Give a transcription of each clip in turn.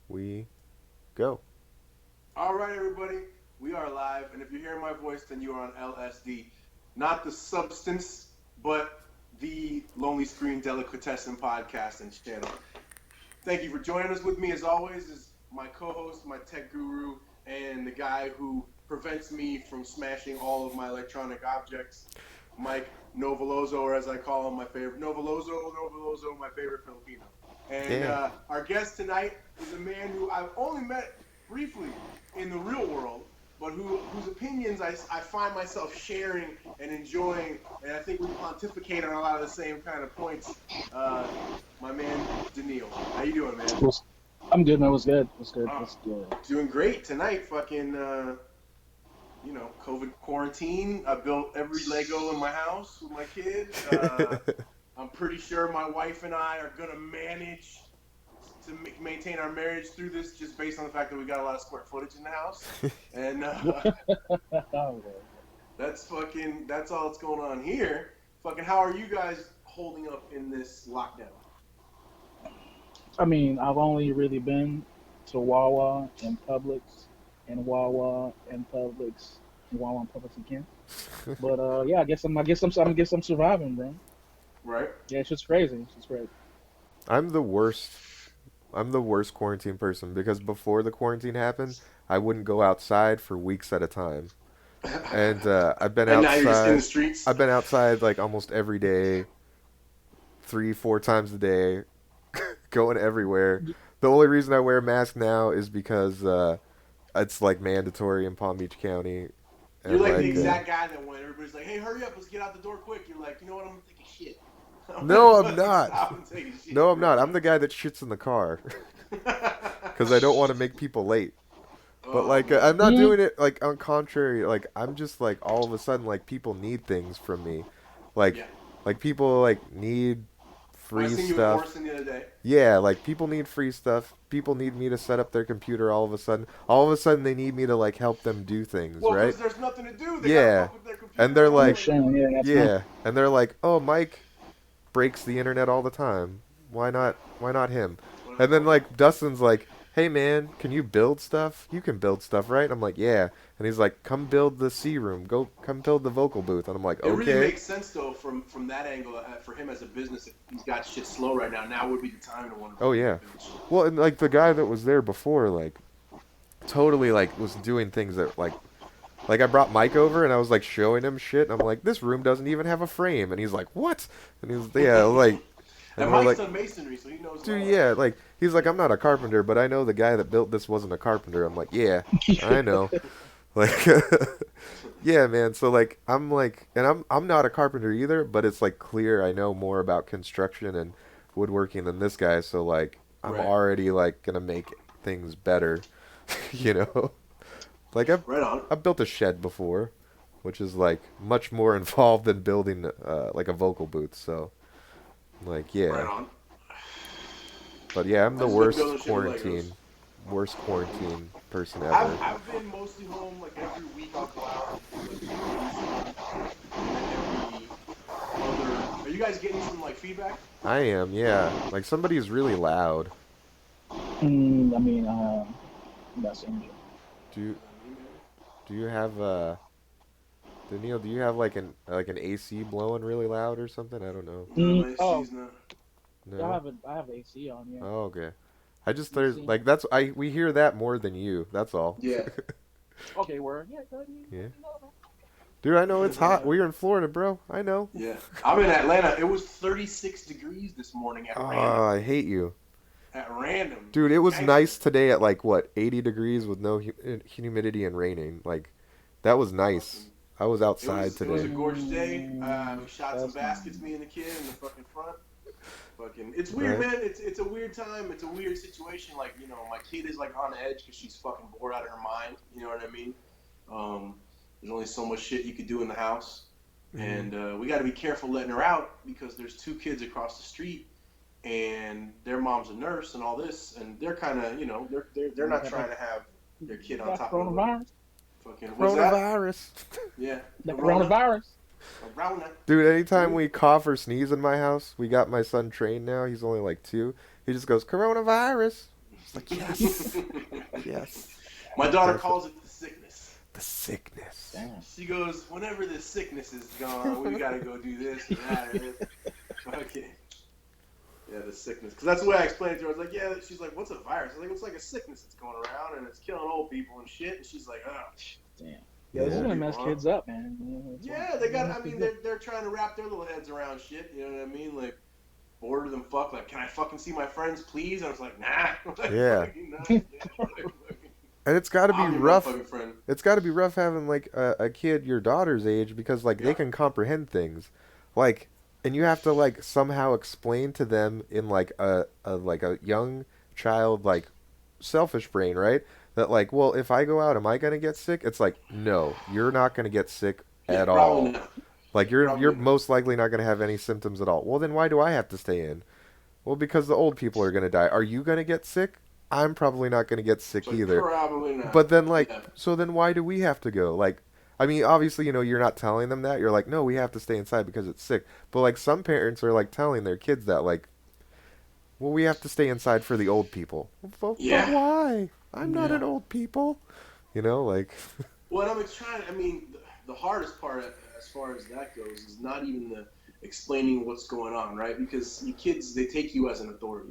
we go. All right, everybody, we are live, and if you're hearing my voice, then you are on LSD. Not the substance, but the Lonely Screen Delicatessen podcast and channel. Thank you for joining us. With me, as always, is my co-host, my tech guru, and the guy who prevents me from smashing all of my electronic objects, Mike Novoloso, or as I call him, my favorite Novoloso, my favorite Filipino. And Yeah. our guest tonight is a man who I've only met briefly in the real world, but whose opinions I find myself sharing and enjoying, and I think we pontificate on a lot of the same kind of points. My man Daneel, how you doing, man? I'm good, man. What's good? What's good? Oh, What's good? doing great tonight. Fucking, COVID quarantine. I built every Lego in my house with my kids. I'm pretty sure my wife and I are gonna manage to maintain our marriage through this, just based on the fact that we got a lot of square footage in the house, and that's all that's going on here. Fucking, how are you guys holding up in this lockdown? I mean, I've only really been to Wawa and Publix, and Wawa and Publix, and Wawa and Publix again. But yeah, I guess I'm surviving, bro. Right? Yeah, it's just crazy. It's just crazy. I'm the worst. I'm the worst quarantine person because before the quarantine happened, I wouldn't go outside for weeks at a time. And I've been And now you're just in the outside. streets. I've been outside like almost every day, 3, 4 times a day, going everywhere. The only reason I wear a mask now is because it's like mandatory in Palm Beach County, You're and like the like exact guy that when everybody's like, "Hey, hurry up, let's get out the door quick." You're like, "You know what? I'm gonna take a shit." I'm no, gonna I'm fucking not. stop and take a shit No, I'm real not. I'm the quick. guy that shits in the car because I don't want to make people late. But Oh like man. I'm not Mm, doing it like on contrary. Like I'm just like all of a sudden like people need things from me, like Yeah. like people like need When I free seen you with stuff. Morrison the other day. Yeah, like people need free stuff. People need me to set up their computer all of a sudden. All of a sudden they need me to like help them do things, Well, right? because there's nothing to do. They gotta Yeah. fuck with their And computer they're and no like, all. shame. Yeah, that's me. yeah. And they're like, "Oh, Mike breaks the internet all the time. Why Yeah. not why not him?" What And about then him? like Dustin's like, "Hey man, can you build stuff? You can build stuff, right?" I'm like, "Yeah." And he's like, "Come build the C room. Go come build the vocal booth." And I'm like, It really "Okay." makes sense though from that angle for him as a business. If he's got shit slow right now, now would be the time to want to Oh build yeah. build shit. Well, and like the guy that was there before like totally like was doing things that like I brought Mike over and I was like showing him shit and I'm like, "This room doesn't even have a frame." And he's like, "What?" And he's yeah, like and And we're Mike's like, done masonry, so he knows a "Dude, lot. yeah, like he's like, I'm not a carpenter, but I know the guy that built this wasn't a carpenter." I'm like, "Yeah, I know." Like yeah, man. So like I'm like and I'm not a carpenter either, but it's like clear I know more about construction and woodworking than this guy, so like I'm Right. already like gonna make things better, you know? Like Right on. I've built a shed before, which is like much more involved than building like a vocal booth, so like Right yeah. on. But yeah, I'm I the just been building shit with Legos. worst quarantine person I've ever. I've been mostly home like every week. I'll go out and do like a run, and then every other. Are you guys getting some like feedback? I am, yeah. Like somebody's really loud. I mean, that's injured. Do you Me maybe. do you have Daniil, do you have like an AC blowing really loud or something? I don't know. No, my Oh, AC's not. yeah, No? I have AC on. Yeah, Oh, okay. I just there's AC. like that's I we hear that more than you. That's all. Yeah. Okay, word. Yeah, go ahead. Yeah. You know, man. Dude, I know it's hot. We're in Florida, bro. I know. Yeah. I'm in Atlanta. It was 36 degrees this morning at random. Oh, I hate you. At random. Dude, it was Gangster. nice today at like what, 80 degrees with no humidity and raining. Like that was nice. Fucking. I was It outside was it was a today. gorgeous day. We shot some That's baskets, me and the kid in the fucking front. Fucking, it's weird, Right? man. It's a weird time. It's a weird situation. Like, my kid is like on edge because she's fucking bored out of her mind. You know what I mean? There's only so much shit you could do in the house, Hmm. and we got to be careful letting her out because there's two kids across the street, and their mom's a nurse and all this, and they're kind of, they're You not got trying to have their kid you on got top of the coronavirus. fucking. What's that? Coronavirus. Yeah, The Corona, coronavirus. Corona. Dude, anytime we cough or sneeze in my house, we got my son trained now. He's only like 2. He just goes, "Coronavirus." It's like, yes, yes, My daughter exactly. calls it the sickness. The sickness. Damn. She goes, whenever this sickness is going on, we gotta go do this or that. Okay. Yeah, the sickness. Because that's the way I explained it to her. I was like, yeah. She's like, what's a virus? I was like, it's like a sickness that's going around and it's killing old people and shit. And she's like, oh, Damn. Yeah, this is Yeah. gonna old mess people, huh? kids up, man. Yeah, they got. Mess I mean, kids up. they're trying to wrap their little heads around shit. You know what I mean? Like, bored of them. Fuck. Like, can I fucking see my friends, please? And I was like, nah. Like, Yeah. fucking no. Like, fucking, And it's got to be I'm your rough. motherfucking friend. It's got to be rough having like a kid your daughter's age because like they Yeah. can comprehend things, like, and you have to like somehow explain to them in like a young child like selfish brain, right? That like, well, if I go out, am I gonna get sick? It's like, no, you're not gonna get sick Yeah, at probably all. not. Like you're Probably not. most likely not gonna have any symptoms at all. Well, then why do I have to stay in? Well, because the old people are gonna die. Are you gonna get sick? I'm probably not gonna get It's sick like, either. probably not. But then like Yeah. so then why do we have to go? Like I mean obviously you're not telling them that. You're like no, we have to stay inside because it's sick. But like some parents are like telling their kids that like well we have to stay inside for the old people. But Yeah. why? I'm not Yeah. an old people. Like Well, I'm trying. I mean, the hardest part, as far as that goes, is not even the explaining what's going on, right? Because you kids, they take you as an authority.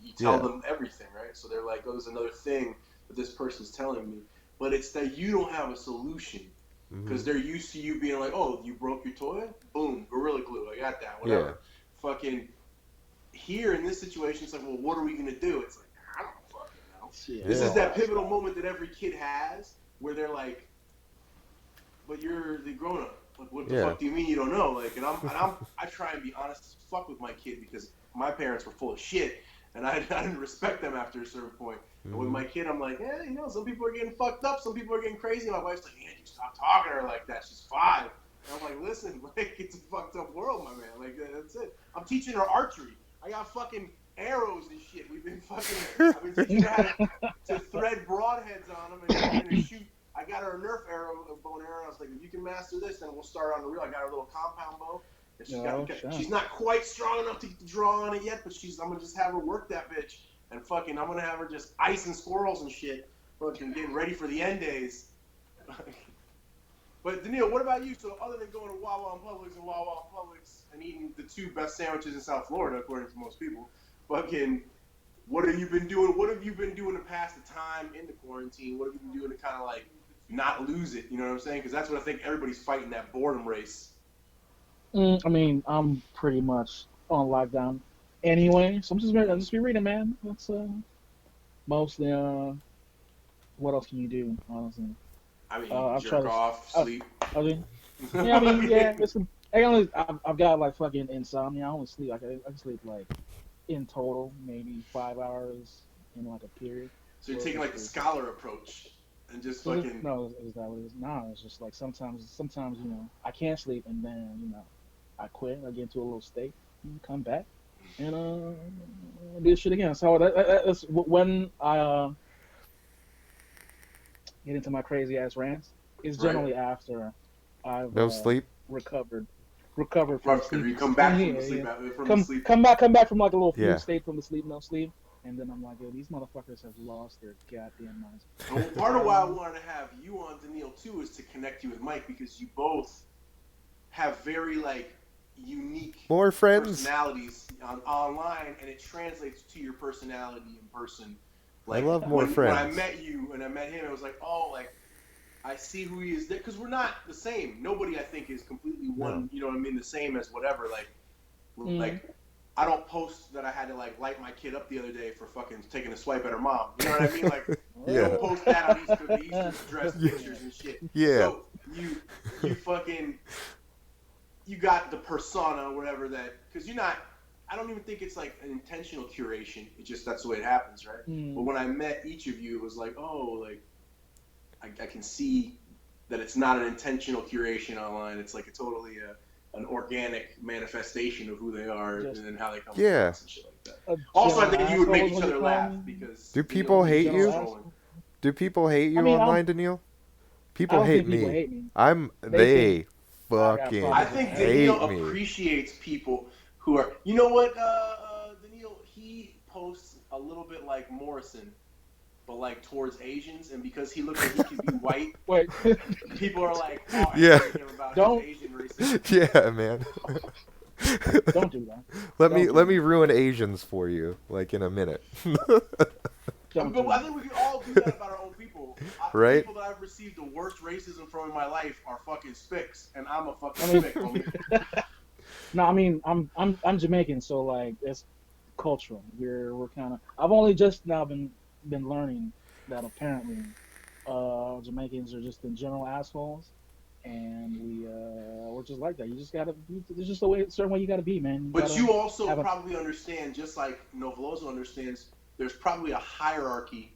You tell yeah. them everything, right? So they're like, "Oh, there's another thing that this person's telling me," but it's that you don't have a solution because Mhm. they're used to you being like, "Oh, you broke your toy? Boom, Gorilla Glue. I got that. Yeah. Whatever." Fucking here in this situation, it's like, "Well, what are we gonna do?" It's like, I don't fucking know. Shit, This that's is Yeah. all that that pivotal stuff. moment that every kid has where they're like, but you're the grown up. Like, what the Yeah. fuck do you mean you don't know? Like, I try and be honest as fuck with my kid because my parents were full of shit, and I didn't respect them after a certain point. And with Mhm. my kid, I'm like, yeah, some people are getting fucked up, some people are getting crazy. My wife's like, yeah, you stop talking to her like that. She's 5. And I'm like, listen, like, it's a fucked up world, my man. Like, that's it. I'm teaching her archery. I got fucking arrows and shit. I've been teaching her how to thread broadheads on them and shoot. I got her a Nerf arrow, a bow and arrow. I was like, if you can master this, then we'll start on the real. I got her a little compound bow. And No, shit. she's not quite strong enough to draw on it yet, but I'm gonna just have her work that bitch, and fucking, I'm gonna have her just icing squirrels and shit, fucking getting ready for the end days. But Daneel, what about you? So other than going to Wawa and Publix and eating the 2 best sandwiches in South Florida, according to most people, fucking, what have you been doing? What have you been doing to pass the time in the quarantine? What have you been doing to kind of like not lose it? You know what I'm saying? Because that's what I think everybody's fighting, that boredom race. I mean, I'm pretty much on lockdown anyway, so I'll just be reading, man. That's mostly what else can you do, honestly? I mean, I've tried jerk to. off, Uh, sleep. I mean, yeah, I mean, yeah. I've got like fucking insomnia. I only sleep like I can sleep like in total maybe 5 hours in like a period. So you're So taking it's like the just scholar approach and just fucking. no, is that what it is? No, it's just like sometimes I can't sleep and then I quit. I get into a little state, come back, and do this shit again. So that's when I get into my crazy ass rants. It's Right. generally after I've No sleep. recovered recovered from Rough, sleep. you come back from Yeah, the sleep yeah. from the sleep. Come back from like a little fugue Yeah. state from the sleep, no sleep, and then I'm like, yo, these motherfuckers have lost their goddamn minds. And well, part of why I wanted to have you on, Daneel, too, is to connect you with Mike because you both have very like unique More friends. personalities online, and it translates to your personality in person. I Like love more when I friends. met you and I met him, it was like, oh, like I see who he is there because we're not the same. Nobody, I think, is completely No. one. You know what I mean? The same as whatever. Mm. Like I don't post that I had to like light my kid up the other day for fucking taking a swipe at her mom. You know what I mean? Like you Yeah. don't post that on the Easter dress Yeah. pictures and shit. Yeah. So you fucking you got the persona or whatever that because you're not. I don't even think it's like an intentional curation. It just that's the way it happens, right? But when I met each of you, it was like, oh, like I can see that it's not an intentional curation online. It's like a totally an organic manifestation of who they are Just and how they come Yeah. across and shit like that. a Also, I general think you would make asshole, each what you other call laugh me? because Do you know, people you're hate just General you? trolling. asshole. Do people hate I you mean, online, Daniil? I People don't hate think people me. hate me. They think They I got fucking I problems with think my head. hate Daneel me. appreciates people who are. You know what, Daneel? He posts a little bit like Morrison, but like towards Asians, and because he looks like he could be white, Wait, people are like all Yeah. angry at him about his don't Asian racism. Yeah, man. don't do that. let me Don't do let me that. ruin Asians for you, like in a minute. Don't But do I that. think we can all do that about our own people. The Right? people that I've received the worst racism from in my life are fucking spicks, and I'm a fucking I mean, spick, homie. no, I mean, I'm Jamaican, so like it's cultural. We're kind of. I've only just now been learning that apparently, Jamaicans are just in general assholes, and we're just like that. You just gotta. There's just a certain way you gotta be, man. You But gotta you also have a. probably understand, just like Novoloso understands, there's probably a hierarchy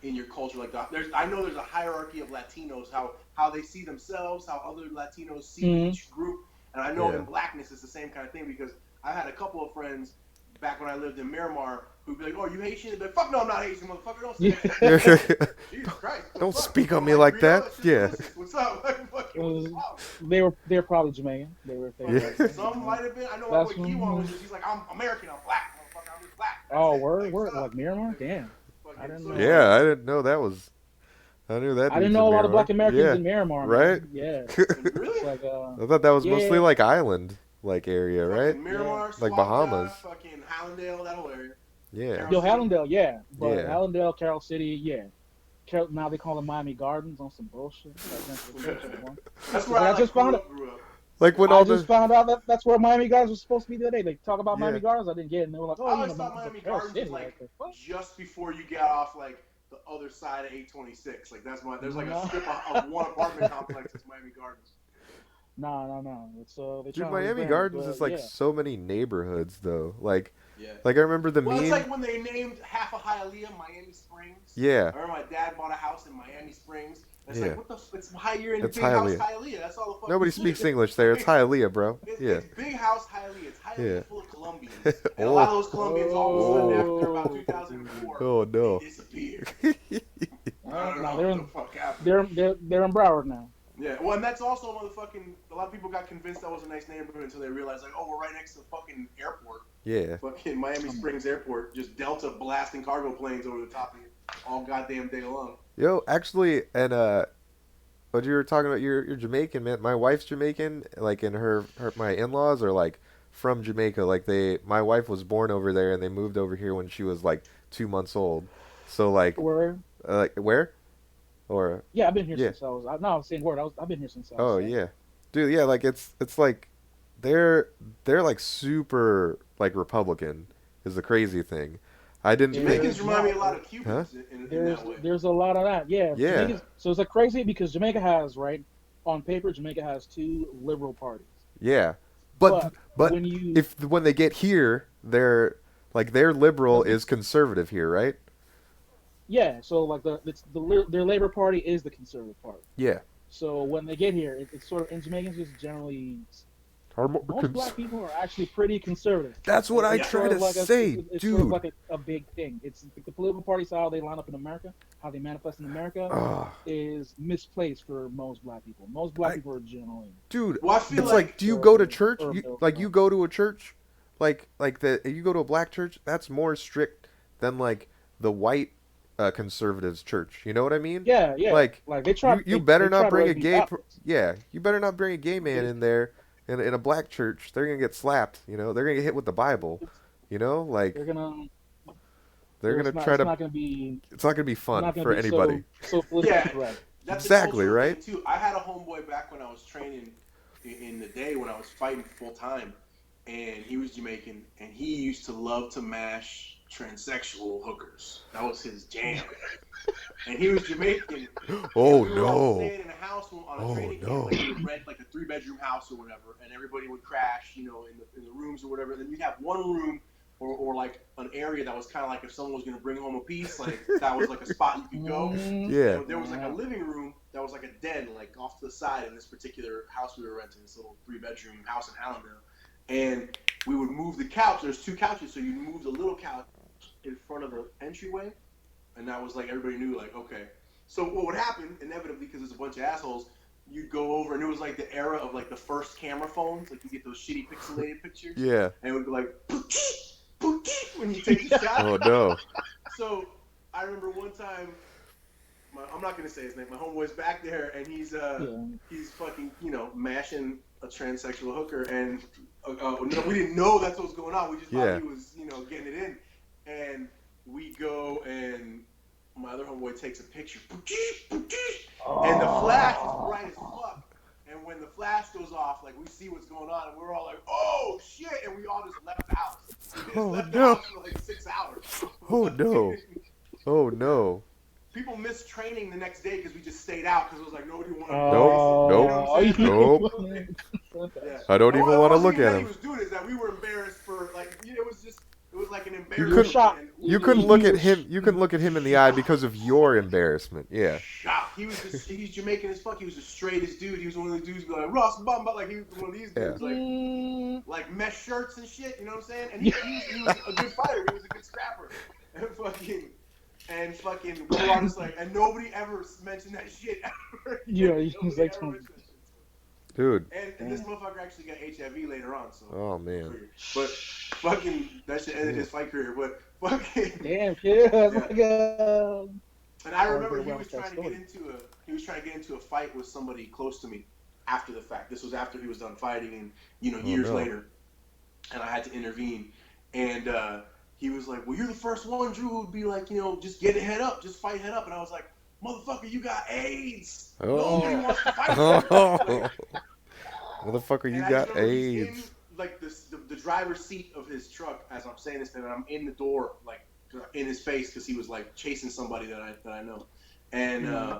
in your culture. Like I know there's a hierarchy of Latinos, how they see themselves, how other Latinos see Mhm. each group, and I know Yeah. in blackness it's the same kind of thing because I had a couple of friends back when I lived in Miramar who'd be like, "Oh, you Haitian?" They'd be like, "Fuck no, I'm not Haitian, motherfucker. Don't say that shit." I'm like, Jesus Christ, what the Don't fuck? speak on I'm me like, like Rio, that. that's just Yeah. delicious. What's up? Like, It fucking, what's the was problem? they're probably Jamaican. They were Fucking, Jamaican. some might have been. I know my That's boy Kiwan was just. He's like, "I'm American. I'm black, motherfucker. I'm just black. That's oh it. word Like, what's word like up?" Miramar. Damn, I Fucking, didn't so know. yeah. Yeah, I didn't know that was. I knew that I didn't dude's know in a lot of Miramar. Black Americans Yeah. in Miramar, Right? man. Yeah, it's Really? like I thought that was mostly yeah. like island like area, right? Fucking Yeah. Miramar, Like Swabja, Bahamas. fucking Hallandale, that whole area. Yeah. Carol Yo, City. Hallandale, yeah, but Yeah. Hallandale, Carroll City, yeah. Now they call them Miami Gardens on some bullshit. Like gentrification. One. That's where But I I just like grew found up. Grew up. Like when I all just the found out that that's where Miami Gardens was supposed to be the other day. They talk about yeah. Miami Gardens. I didn't get it. And they were like, oh, I you always know, thought but Miami Carroll Gardens was City, like like the fuck? just before you get off like the other side of 826. Like that's my. There's like a No, strip of one apartment complex that's Miami Gardens. no. It's they're Dude, trying to Miami rebrand it, Gardens but is like yeah. so many neighborhoods though. Like Yeah. like I remember the Well, it's meme. like when they named half of Hialeah Miami Springs. Yeah. I remember my dad bought a house in Miami Springs. And it's Yeah. like, what the? It's you're in It's big house Hialeah. Hialeah. That's all the fuck Nobody you see. speaks English there. It's Hialeah, bro. Yeah. It's big house Hialeah. It's Yeah. Hialeah full of Colombians, and a lot Oh. of those Colombians all of a sudden after about Oh. 2004 Oh they no. disappeared. I Well, don't now know what the fuck happened. they're in Broward now. Yeah, well, and that's also motherfucking. A lot of people got convinced that was a nice neighborhood until they realized like, oh, we're right next to the fucking airport, Yeah. fucking Miami Springs Airport, just Delta blasting cargo planes over the top of you all goddamn day long. Yo, actually, and what you were talking about, you're Jamaican, man. My wife's Jamaican, like, and my in-laws are like from Jamaica. Like my wife was born over there, and they moved over here when she was like 2 months old. So like, Where? like where? Or Yeah, I've been here yeah. since I was. No, I was saying word. I've been here since I was Oh 7. yeah, dude. Yeah, like it's like they're like super like Republican is the crazy thing. I didn't think, Jamaicans remind me a lot of huh? Cubans in There's that way. there's a lot of that. Yeah, Yeah, Jamaica's so it's like crazy because Jamaica has right on paper Jamaica has two liberal parties, yeah. but But when you if when they get here, they're like their liberal but is conservative here, right? yeah, so like their Labor Party is the conservative party. Yeah. So when they get here, it's sort of in Jamaicans just generally most black people are actually pretty conservative. That's what I Yeah. It's try sort to of like say, it's sort of dude. like a big thing. It's the political parties how they line up in America, how they manifest in America Oh, is misplaced for most black people. Most black I people are generally dude, Well, I feel it's like like, do you go to conservative church? or You middle like you class. go to a church, like you go to a black church. That's more strict than like the white conservatives church. You know what I mean? Yeah, yeah. Like Like they try you better they not try to bring raise a me gay. backwards. Yeah, you better not bring a gay man They, in there in a black church. They're gonna get slapped. You know, they're gonna get hit with the Bible. it's, You know, like they're gonna they're gonna try it's to. not gonna be It's not gonna be fun not gonna for be anybody. so politically yeah, correct. that's a Exactly cultural thing right. too. I had a homeboy back when I was training in the day when I was fighting full time, and he was Jamaican, and he used to love to mash transsexual hookers. That was his jam. And he was Jamaican, and Oh we were all no. staying in a house on a Oh training camp, no. like we would rent like a 3-bedroom house or whatever, and everybody would crash, you know, in the rooms or whatever. And then you'd have one room or like an area that was kind of like if someone was gonna bring home a piece, like that was like a spot you could go. Yeah. And there was like a Yeah. living room that was like a den, like off to the side in this particular house we were renting, this little 3-bedroom house in Allendale. And we would move the couch. There's 2 couches, so you'd move the little couch in front of the entryway, and that was like everybody knew, like, okay. So what would happen inevitably, because there's a bunch of assholes, you'd go over, and it was like the era of like the first camera phones, like you get those shitty pixelated pictures, Yeah. and it would be like, poochie, poochie, when you take the shot. Oh no. So I remember one time, I'm not gonna say his name. My homeboy's back there, and Yeah. he's fucking mashing a transsexual hooker, and no, we didn't know that's what was going on. We just thought Yeah. he was getting it in, and we go and my other homeboy takes a picture, and the flash is bright as fuck. And when the flash goes off, like we see what's going on, and we're all like, "Oh shit!" And we all just left the house. We just Oh left the no. house for like 6 hours. Oh no. Oh no. People missed training the next day because we just stayed out because it was like nobody wanted to be Nope. racist. You know Nope. what I'm saying? Nope. Yeah. I don't even want to It wasn't look even at that he him. was doing it, is that we were embarrassed for like it was like an You embarrassment. couldn't. shocked. You couldn't look at him. You couldn't look at him in the eye because of your embarrassment. Yeah. Shocked. He's Jamaican as fuck. He was the straightest dude. He was one of the dudes who go like Ross Bum, but like he was one of these dudes like mesh shirts and shit. You know what I'm saying? And he was a good fighter. He was a good scrapper. And fucking we're all just like, and nobody ever mentioned that shit ever. Yeah, he was like, dude. And this motherfucker actually got HIV later on. So. Oh man. But fucking that shit ended his fight career. But fucking damn kid. Yeah. And I remember he was trying to get into a fight with somebody close to me after the fact. This was after he was done fighting, and years later, and I had to intervene. And he was like, "Well, you're the first one, Drew, who'd be like, just get it head up, just fight head up." And I was like, "Motherfucker, you got AIDS. Nobody wants to fight." Motherfucker, you got AIDS. He's in, like the driver's seat of his truck as I'm saying this thing, and I'm in the door, like in his face because he was like chasing somebody that I know, and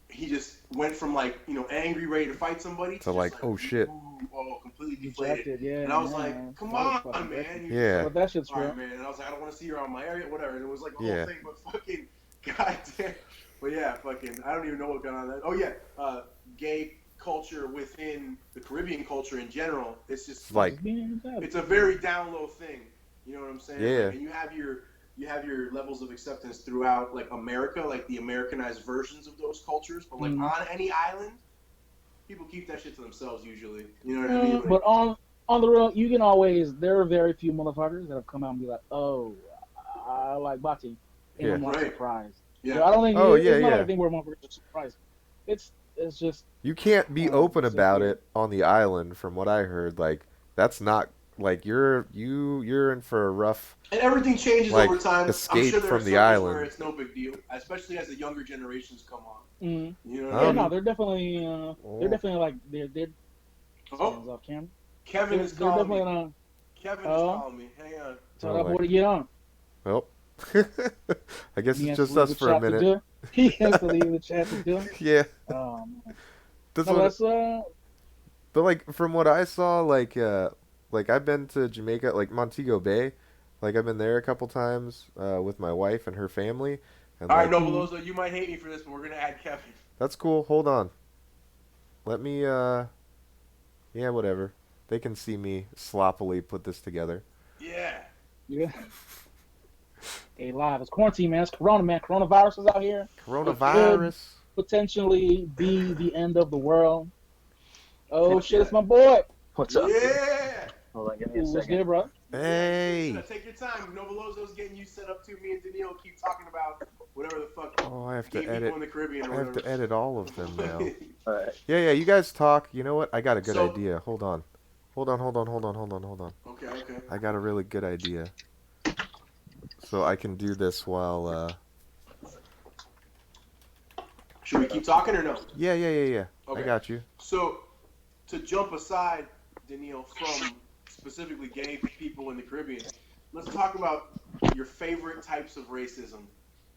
he just went from like angry, ready to fight somebody to like oh shit. Completely deflated. Yeah, and I was like, come on, man. Yeah. But that shit's all right, real. man. And I was like, I don't want to see you around my area, whatever. And it was like the whole thing, but fucking goddamn. But yeah, fucking, I don't even know what got on that. Oh yeah, gay culture within the Caribbean culture in general. It's just like it's a very down low thing. You know what I'm saying? Yeah. Like, and you have your levels of acceptance throughout like America, like the Americanized versions of those cultures. But like on any island, people keep that shit to themselves usually. You know what I mean? Like, but on the real, you can always. There are very few motherfuckers that have come out and be like, "Oh, I like Bati," and I'm not surprised. Yeah. I don't think. It's not a thing where motherfuckers are surprised. It's just. You can't be open about it on the island, from what I heard. Like that's not like you're in for a rough. And everything changes over time. Escape I'm sure there from are the island. where it's no big deal, especially as the younger generations come on. You know what I mean? No, they're definitely like they're off camera. Kevin is calling me. Kevin is calling me. Hang on. Tell that boy to get on. Well, I guess it's just us for a minute. He has to leave the chat to do it. Yeah. But like from what I saw, like I've been to Jamaica, like Montego Bay, like I've been there a couple times with my wife and her family. And all right, Noveloso, you might hate me for this, but we're gonna add Kevin. That's cool. Hold on. Let me. Yeah, whatever. They can see me sloppily put this together. Yeah. Hey, live. It's quarantine, man. It's Corona, man. Coronavirus is out here. Coronavirus. Could potentially be the end of the world. Oh, shit. It's my boy. What's up? Yeah. Hold on, give me a second. What's good, bro? Hey. Take your time. Noveloso's getting you set up too. Me and Daneel keep talking about whatever the fuck. Oh, I have to edit. In the Caribbean or I have to edit all of them now. All right. Yeah. You guys talk. You know what? I got a good idea. Hold on. Okay. Okay. I got a really good idea. So I can do this while. Should we keep talking or no? Yeah. Okay. I got you. So, to jump aside, Daneel, from specifically gay people in the Caribbean, let's talk about your favorite types of racism.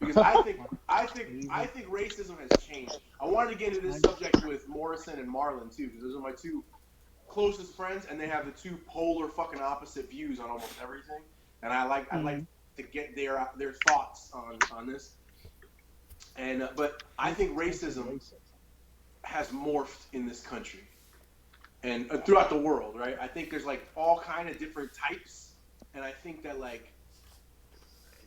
Because I think racism has changed. I wanted to get into this subject with Morrison and Marlon too, because those are my two closest friends, and they have the two polar fucking opposite views on almost everything. And I like to get their thoughts on this. And but I think racism has morphed in this country and throughout the world, right? I think there's like all kind of different types, and I think that like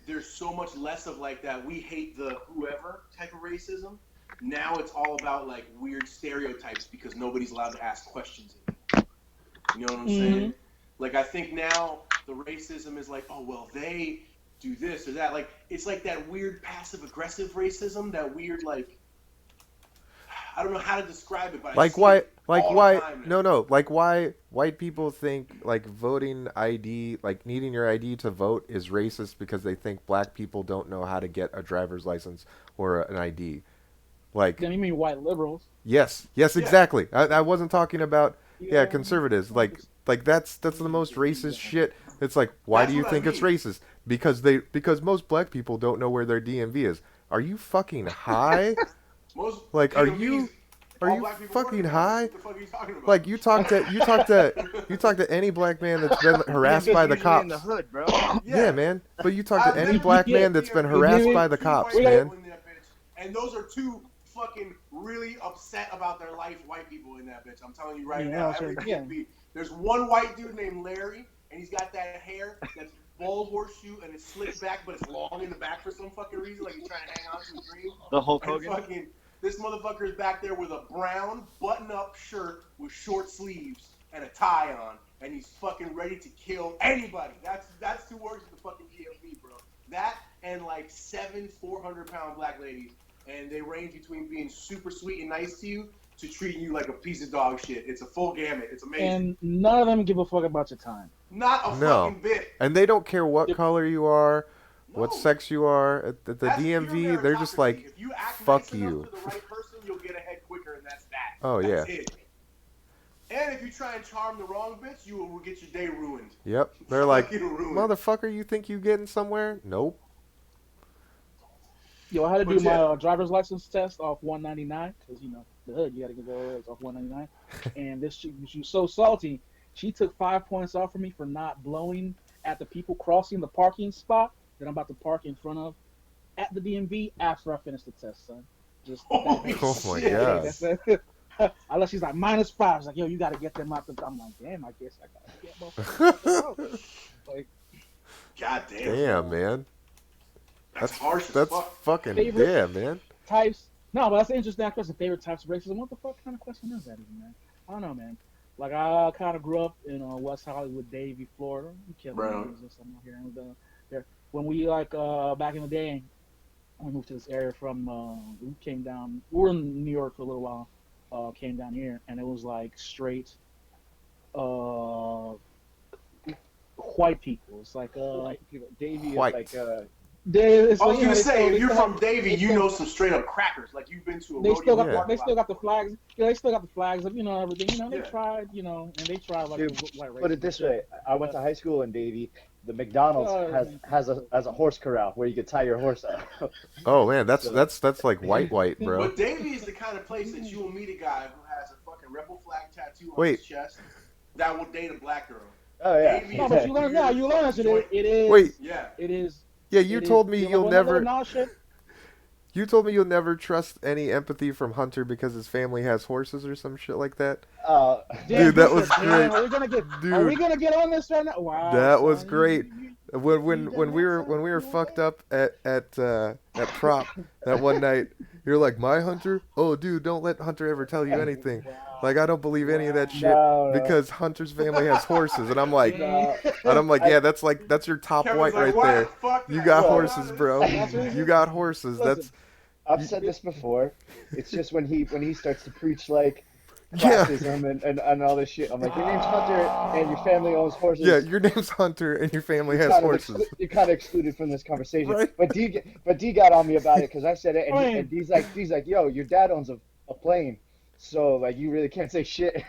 there's so much less of like that we hate the whoever type of racism. Now it's all about like weird stereotypes because nobody's allowed to ask questions anymore. You know what I'm saying? Like I think now the racism is like, oh well, they do this or that. Like it's like that weird passive aggressive racism, that weird like I don't know how to describe it, but I Like see why? it Like all why? the time now. No. Like why? White people think like voting ID, like needing your ID to vote, is racist because they think black people don't know how to get a driver's license or an ID. Like, Then you mean white liberals? yes, Yeah, exactly. I wasn't talking about yeah Yeah, conservatives. well, Like that's the most racist shit. It's like why do that's you what I think it's mean. racist? Because most black people don't know where their DMV is. Are you fucking high? Most Like DMVs, are all you black people fucking working at it. high? What the fuck are you talking about? Like you talk to any black man that's been The harassed DMV's by the usually in the cops. hood, bro. Yeah, Yeah, man. But you talk to I've any been to black yeah, man the that's been you DMV. give harassed me by There's the two cops, white we got man. people in that bitch, and those are two fucking really upset about their life white people in that bitch. I'm telling you right now. Every yeah. DMV, there's one white dude named Larry, and he's got that hair that's bald horseshoe and it's slicked back, but it's long in the back for some fucking reason, like he's trying to hang on to a dream. The Hulk And Hogan. fucking this motherfucker's back there with a brown button-up shirt with short sleeves and a tie on, and he's fucking ready to kill anybody. That's who works at the fucking DMV, bro. That and like 7 400-pound black ladies, and they range between being super sweet and nice to you to treating you like a piece of dog shit. It's a full gamut. It's amazing. And none of them give a fuck about your time. Not a No. fucking bit. And they don't care what color you are, what No. sex you are. At the That's pure DMV, they're just meritocracy. like, if you act fuck nice you. enough to the right person, you'll get ahead quicker, and that's that. Oh, That's yeah. it. And if you try and charm the wrong bitch, you will get your day ruined. Yep. They're like, Fucking ruined. motherfucker, you think you getting somewhere? Nope. Yo, I had to But do my yeah. driver's license test off 199 because you know the hood. You got to go it's off 199. And this she was so salty. She took 5 points off for me for not blowing at the people crossing the parking spot that I'm about to park in front of at the DMV after I finished the test, son. Just Holy Oh my shit. God. that's it. Unless she's like -5. She's like, yo, you got to get them out. I'm like, damn, I guess I got to get motherfuckers out. Like, God damn. Damn, man. That's harsh as That's fuck. fucking Favorite- damn, man. types. No, but that's an interesting question. Favorite types of racism. What the fuck kind of question is that, even, man? I don't know, man. Like I kind of grew up in West Hollywood, Davie, Florida. Right on. Here. And, there. When we back in the day, we moved to this area from. We came down. We were in New York for a little while. Came down here, and it was like straight. White people. It's like Davey White. is like it's I was like, you know, gonna they say, still- if they you're still from have- Davie, they you still- know some straight up crackers. Like you've been to a They rodeo. still got Yeah. they still got the flags. Yeah, they still got the flags of everything. They Yeah. tried and they tried like Dude, the white race. put it this way. I went to high school in Davie. The McDonald's has a horse corral where you could tie your horse up. Oh man, that's like white, bro. But Davie is the kind of place that you will meet a guy who has a fucking rebel flag tattoo on Wait. his chest that will date a black girl. Oh yeah. Davey No, is but a you learn weird you learn that shit. joint. It is. Wait. Yeah. It is. Yeah, you it told is- me you you'll know, never. no shit. You told me you'll never trust any empathy from Hunter because his family has horses or some shit like that. Damn, Dude, that you was said, damn, great. Are we gonna get? Dude. Are we gonna get on this right now? Wow. That was son, great. you- When we were fucked up at prop that one night, you're like, my Hunter? Oh, dude, don't let Hunter ever tell you anything. Wow. Like, I don't believe any of that shit No. because Hunter's family has horses, and I'm like, No. yeah, that's your top Kevin's white like, right "Why there. the fuck You not? got Well, horses, bro. You got horses. That's I've said this before. It's just when he starts to preach like yeah. classism and all this shit. I'm like, your name's Hunter and your family owns horses. Yeah, your name's Hunter and your family has Kind of horses. you're kind of excluded from this conversation. Right. But D got on me about it because I said it, and, Right. and D's like, yo, your dad owns a plane, so like you really can't say shit.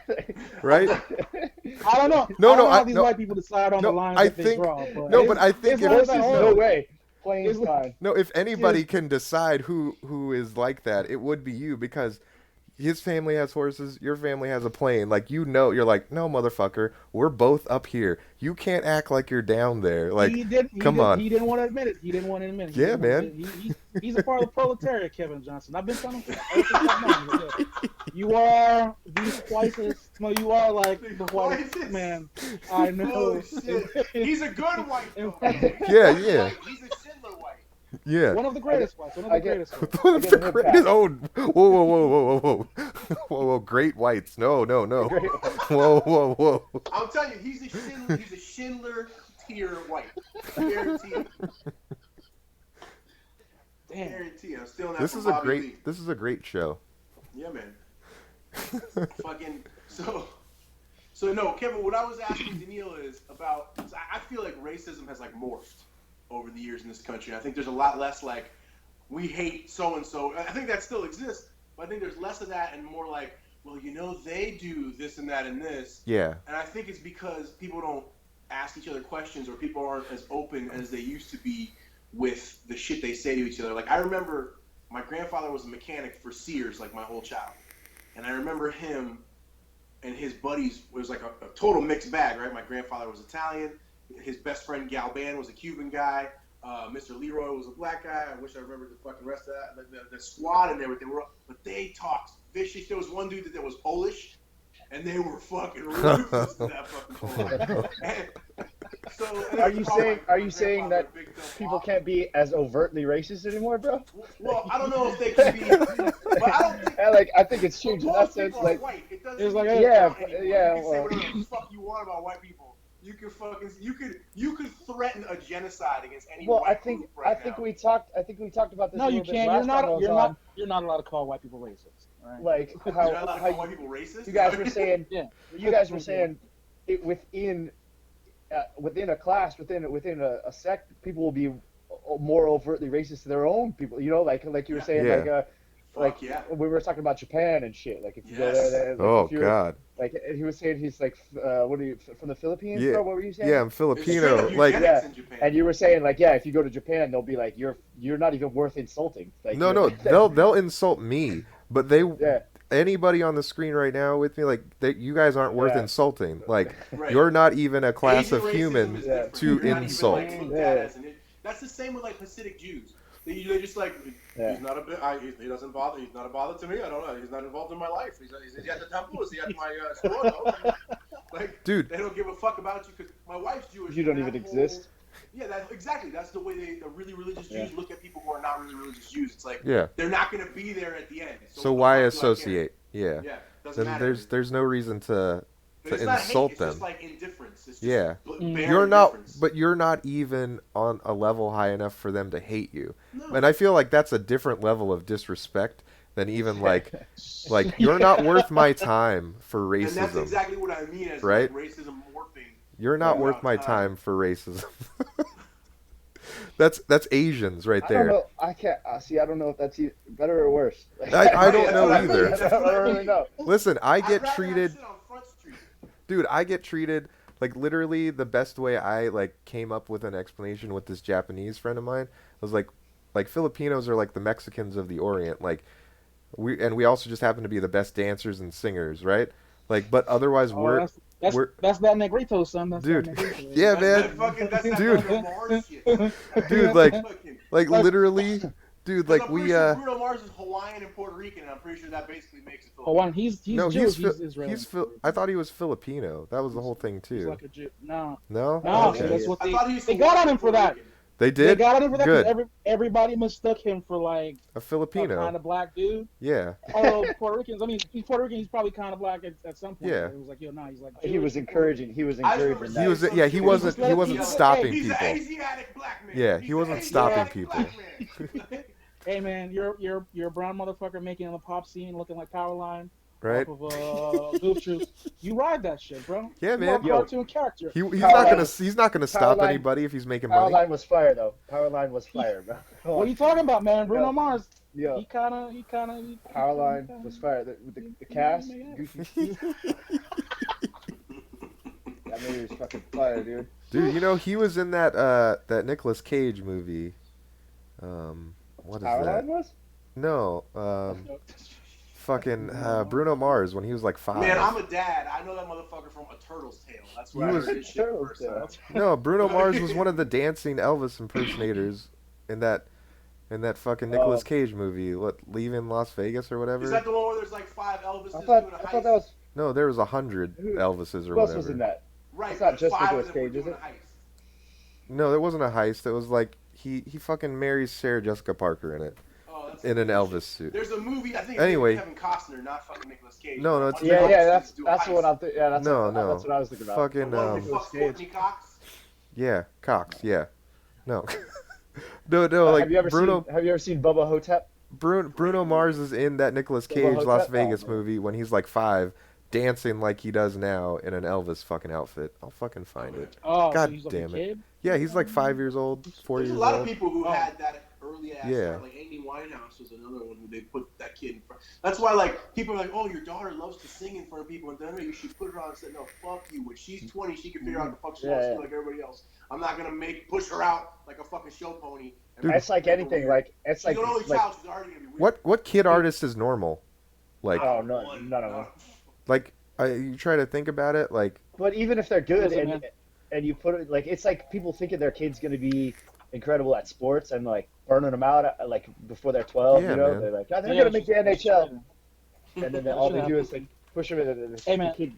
Right? I don't know. No, I don't know how these no. white people decide on No, the lines I that they think- draw. No, but I think it's if like Horses, that no whole- way. Plane's It's- fine. No, if anybody can decide who is like that, it would be you because his family has horses, your family has a plane. Like you're like, no, motherfucker, we're both up here. You can't act like you're down there. Like, come on. He didn't want to admit it. He Yeah, didn't man. want to- he's a part of the proletariat, Kevin Johnson. I've been telling him ever since I've known him. You are the whitest. No, you are like the whitest whitest. man I know. Holy shit. He's a good white though. Yeah, yeah. He's a Schindler white. Yeah. One of the greatest ones. One of I the get- greatest ones. One of I the get a hip greatest. back. Oh, whoa, great whites. No. Whoa. I'm telling you, he's a Schindler tier white. Guarantee it. Damn. Guarantee it. I'm stealing that This from is a Bobby great. Lee. This is a great show. Yeah, man. Fucking so no, Kevin. What I was asking Daneel is about. I feel like racism has like morphed over the years in this country. I think there's a lot less like we hate so and so. I think that still exists, but I think there's less of that and more like, well, you know, they do this and that and this. Yeah. And I think it's because people don't ask each other questions, or people aren't as open as they used to be with the shit they say to each other. Like, I remember my grandfather was a mechanic for Sears, like my whole childhood. And I remember him and his buddies was like a total mixed bag, right? My grandfather was Italian. His best friend Galban was a Cuban guy. Mr. Leroy was a black guy. I wish I remembered the fucking rest of that. The squad and everything. But they talked vicious. There was one dude that was Polish, and they were fucking ruthless to that fucking Polish. Are you saying that people can't be as overtly racist anymore, bro? Well, I don't know if they can be, but I don't think. I think it's changed in that sense. Like, white. It doesn't it's like, mean yeah, anymore. yeah. You can say whatever the fuck you want about white people. You could threaten a genocide against any white group right now. I think we talked about this. No, a you little bit can't. last time I was on. You're not allowed to call white people racist. Right? Like You're not allowed to how call white people racist? you guys were saying. Yeah. You guys were saying it within a class, within a sect, people will be more overtly racist to their own people. You know, like you were saying, Yeah. Fuck yeah. we were talking about Japan and shit. Like if you go Yes. there, like, Oh if you're, God. Like he was saying, he's like, what are you from the Philippines? Yeah. Bro? What were you saying? Yeah, I'm Filipino. Like, Eugenics in Japan. And you were saying like, yeah, if you go to Japan, they'll be like, you're not even worth insulting. Like, no, they'll insult me, but they. Yeah. Anybody on the screen right now with me, like, you guys aren't worth Yeah. insulting. Like, Right. you're not even a class Asian of racism human is different. to You're not even, insult. like, looked at as that's the same with like Hasidic Jews. They're just like, Yeah. he's not a bit. He doesn't bother. He's not a bother to me. I don't know. He's not involved in my life. He's at the temple. Is he at my store? No. Like, Dude. they don't give a fuck about you because my wife's Jewish. You don't and even that whole- exist. Yeah, exactly. That's the way the really religious Jews look at people who are not really religious Jews. It's like, Yeah. they're not going to be there at the end. So what the why fuck do I care? associate? Yeah. Yeah, doesn't Then matter. there's no reason to But it's not hate, insult it's them. just like indifference. It's just Yeah. bare You're not, indifference. but you're not even on a level high enough for them to hate you. No. And I feel like that's a different level of disrespect than even like you're not worth my time for And that's racism. exactly what I mean as Right? like, racism morphing. You're not Yeah. worth my time for racism. That's Asians right I don't there. know. I can't see. I don't know if that's better or worse. I don't Yeah, know that's what I either. mean. I don't really know. Listen, I I'd get rather treated, have shit on Front Street. dude. I get treated like literally the best way I like came up with an explanation with this Japanese friend of mine was like Filipinos are like the Mexicans of the Orient. Like we also just happen to be the best dancers and singers, right? Like, but otherwise we're that's that Negrito, son. That's dude. That Negrito. Yeah, That's man. that fucking, that's that Dude. fucking Mars shit. Dude, like Fucking- literally, dude, like I'm we pretty sure Bruno Mars is Hawaiian and Puerto Rican, and I'm pretty sure that basically makes it. Oh, one. He's no, Jewish. he's Israeli. I thought he was Filipino. That was the whole thing He's too. like a Jew. No, No? no. Okay. That's what I thought he was they got on him Hawaiian, for that. Puerto Rican. They They did? got on him for that Good. because everybody mistook him for like A a Filipino. kind of black dude. Yeah. Although Puerto Ricans, I mean, he's Puerto Rican. He's probably kind of black at some point. Yeah. It was like, yo, nah, he's like. He was Jewish. encouring. He was I just encouraging remember that. He was he wasn't He's stopping He's people. an Asiatic black man. Yeah, He's he wasn't an stopping Asiatic people. black man. Hey man, you're a brown motherfucker making on the pop scene, looking like Powerline. Right? Off of Goof Troop. You ride that shit, bro. Yeah, You are man. a cartoon character. He's not gonna stop Powerline- anybody if he's making money. Powerline was fire though. Powerline was fire, bro. What are you talking about, man? Bruno Yo. Mars. Yo, He kind of. Powerline was fire. The cast, Goofy. That movie was fucking fire, dude. Dude, you know he was in that that Nicolas Cage movie. What is Powerline that? was? No, fucking Bruno Mars when he was like 5. Man, I'm a dad. I know that motherfucker from A Turtle's Tale. That's where He I was- heard his shit Turtle's first Tale. time. No, Bruno Mars was one of the dancing Elvis impersonators in that fucking Nicolas Cage movie, Leaving Las Vegas or whatever. Is that the one where there's like 5 Elvises I doing a thought heist? that was. No, there was 100 Elvises or Who else whatever. was in that? Right, It's not but just 5 of Nicolas them were Cage, is doing it? a heist. No, there wasn't a heist. It was like he fucking marries Sarah Jessica Parker in it Oh, that's in an some Elvis shit. suit. There's a movie, I think Anyway. it's Kevin Costner, not fucking Nicolas Cage. No, A it's- bunch of Yeah, Elvises that's do a that's heist. what I'm thinking. Yeah, that's No, what, no. that's what I was thinking about. Fucking The one who Nicolas fucks Cage. Courtney Cox. Yeah, Cox. Yeah. No. No. Like Have you ever seen Bubba Hotep? Bruno Great Mars movie. is in that Nicolas Bubba Cage Las Hotep? Oh Vegas man. movie when he's like 5, dancing like he does now in an Elvis fucking outfit. I'll fucking find Okay. it. Oh, so God he's like a damn it. kid? Yeah, he's like 5 years old, four There's a years lot of old. people who Oh, had that early ass Yeah. start. Like Amy Winehouse was another one who they put that kid in front. That's why like people are like, oh, your daughter loves to sing in front of people, and then you should put her on and say, no, fuck you. When she's 20, she can figure out what the fuck she wants to do like everybody else. I'm not gonna push her out like a fucking show pony. And Dude. make It's like her anything. weird. Like it's She's an only like child. She's already gonna be weird. What kid artist is normal? Like oh no, none of them. like you try to think about it. Like But even if they're good Listen, man. and you put it like it's like people thinking their kid's gonna be incredible at sports and like burning them out like before they're 12. Yeah, You know, man. they're like, oh, they're yeah, gonna make the NHL, and then all they should do is happen. like push them into the Hey, man. kid.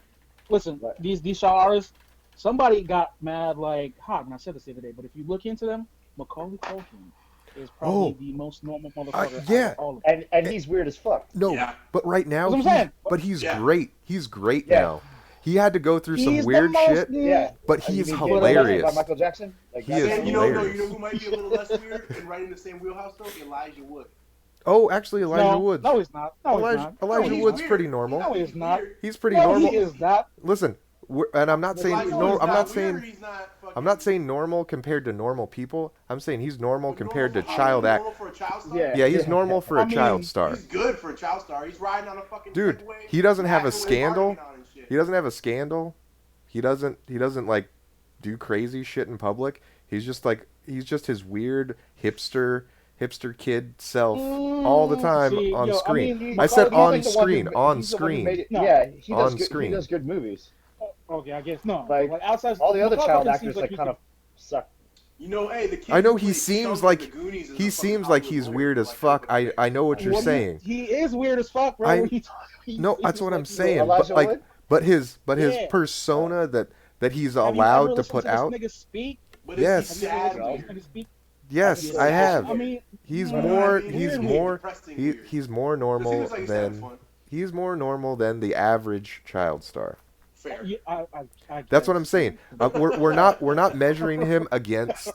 Listen, What? these child artists, somebody got mad like hot, and I said this the other day, but if you look into them, Macaulay Culkin is probably the most normal motherfucker out yeah. of all of them. And he's weird as fuck. no, Yeah. but right now That's what I'm saying. but he's Yeah. great. He's great Yeah. now. He had to go through some He's weird the most, shit, Yeah, but You he is mean Get Away hilarious. by Michael Jackson. Like He that's is And you hilarious. know who might be a little less weird and right in the same wheelhouse though? Elijah Wood. Oh, actually, Elijah no, Woods. No, he's not. No, he's Elijah, not. Elijah no, he's Wood's not. pretty normal. No, he's not. Weird. He's pretty No, normal. he is not. Listen, and I'm not saying Elijah no. Wood's I'm not weird, saying he's not fucking- I'm not saying normal compared to normal people. I'm saying he's normal But compared to normal for- child act. normal for a child star? Yeah. Yeah, he's normal for I a mean, child star. He's good for a child star. He's riding on a fucking Dude, Segway, he doesn't have a backing away scandal. partying on and shit. He doesn't have a scandal. He doesn't like do crazy shit in public. He's just his weird hipster kid self all the time See, on yo, I screen. mean, I said He's on like the one who- screen, on he's the one who screen. made it- No. Yeah, he On does good. screen. He does good movies. Okay, I guess no. Like, outside All the other Macaulay child Culkin actors seems like he kind of suck. You know, hey, the kid I know who he played seems Chunk like in the Goonies is he a seems fucking like Hollywood he's lawyer weird for as like fuck. everybody. I know what you're Well, saying. He is weird as fuck, bro. I- He No, seems that's what like I'm he's saying. Elijah But like, Wood? but his Yeah. persona that he's Have you ever allowed to listened put this out. nigga speak? But Yes. is Have he you ever sad listened to weird? this nigga speak? Yes, He's I sad have. I mean, He's you know more. what I mean? He's Weird, more. depressing He, weird. he's more 'Cause he normal looks like he's having than. fun. He's more normal than the average child star. Fair. Yeah, I That's what guess. I'm saying. We're not measuring him against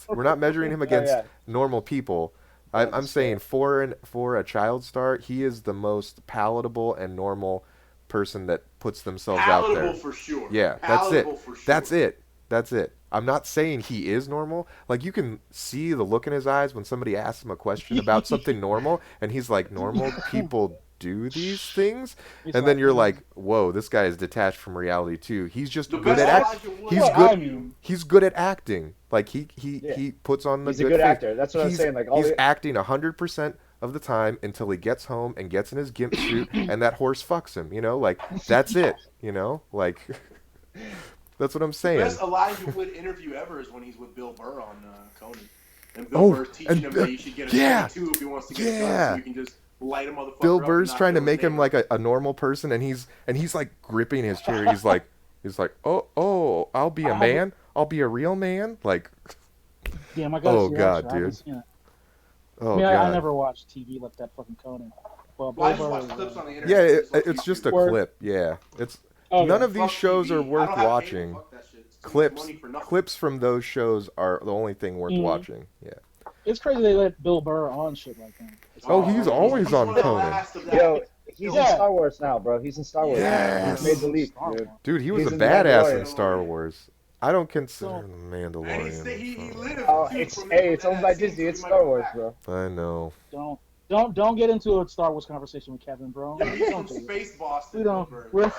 yeah. normal people. I'm That's saying fair. for a child star, he is the most palatable and normal person that puts themselves out Palatable there. for sure. Yeah, that's it. Palatable for sure. That's it. That's it. I'm not saying he is normal. Like you can see the look in his eyes when somebody asks him a question about something normal, and he's like, "Normal people do these things," He's and then like, you're like, "Whoa, this guy is detached from reality too. He's just The good best at Elijah Wood He's Well, good. I mean, He's good at acting. Like he Yeah. puts on the He's a good good face. actor. That's what I'm He's- saying. Like all he's the acting 100% of the time until he gets home and gets in his gimp suit and that horse fucks him. You know, like that's it. You know, like that's what I'm saying. Best Elijah Wood interview ever is when he's with Bill Burr on Conan. And Bill Oh, Burr's teaching and him that you should get a yeah. 22 if he wants to get Yeah. guns, so you can just light a motherfucker Bill up Burr's and not trying to kill his make him neighbor. like a normal person, and he's like gripping his chair. He's like, oh, I'll be a man. I'll be a real man. Like, damn, I gotta Oh, see that God, shit. I haven't dude. seen it. oh I mean, god. I never watched TV like that fucking Conan. Well, Well, I just Bill watch Burr, clips on the internet. Yeah, like it's just a YouTube. Word. clip. Yeah, it's oh, none yeah. of these Fuck shows TV. are I worth don't have watching. cable. Fuck that shit. It's too much Clips money for nothing. clips from those shows are the only thing worth Mhm. watching. Yeah. It's crazy they let Bill Burr on shit like that. Oh, he's always on one of the Conan. last of that. Yo, he's Yeah. in Star Wars now, bro. He's in Star Wars. Yes. He's made the leap, Star dude. Wars. Dude, he was He's a in the badass in Mandalorian. Star Wars. I don't consider So- him a And Mandalorian. he lived Oh, too, it's from hey, it's that owned by scene, Disney. so It's he might Star go Wars, back. bro. I know. Don't get into a Star Wars conversation with Kevin, bro. Yo, he's from Don't do it. Space Boston. We don't. Bill Burr. We're,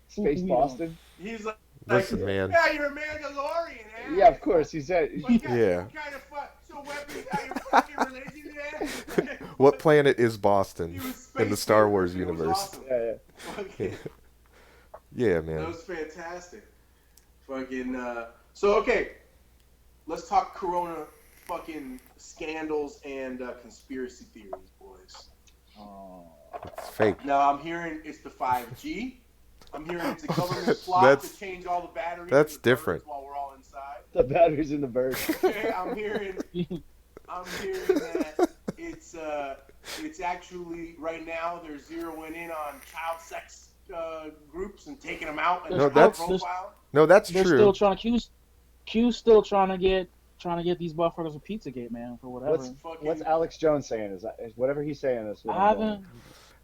Space we Boston. He's like, Listen, man. yeah, you're a Mandalorian, eh? Yeah, of course. He's at. What kind, Yeah. What kind of so weapons got your fucking religion, man? What planet is Boston He was in the space Star man. Wars It was universe? awesome. Yeah, Fucking- Yeah, That man. was fantastic. Fucking. So okay, let's talk Corona fucking scandals and conspiracy theories, boys. It's fake. Now I'm hearing it's the 5G. I'm hearing it's a government plot That's- to change all the batteries. that's in the birds different. While we're all inside. The batteries in the bird. Okay, I'm hearing that it's actually right now they're zeroing in on child sex groups and taking them out and No, their high that's- profile. No, that's they're true. still trying to accuse. Q's still trying to get these motherfuckers with Pizzagate, man, for whatever. What's Alex Jones saying? Is whatever he's saying is what I I'm going. haven't.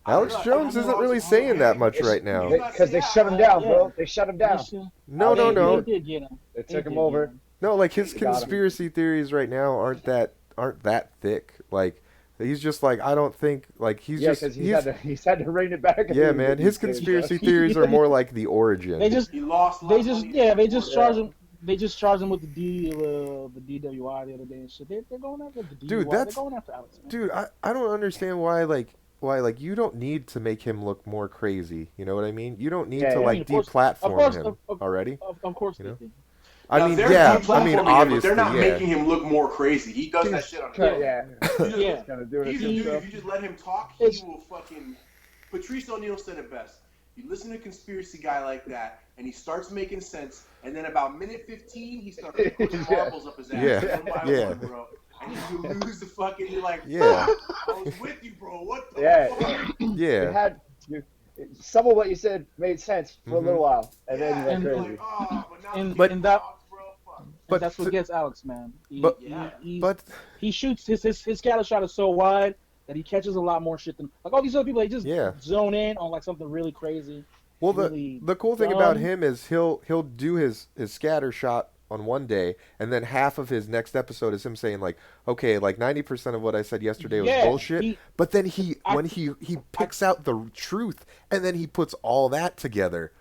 Alex Jones isn't really saying that much right now. Because they shut him down, bro. They shut him down. No. They did get him. They took him over. No, like his They got him. conspiracy theories right now aren't that thick. Like he's just like I don't think like he's because he's had to rein it back. Yeah, man. His conspiracy theories are more like the origin. They just charge him. They just charged him with the DWI the other day and shit. They're going after the DUI. Dude, they're going after Alex. Man. Dude, I don't understand why you don't need to make him look more crazy. You know what I mean? You don't need to deplatform him already. Of course, you know? I mean, obviously, they're not making him look more crazy. He does that shit on Yeah. He's a dude. If you just let him talk, he will fucking. Patrice O'Neal said it best. You listen to a conspiracy guy like that, and he starts making sense, and then about minute 15, he starts pushing marbles up his ass. One by one, bro. And you lose the fucking. You're like, I was with you, bro. What the fuck? Yeah. Some of what you said made sense for a little while, and then you went crazy. But that's what gets Alex, man. He shoots his scatter shot is so wide that he catches a lot more shit than like all these other people. They just zone in on like something really crazy. Well, really the cool thing about him is he'll do his scatter shot on one day, and then half of his next episode is him saying like, okay, like 90% of what I said yesterday was bullshit. But then he picks out the truth, and then he puts all that together.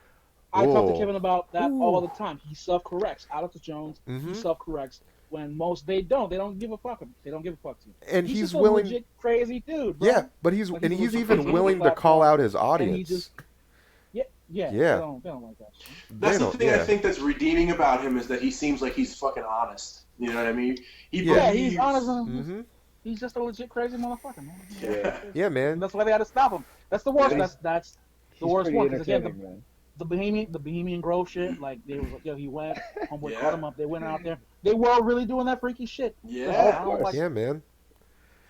I talk to Kevin about that all the time. He self-corrects. Alex Jones, he self-corrects when most they don't give a fuck. They don't give a fuck to him. And he's just willing, legit crazy dude. Bro. Yeah, but he's even willing to call out his audience. And he just, they don't like that shit. That's the thing I think that's redeeming about him is that he seems like he's fucking honest. You know what I mean? He's honest. He's just a legit crazy motherfucker, man. Yeah, man. And that's why they got to stop him. That's the worst. That's the worst one. Because again, the Bohemian Grove shit, like they was like, he went, homeboy caught him up. They went out there. They were really doing that freaky shit. Yeah, of course. Yeah, man.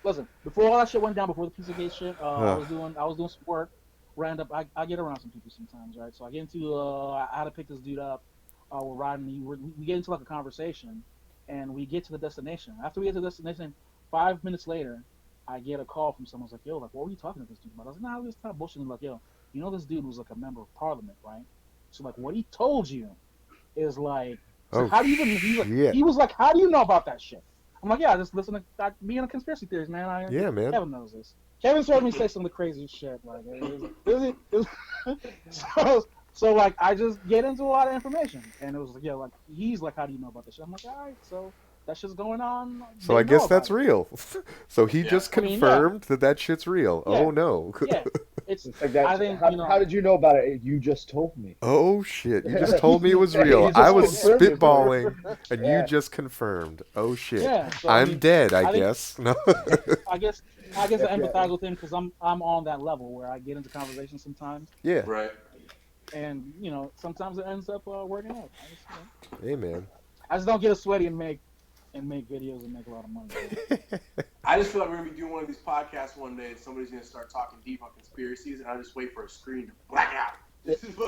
Listen, before all that shit went down, before the Pizzagate shit, I was doing some work. Ran up. I get around some people sometimes, right? So I get into. I had to pick this dude up. We're riding. We get into like a conversation, and we get to the destination. After we get to the destination, 5 minutes later, I get a call from someone. Like, yo, like, what were you talking to this dude about? I was like, nah, we was kind of bullshitting. Like, yo, you know, this dude was like a member of parliament, right? So like, what he told you is like, so how do you even? He was like, how do you know about that shit? I'm like, yeah, just listen to being a conspiracy theorist, man. Man. Kevin knows this. Kevin's heard me say some of the crazy shit. Like, it was so like, I just get into a lot of information, and it was like, like he's like, how do you know about this shit? I'm like, all right, so that shit's going on. So I guess that's real. So he just confirmed that shit's real. Yeah. Oh no. Yeah, it's like that. I think, how did you know about it? You just told me. Oh shit! You just told me it was real. I was spitballing, and you just confirmed. Oh shit! Yeah, so, I'm dead. I guess. No. I guess I empathize with him because I'm on that level where I get into conversations sometimes. Yeah. Right. And sometimes it ends up working out. Hey man. I just don't get sweaty and make videos and make a lot of money. I just feel like we're gonna be doing one of these podcasts one day, and somebody's gonna start talking deep on conspiracies, and I just wait for a screen to black out.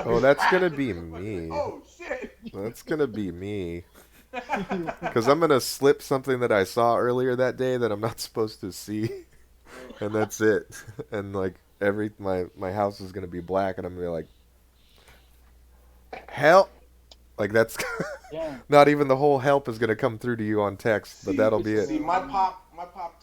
Oh, that's gonna be me. Oh shit. That's gonna be me. Because I'm gonna slip something that I saw earlier that day that I'm not supposed to see, and that's it. And like my house is gonna be black, and I'm gonna be like, help. Like that's not even the whole help is gonna come through to you on text, but that'll be it. See, my pop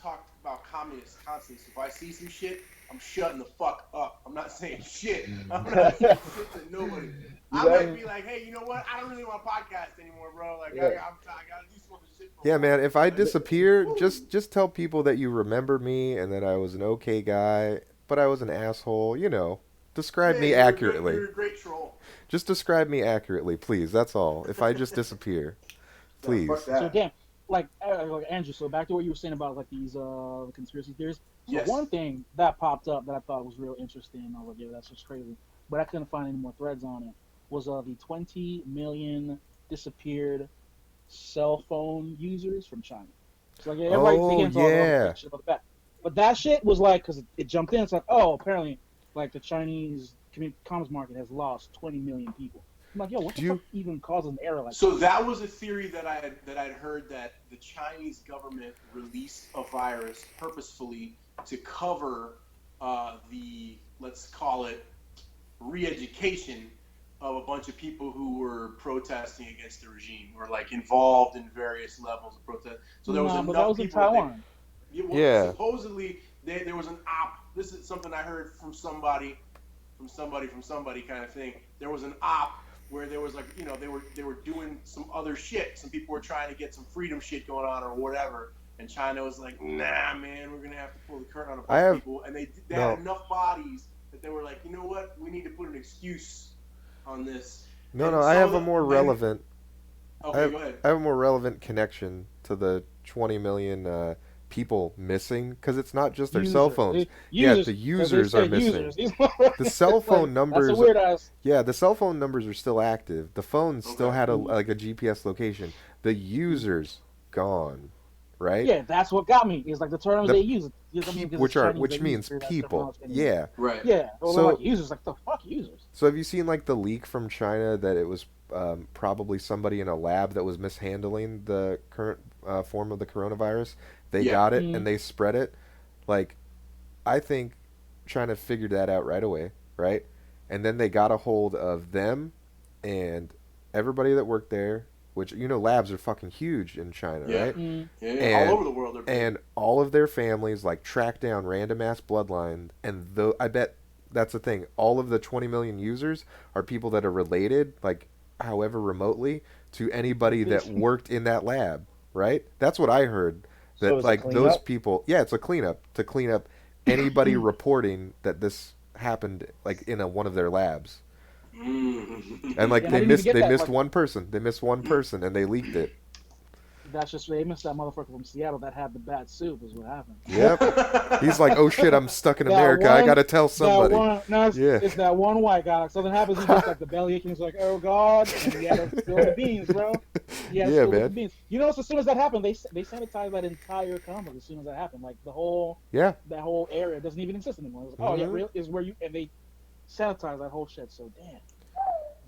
talked about communists constantly. So if I see some shit, I'm shutting the fuck up. I'm not saying shit. I'm not saying shit to nobody. I might be like, hey, you know what? I don't really want a podcast anymore, bro. Like, I gotta do some other shit. Yeah, man. If I disappear, just tell people that you remember me and that I was an okay guy, but I was an asshole. Describe me accurately. You're a great troll. Just describe me accurately, please. That's all. If I just disappear, please. So again, like Andrew. So back to what you were saying about like these conspiracy theories. So one thing that popped up that I thought was real interesting. I was like, yeah, that's just crazy. But I couldn't find any more threads on it. Was the 20 million disappeared cell phone users from China. So like everybody begins all that shit about that. But that shit was like, because it jumped in. It's like, oh, apparently, like the Chinese commerce market has lost 20 million people. I'm like, yo, what the Do fuck you? even causes an error like So that? that was a theory that I'd heard, that the Chinese government released a virus purposefully to cover the, let's call it, re-education of a bunch of people who were protesting against the regime, or like involved in various levels of protest. So there was Nah, but that enough was in people that Taiwan. Yeah. supposedly there was an op. This is something I heard from somebody, kind of thing. There was an op where there was, like, they were doing some other shit. Some people were trying to get some freedom shit going on or whatever, and China was like, nah, man, we're gonna have to pull the curtain on a I bunch of have people, and they had no, enough bodies that they were like, you know what, we need to put an excuse on this. no, no. And I some have of a the more men. relevant. Okay, go ahead. I have a more relevant connection to the 20 million people missing, because it's not just their cell Users, phones. Yeah, the users, because they users are said missing. users. These The cell motherfuckers, like phone that's a numbers. weird ass. Yeah, the cell phone numbers are still active. The phones still Okay. had a GPS location. The users gone, right? Yeah, that's what got me. Is like the terms The they use. I mean, because it's Chinese, they which use means weird ass people. terminology anyway. Yeah. Right. Yeah, or they're like So users. Like the fuck users. so have you seen like the leak from China that it was probably somebody in a lab that was mishandling the current form of the coronavirus? They Yeah. got it Mm. and they spread it. Like, I think China figured that out right away, right? And then they got a hold of them and everybody that worked there, which labs are fucking huge in China, Yeah. right? Mm. Yeah. All And over the world, they're big. and all of their families like tracked down random ass bloodline, and though I bet that's the thing, all of the 20 million users are people that are related, like however remotely, to anybody that worked in that lab, right? That's what I heard. So That it's a like those cleanup. people, yeah, it's a cleanup to clean up anybody reporting that this happened like in one of their labs. And like Yeah, and I didn't even get they that. missed Like one person. They missed one person and they leaked it. that's just they missed that motherfucker from Seattle that had the bad soup. Is what happened. Yep. He's like, "Oh shit, I'm stuck in That America. I one, got to tell that somebody." one, no, Yeah. it's that one white guy. Like, something happens, he gets like the belly ache, and he's like, "Oh God!" And he had to spill the beans, bro. He had to Yeah, spill the man. beans. You know, so as soon as that happened, they sanitized that entire complex. As soon as that happened, like Yeah. that whole area doesn't even exist anymore. It was like, oh yeah, Mhm. real is where you and they sanitized that whole shit. So damn,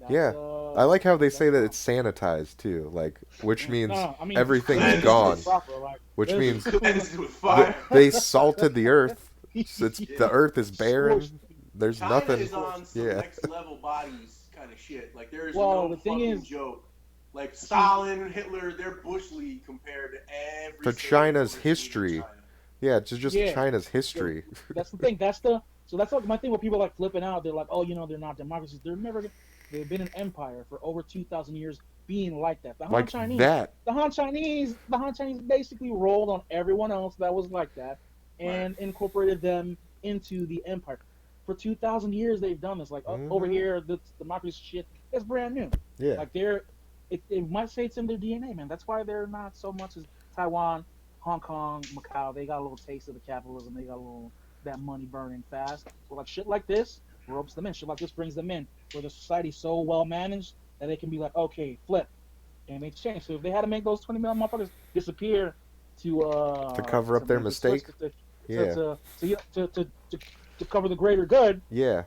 Yeah. that's I like how they that's say that wrong. it's sanitized too, like which No, means no, I mean everything's cleansed Cleansed. gone, is proper. Like which this means Cleansed with th fire. they salted the earth. So Yeah. the earth is scorched. barren. There's China nothing. is on some Yeah. next level bodies kind of shit. Like, there is Well, no the thing fucking is, joke. Like, see, Stalin, Hitler, they're bush league compared to every To single China's person in history. China. Yeah, it's just yeah, China's so history. that's the thing. That's like my thing. Where people like flipping out, they're like, oh, they're not democracies. They've been an empire for over 2,000 years, being like that. Like that. The Han Chinese basically rolled on everyone else that was like that, Right. and incorporated them into the empire. For 2,000 years, they've done this. Like over Mhm. here, the democracy shit is brand new. Yeah. Like it might say it's in their DNA, man. That's why they're not so much as Taiwan, Hong Kong, Macau. They got a little taste of the capitalism. They got a little that money burning fast. So like shit like this ropes them in. Shit like this brings them in, where the society's so well managed that they can be like, okay, flip, and they change. So if they had to make those 20 million motherfuckers disappear To cover up their make the switch mistake. to Yeah. to cover the greater good, Yeah.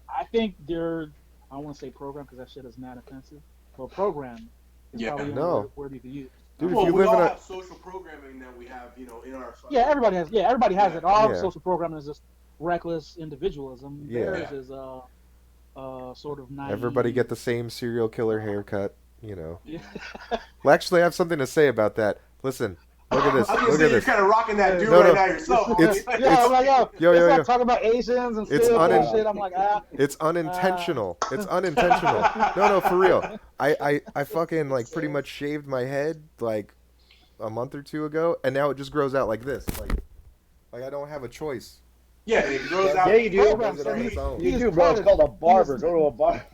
I think they're, I don't want to say program because that shit is not offensive, but program is Yeah. probably the only No. word you could use. Dude, if Well, you we live all in a have social programming that we have, in our Yeah, fucking. everybody has Yeah. it. All Yeah. social programming is just reckless individualism. Yeah. Theirs Yeah. is sort of naive. everybody get the same serial killer haircut, Yeah. Well, actually, I have something to say about that. Listen, look at I was this. gonna Look say at you're this. kind of rocking that dude No, right no. now yourself. It's- homie. Yeah, I'm like, Yo, it's yo, like yo. talking about Asians and It's stuff and unin- shit. I'm like, It's unintentional. It's unintentional. No, no, for real. I fucking like pretty much shaved my head like a month or two ago, and now it just grows out like this. Like I don't have a choice. Yeah, and it grows out. Yeah, you do. program, Does it so on he- its own. he You is do, bro. It's predator. called a barber. He is- Go to a barber.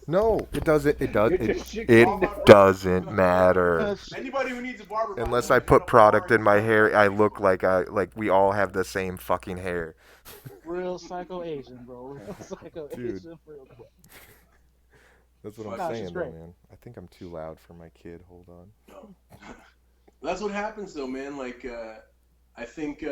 No, it doesn't. It does. You're It just shit- it All my- doesn't matter. Anybody who needs a barber, by the Unless way, I hit put up product Barber. in my hair, I look like we all have the same fucking hair. Real psycho Asian, bro. Real psycho Dude. Asian. Real quick. That's what I'm Nah, she's saying, though, great. man. I think I'm too loud for my kid. Hold on. No. That's what happens, though, man. Like, I think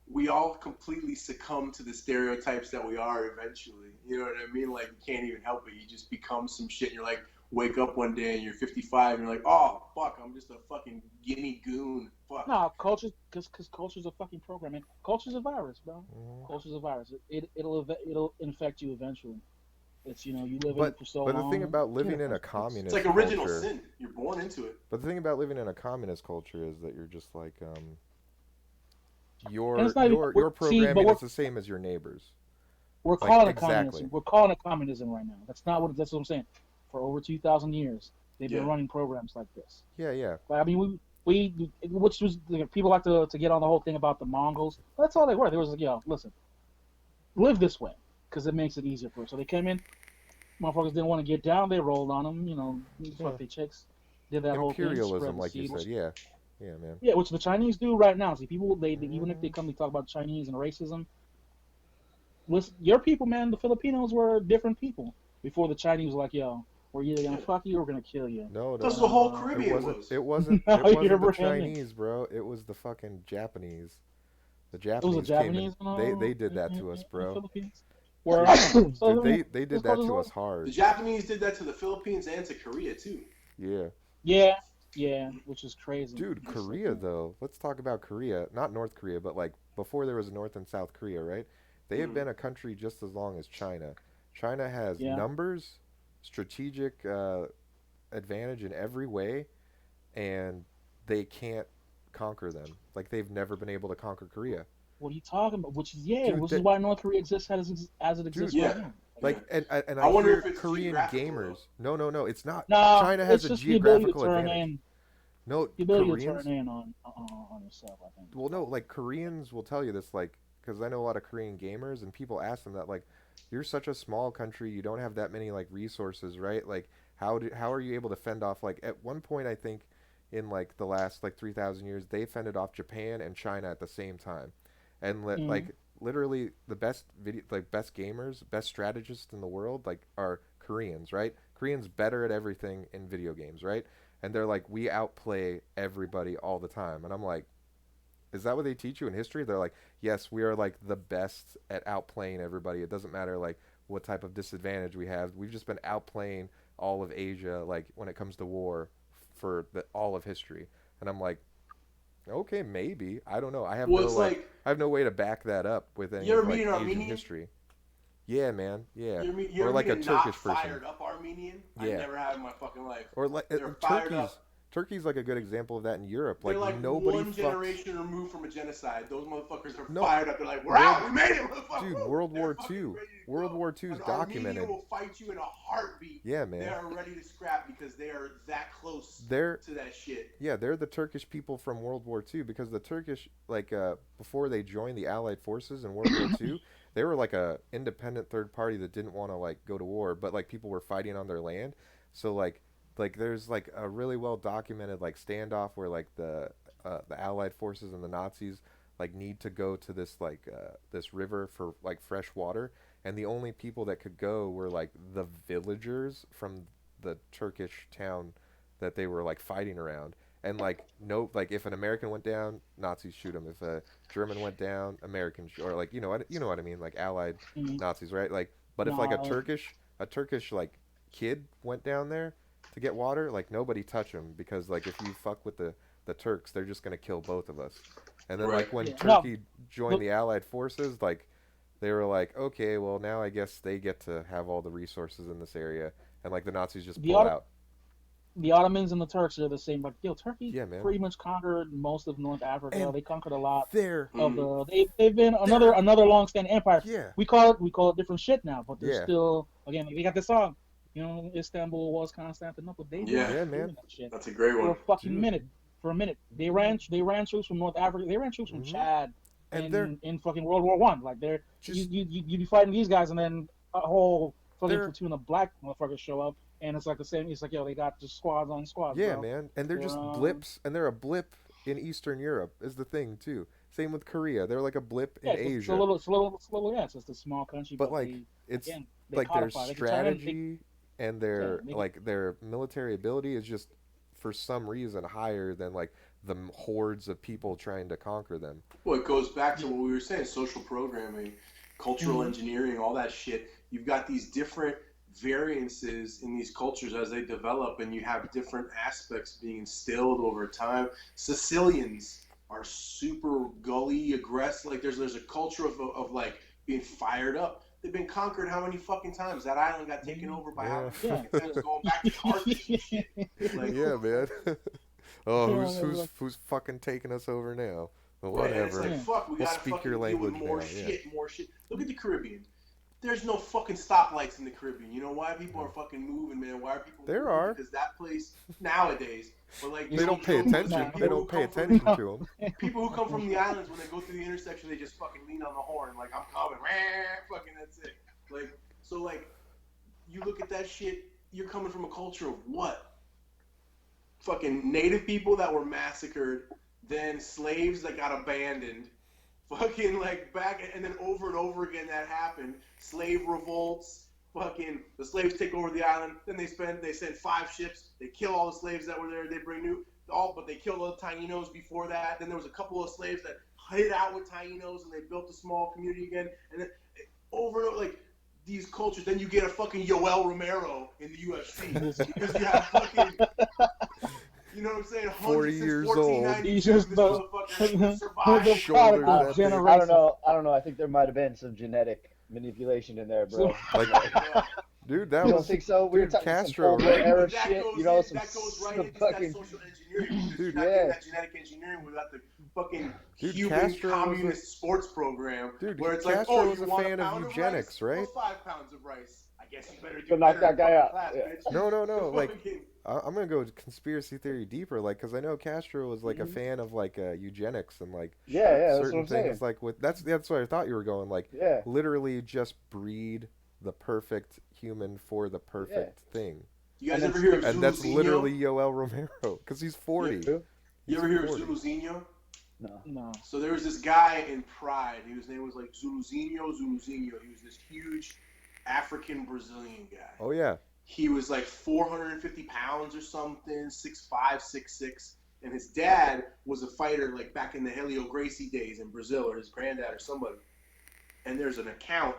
we all completely succumb to the stereotypes that we are eventually. You know what I mean? Like, you can't even help it. You just become some shit. And you're like, wake up one day and you're 55 and you're like, oh, fuck, I'm just a fucking guinea goon. Fuck. No, because culture's a fucking programming. Culture's a virus, bro. Mhm. Culture's a virus. It'll infect you eventually. It's you live in it But for so but the thing long. about Yeah, living in a It's communist like original culture, sin. You're born into it. but the thing about living in a communist culture is that you're just like and it's your not even. your your See, but programming is the same as your neighbors. we're Like calling it communism. exactly. We're calling it communism right now. That's not what. That's what I'm saying. For over 2,000 years, they've been Yeah. running programs like this. Yeah, yeah. Like I mean, which was people like to get on the whole thing about the Mongols. That's all they were. They was like, listen, live this way because it makes it easier for us. So they came in. Motherfuckers didn't want to get down. They rolled on them. Yeah. Fuck they chicks. Did that whole thing, Imperialism, spread the like you seed. said. Yeah. Yeah, man. Yeah, which the Chinese do right now. See, people they even if they Mhm. come to talk about Chinese and racism, listen, your people, man, the Filipinos were different people before the Chinese were like, yo, we're either gonna Yeah. fuck you or we're gonna kill you. No, That's no. the whole It Caribbean wasn't was. it wasn't Now it you're wasn't the bringing Chinese, bro. It was the fucking Japanese. The it was the Japanese came and Japanese in, they did that to us, in the bro. Philippines. Where Dude, dude, so they did this that culture's to like, us The hard. Japanese did that to the Philippines and to Korea, too. Yeah. yeah, yeah, which is crazy. Dude, It's like, Korea though. Let's talk about Korea. Not North Korea, but like before there was North and South Korea, right? They have Mm. been a country just as long as China. China has yeah, numbers, strategic advantage in every way, and they can't conquer them. Like they've never been able to conquer Korea. what are you talking about? Dude, Which is that why North Korea exists as it exists dude, right Yeah. now. Yeah. and I I wonder hear if it's Korean geographical, though. gamers. No, no, no, it's not. No, China has it's a just the ability to geographical turn advantage. in, No, the ability to turn Koreans. in on yourself. I think. Well, no, like Koreans will tell you this, like, because I know a lot of Korean gamers, and people ask them that, like, you're such a small country, you don't have that many like resources, right? Like, how are you able to fend off? Like, at one point, I think, in like the last like 3,000 years, they fended off Japan and China at the same time, and Mm, like literally the best video, like best gamers, best strategists in the world, like are Koreans, right? Koreans better at everything in video games, right? And they're like, we outplay everybody all the time, and I'm like, is that what they teach you in history? They're like, yes, we are like the best at outplaying everybody. It doesn't matter like what type of disadvantage we have. We've just been outplaying all of Asia, like when it comes to war, for all of history. And I'm like, okay, maybe. I don't know. Well, it's like, I have no way to back that up with any you ever of meet like an Asian Armenian? history. Yeah, man. Yeah. You Or ever like meet a a not Turkish person. fired up Armenian? I Yeah. never have in my fucking life. Or like They're fired Turkey's up. Turkey's like a good example of that in Europe. They're Like like nobody one fucks. generation removed from a genocide. Those motherfuckers are No, fired up. They're like, we're World out. We made it, motherfucker. Dude, Woo! World They're War fucking Two. ready to World go. War Two is An Armenian documented. will fight you in a heartbeat. Yeah, They man. are ready to scrap because they are that close They're to that shit. yeah, they're the Turkish people from World War Two because the Turkish like before they joined the Allied forces in World War Two, they were like a independent third party that didn't want to like go to war, but like people were fighting on their land. So like there's like a really well documented like standoff where like the Allied forces and the Nazis like need to go to this like this river for like fresh water, and the only people that could go were like the villagers from the Turkish town that they were like fighting around. And like no, like if an American went down, Nazis shoot him. If a German went down, Americans or like you know what I mean, like Allied mm, Nazis, right? Like, but if like no, a Turkish like kid went down there to get water, like nobody touch him because like if you fuck with the Turks, they're just gonna kill both of us. And then Right. like when yeah, no. Turkey joined The, the Allied forces, like they were like, okay, well now I guess they get to have all the resources in this area, and like the Nazis just the pull Otto- out. the Ottomans and the Turks are the same. But Turkey Yeah, man. pretty much conquered most of North Africa. And They conquered a lot they're of Mm. they've been they're another long-standing empire. yeah, We call it different shit now, but they're yeah, still again. They got this song, Istanbul was Constantinople. They've Yeah, been yeah, man. doing that shit that's a great for one. a fucking Dude. minute. For a minute, they ran troops from North Africa. They ran troops from Hmm. Chad And they're in fucking World War I. Like they're just you be fighting these guys, and then a whole fucking they're platoon of black motherfuckers show up, and it's like the same. It's like they got just squads on squads, yeah, bro. man. And they're They're just blips, and they're a blip in Eastern Europe is the thing too. Same with Korea. They're like a blip yeah, in Asia. yeah, it's just a small country, But but like it's they like their codify. They can turn in. strategy and Yeah, their they can, like their military ability is just for some reason higher than like the hordes of people trying to conquer them. Well, it goes back to what we were saying: social programming, cultural Mhm. engineering, all that shit. You've got these different variances in these cultures as they develop, and you have different aspects being instilled over time. Sicilians are super gully, aggressive. Like there's a culture of like being fired up. They've been conquered how many fucking times? That island got taken over by how Yeah. many Yeah. fucking times? Going back to Carthage and shit. Like, Yeah, man. Oh, Yeah, who's fucking taking us over now? Well, right, and it's whatever. like, yeah. fuck, we We'll gotta speak your fucking deal with language more now. Yeah. shit, more shit. Look at the Caribbean. There's no fucking stoplights in the Caribbean. You know why people are fucking moving, man? Why are people There moving? are. Because that place nowadays, but like They don't pay Joe Louis attention. and No. They people don't who pay come from attention to them. people who come from the islands when they go through the intersection, they just fucking lean on the horn like I'm coming, fucking that's it. Like so, like you look at that shit. You're coming from a culture of what? Fucking native people that were massacred, then slaves that got abandoned, fucking like back and then over and over again that happened. Slave revolts, fucking the slaves take over the island, then they send 5 ships, they kill all the slaves that were there, they bring new all but they killed all the Tainos before that. Then there was a couple of slaves that hid out with Tainos and they built a small community again. And then over and over like these cultures, then you get a fucking Yoel Romero in the UFC because you have fucking you know what I'm saying? 40 Hundreds years since old. 1492. He's just This the motherfucker has the survived. Shoulder product of that thing. I generations. don't know. I think there might have been some genetic manipulation in there, bro. Like, Yeah. dude, that You don't was think so? We were dude, talking some Castro, Cold War right? era That shit, goes you know, in, some that goes right some into fucking that social engineering because Dude, you're not yeah. getting that genetic engineering without the fucking Dude, Cuban Castro was a- communist sports program Dude, where it's Castro like, oh, was you a want fan a of pound of eugenics, rice right? or 5 pounds of rice? I guess you better do Go knock better that in guy fucking out. class, Yeah. bitch. No. Like, Fucking- I'm gonna go conspiracy theory deeper, like, because I know Castro was like a fan of like eugenics and like Yeah, that's what certain I'm things, saying. like with that's what I thought you were going, like Yeah. literally just breed the perfect human for the perfect thing, you guys And ever then hear of and that's Zuluzinho? literally Yoel Romero, because he's 40. Who? You He's ever hear of 40. Zuluzinho? No. No. So there was this guy in Pride. His name was like Zuluzinho. He was this huge African Brazilian guy. Oh yeah, He was like 450 pounds or something, 6'5", 6'6". And his dad was a fighter like back in the Helio Gracie days in Brazil, or his granddad or somebody. And there's an account,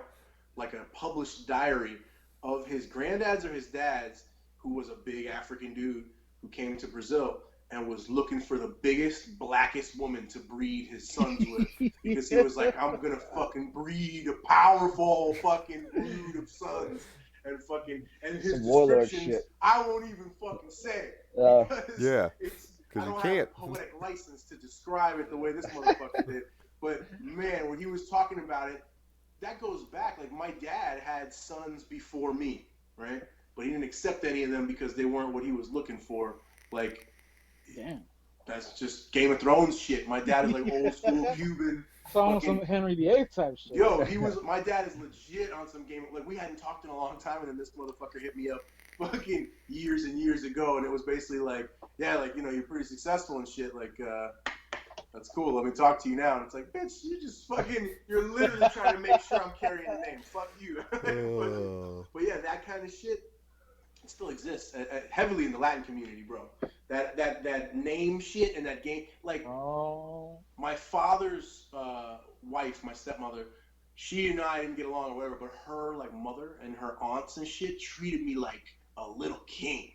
like a published diary, of his granddad's or his dad's, who was a big African dude who came to Brazil and was looking for the biggest, blackest woman to breed his sons with. Because he was like, I'm going to fucking breed a powerful fucking brood of sons. And his Some warlord descriptions, shit. I won't even fucking say. Because Yeah, I 'cause you don't have can't. a poetic license to describe it the way this motherfucker did. But man, when he was talking about it, that goes back. Like my dad had sons before me, right? But he didn't accept any of them because they weren't what he was looking for. Like, Damn. that's just Game of Thrones shit. My dad is like old school Cuban. It's almost Fucking- some Henry VIII type shit. Yo, my dad is legit on some game. Like we hadn't talked in a long time, and then this motherfucker hit me up fucking years and years ago, and it was basically like, yeah, like you're pretty successful and shit. Like, that's cool. Let me talk to you now. And it's like, bitch, you're literally trying to make sure I'm carrying the name. Fuck you. Oh. But yeah, that kind of shit. It still exists heavily in the Latin community, bro. That name shit and that game, like my father's wife, my stepmother, she and I didn't get along or whatever, but her like mother and her aunts and shit treated me like a little king.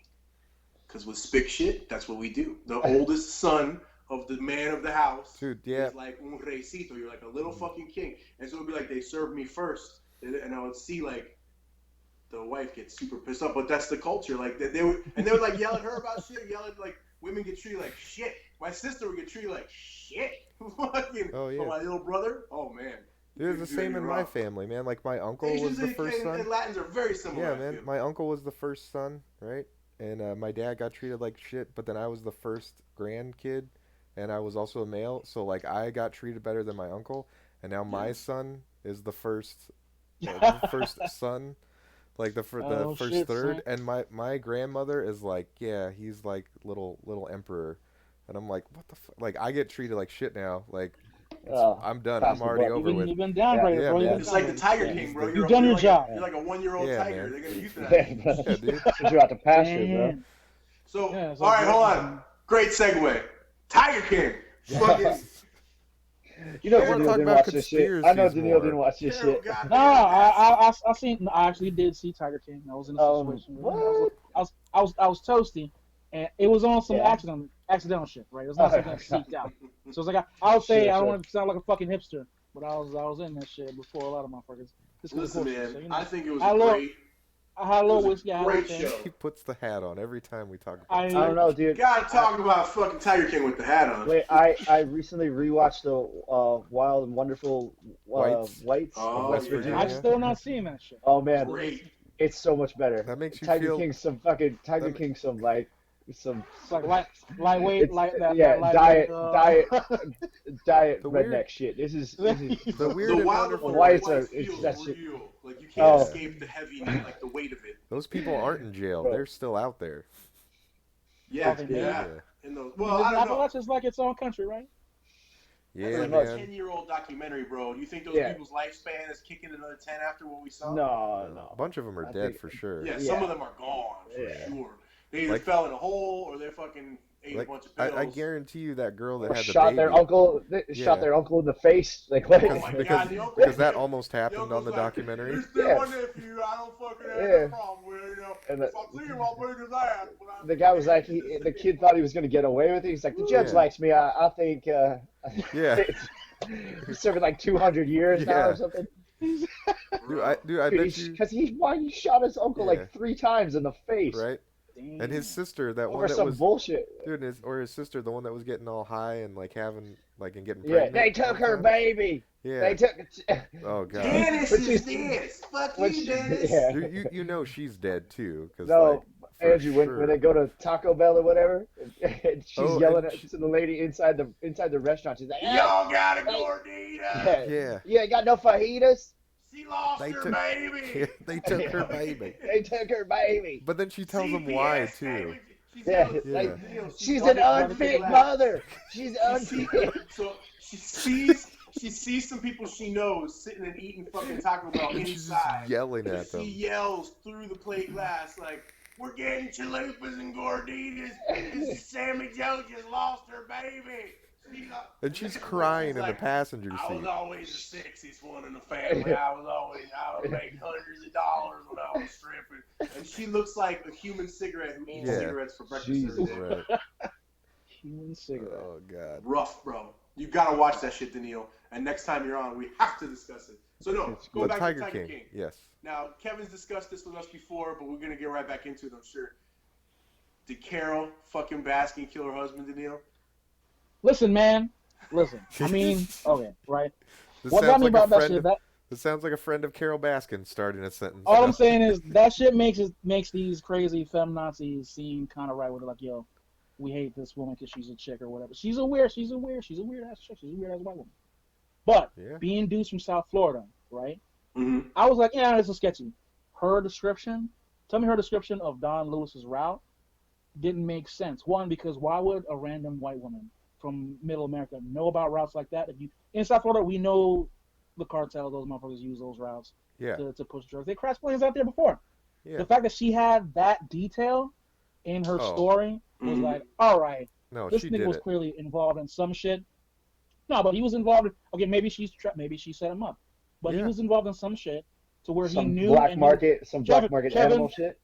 Cause with spick shit, that's what we do. The oldest son of the man of the house, Dude, yeah. is like un reycito. You're like a little fucking king, and so it'd be like they served me first, and I would see like. The wife gets super pissed off, but that's the culture. Like they would like yell at her about shit, yell at like women get treated like shit. My sister would get treated like shit. Fucking, Oh, yeah. But my little brother, oh man. Dude, it's the same in my family, man. Like my uncle was Asians the first son. and Latins are very similar. Yeah, I man. feel. My uncle was the first son, right? And my dad got treated like shit, but then I was the first grandkid, and I was also a male, so like I got treated better than my uncle, and now my son is the first son, like the first shit, third, son. and my grandmother is like, yeah, he's like little emperor, and I'm like, what the fuck? Like I get treated like shit now, like. I'm done. pass I'm the already buck. over with. You've been downgraded, Yeah, bro. man. It's like the Tiger Yeah. King, bro. You've done your job. You're like a 1-year-old Yeah, tiger. man. They're gonna euthanize you. Yeah, Yeah, dude. Put you out to pasture, bro. Damn. So, Yeah, so all right, hold Drake- on. Great segue. Tiger King. Fucking You know I want to Daneel talk didn't about watch this shit. I know conspiracies Daneel more. didn't watch this Carol shit. goddamn No, Baskin. I seen. I actually did see Tiger King. I was in a situation. Where, you know, What? I was toasty, and it was on some Yeah. accidental shit, right? It was not something I seeked out. So it's like I would say Sure, I don't sure. want to sound like a fucking hipster, but I was in that shit before a lot of motherfuckers. Just 'cause of Listen, bullshit. man, So, you know, I think it was I love- great. I had a It little was a whiskey. I had a little great thing. show. He puts the hat on every time we talk about I- I don't know, dude. Gotta talk about fucking Tiger King with the hat on. Wait, I recently rewatched the Wild and Wonderful Whites. Whites Oh, of West yeah. Virginia. I'm still not seeing that shit. Oh man, Great. it's so much better. That makes you Tiger feel- King some fucking Tiger that- King some like some It's like lightweight, It's- like that. yeah, that lightweight, diet The redneck weird- shit. This is the weird The and Wild wonderful and Whites Whites are- it's feels that shit. real. Like you can't Oh. escape the heavy, like the weight of it. Those people aren't in jail. Bro. They're still out there. Yeah, Oh, yeah. Yeah. In those, well, I don't know. Appalachia's like its own country, right? Yeah, That's like much. a man. 10-year-old documentary, bro. You think those Yeah. people's lifespan is kicking another 10 after what we saw? no. A bunch of them are I dead think- for sure. Yeah, Yeah. some of them are gone for Yeah. sure. They either Like- fell in a hole or they fucking ate a Like, bunch of pills. I guarantee you that girl that Or had the shot baby. their uncle. Shot Yeah. their uncle in the face. Like what? Oh my because, God, the uncle- because that almost The happened on uncle's the like, documentary. You're still Yeah. my nephew. I don't fucking have Yeah. a problem with it. You know, And if I see him, I'll break his ass. but I- The guy was like, the kid thought he was gonna get away with it. He's like, the judge Yeah. likes me. I think. Yeah. He's serving like 200 years now Yeah. or something. Dude, I bet you. Because he shot his uncle Yeah. like 3 times in the face Right? Damn. And his sister, that over one that some was. bullshit. Dude, his sister, the one that was getting all high and like having, like, and getting Yeah, pregnant. they took all the her time. baby. Yeah. They took. Oh, God. Dennis But is she's- this. Fuck when you, she- Dennis. yeah. You know she's dead, too. Cause, No, like, for Andrew, when sure. they go to Taco Bell or whatever, and she's Oh, yelling and to the lady inside the restaurant. She's like, Y'all got a gordita. Yeah. You ain't got no fajitas. She lost They her took- baby. They took her baby. They took her baby. But then she tells them why, CPS, too. baby. She's Yeah, yelling- like, you know, she's yelling an at unfit the mother. She's She unfit. so she sees some people she knows sitting and eating fucking Taco Bell And she's inside. just yelling And at she them. yells through the plate glass like, "We're getting chalupas and gorditas. This is Sammy Joe just lost her baby." And she's crying in the like, passenger I was seat. always the sexiest one in the family. I would make hundreds of dollars when I was stripping. And she looks like a human cigarette who eats Yeah. cigarettes for breakfast Jesus. every day. Right. Human cigarette. Oh, God. Rough, bro. You gotta watch that shit, Daneel. And next time you're on, we have to discuss it. So no, go But back Tiger to Tiger King, King. yes. Now, Kevin's discussed this with us before, but we're gonna get right back into it, I'm sure. Did Carol fucking Baskin kill her husband, Daneel? Listen, man. Listen. I mean, okay, right. This What got sounds me like a about that friend shit? of, That this sounds like a friend of Carol Baskin starting a sentence. all I'm saying is that shit makes these crazy feminazis seem kind of right with it. Like, yo, we hate this woman because she's a chick or whatever. She's a weird ass chick. She's a weird ass white woman. But Yeah. being dudes from South Florida, right? Mm-hmm. I was like, yeah, this is sketchy. Her description, tell me her description of Don Lewis's route didn't make sense. One, because why would a random white woman from Middle America know about routes like that? If you in South Florida, we know the cartel, those motherfuckers use those routes Yeah. to push drugs. They crashed planes out there before. Yeah. The fact that she had that detail in her Oh. story was Mhm. like, all right, No, this she nigga did was it. clearly involved in some shit. No, but he was involved in, okay, maybe she set him up. But he Yeah. was involved in some shit to where he Some knew black and market, some black Kevin- market Kevin- animal shit.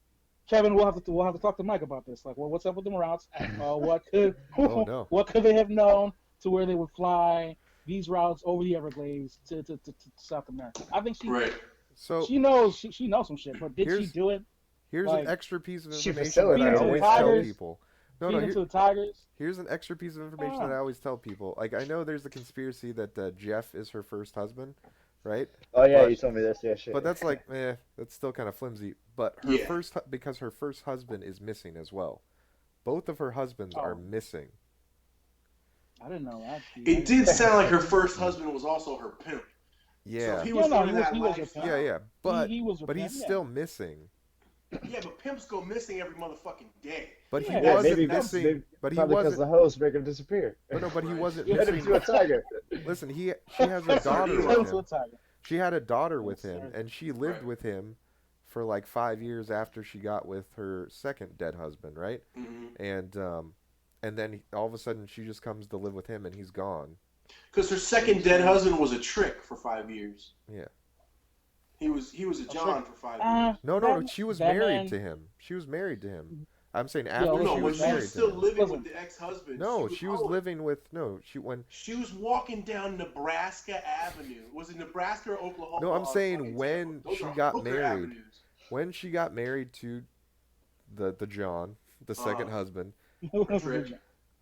Kevin, we'll have to talk to Mike about this. Like, well, what's up with them routes? What could Oh, no. what could they have known to where they would fly these routes over the Everglades to South America? I think Right. So she knows she knows some shit, but did she Here's- do it? here's like, an extra piece of she information that I facilitated always it. tell Tigers. people. No, Feeding to the Tigers? Here's an extra piece of information Ah. that I always tell people. Like, I know there's the conspiracy that Jeff is her first husband, right? Oh yeah, But- you told me this. Yeah, shit. But that's like, that's still kind of flimsy. But her Yeah. because her first husband is missing as well. Both of her husbands are Oh. missing. I didn't know that. It did sound like her first husband was also her pimp. So Yeah. if he was No, living that he was a lifestyle. pimp. Yeah. But he was a but he's pimp, yeah. still missing. Yeah, but pimps go missing every motherfucking day. But he Yeah, yeah, wasn't maybe, missing. maybe But he probably because wasn't. the hoes make him disappear. But he Right. wasn't Get him missing. to a tiger. Listen, she has a daughter Turn with Turn to a him. Tiger. She had a daughter Yes, with him, sir. and she lived Right. with him for like 5 years after she got with her second dead husband, right? Mm-hmm. And then all of a sudden she just comes to live with him and he's gone. Because her second dead husband was a trick for 5 years. Yeah. He was a John for 5 years. No, no, no. She was that married man, to him. She was married to him. I'm saying yo, after No, she when was she listen, was married to still him. living with listen. the ex-husband, No, she was living with no. She She was walking down Nebraska Avenue. Was it Nebraska or Oklahoma? no. I'm On saying fucking Tampa. when Those she are got hooker married. avenues. When she got married to the John, the second husband, Trick.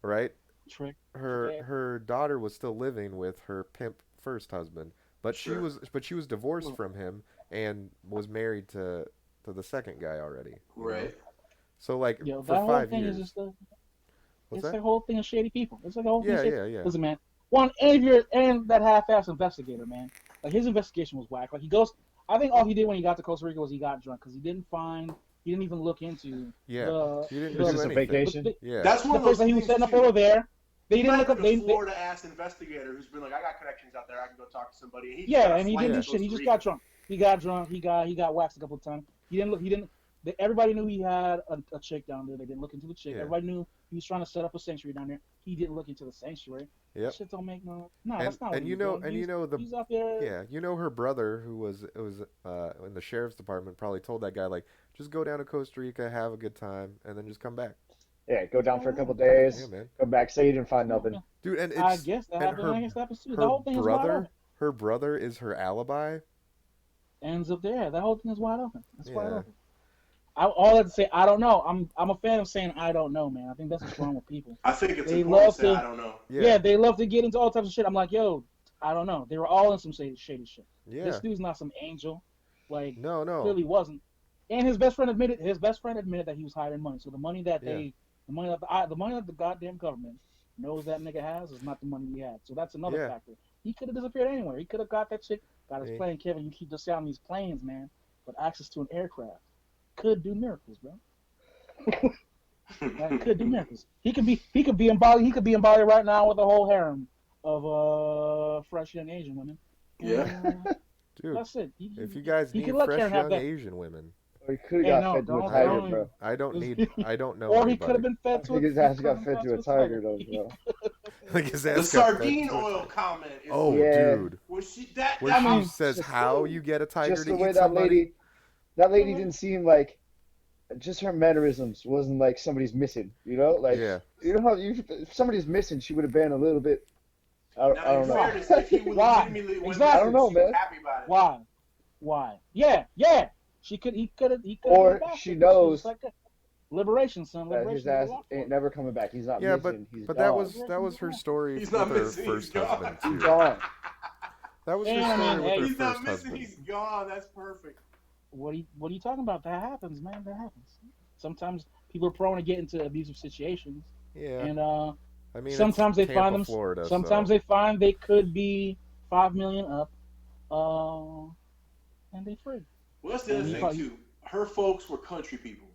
right? Trick. Her daughter was still living with her pimp first husband, but Sure. she was divorced from him and was married to the second guy already. You know? Right. So like Yo, for that whole five thing is years. just What's it's that? the whole thing of shady people. It's like the whole thing of Yeah, shady. yeah, yeah. Listen, man. One, and if you're and that half-ass investigator, man. Like his investigation was whack. Like he goes, I think all he did when he got to Costa Rica was he got drunk because he didn't even look into Yeah. the He didn't It was do just a anything. vacation. Yeah. That's one the of place those that he was things setting up too. over there. They He didn't might look have up. been a Florida-ass investigator who's been like, I got connections out there. I can go talk to somebody. And he just Yeah, got a and he flight didn't to do shit. He Costa just Rica. got drunk. He got drunk. He got waxed a couple of times. He didn't look. He didn't. Everybody knew he had a chick down there. They didn't look into the chick. Yeah. Everybody knew he was trying to set up a sanctuary down there. He didn't look into the sanctuary. That Yep. shit don't make no. No, that's not what And he's doing. you know the He's out there. yeah, you know her brother who was in the sheriff's department probably told that guy like just go down to Costa Rica, have a good time, and then just come back. Yeah, go down for a Yeah, couple Yeah, days, man. come back, say you didn't find nothing. yeah. Dude, and I it's guess that and happens. I guess that happens too. The her whole thing is wide open. brother is her alibi. Ends up there. That whole thing is wide open. It's wide Yeah. open. All I have to say, I don't know. I'm a fan of saying I don't know, man. I think that's what's wrong with people. I think it's They important love to say, to. I don't know. Yeah. Yeah, they love to get into all types of shit. I'm like, yo, I don't know. They were all in some shady shit. This Yeah. dude's not some angel. Like, No, no. clearly wasn't. And his best friend admitted that he was hiding money. So the money that Yeah. the money that the goddamn government knows that nigga has is not the money he had. So that's another Yeah. factor. He could have disappeared anywhere. He could have got that chick, got his Hey. plane. Kevin, you keep just sounding these planes, man. But access to an aircraft could do miracles, bro. That could do miracles. He could be in Bali. He could be in Bali right now with a whole harem of fresh young Asian women. Yeah. Dude, That's it. if you guys he need could let fresh Karen have young that. Asian women, Or he could Yeah, have got no, fed to a don't- tiger, don't- bro. I don't know Or he could have anybody. been fed I to think a his ass he got could have fed been to a tiger, though, bro. Like his The ass got fed sardine to a oil tiger. comment is Oh, Yeah. dude. where she that Where that she mean, says just- how you get a tiger Just to the way eat somebody. that lady didn't seem like, just her mannerisms wasn't like somebody's missing, you know? Like, Yeah. you know how if somebody's missing, she would have been a little bit, I now, don't in know. fairness, if he would Why? legitimately went Exactly. I don't know, missing, she was man. happy about it. Why? Yeah. He could have. Or she knows like that. Liberation, son. that Liberation. his ass Walk for ain't it. never coming back. He's not Yeah, missing. He's but gone. that was her story He's with not her missing, he's first gone. husband He's too. gone. That was her Yeah, story man, with hey. her He's not first missing. husband. He's gone. That's perfect. What are you talking about? That happens, man. That happens. Sometimes people are prone to get into abusive situations, Yeah. and I mean, sometimes it's they find Tampa, them. Florida, Sometimes so they find they could be 5 million up, and they free. Well, that's the other And he thing probably- too. Her folks were country people,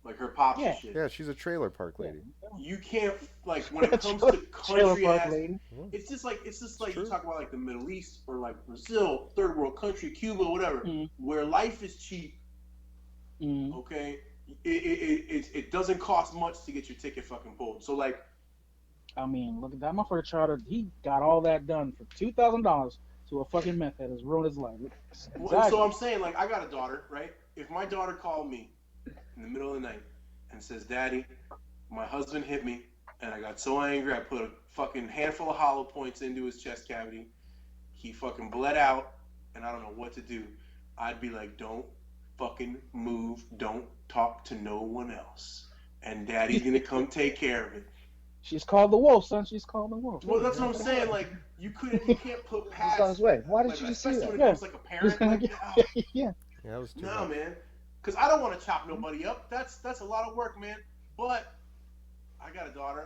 like her pops Yeah. and shit. yeah, she's a trailer park lady. You can't like when it comes to Trailer country park ass. lady. It's just like you true. talk about like the Middle East or like Brazil, third world country, Cuba, whatever, Mhm. where life is cheap. Mm. Okay, it doesn't cost much to get your ticket fucking pulled. So like, I mean, look at that motherfucker charter. He got all that done for $2,000 to a fucking meth head. Has ruined his life. so I'm saying like I got a daughter, right? If my daughter called me in the middle of the night and says, "Daddy, my husband hit me, and I got so angry I put a fucking handful of hollow points into his chest cavity. He fucking bled out, and I don't know what to do." I'd be like, "Don't fucking move. Don't talk to no one else. And Daddy's gonna come take care of it." She's called the wolf, son. She's called the wolf. Well, that's what I'm saying. Like, you can't put He's past. on his way. Why did like, you just say especially that? when it comes to, like a parent. Like, yeah. Yeah, that was too no, much. man. Because I don't want to chop nobody up. That's a lot of work, man. But I got a daughter.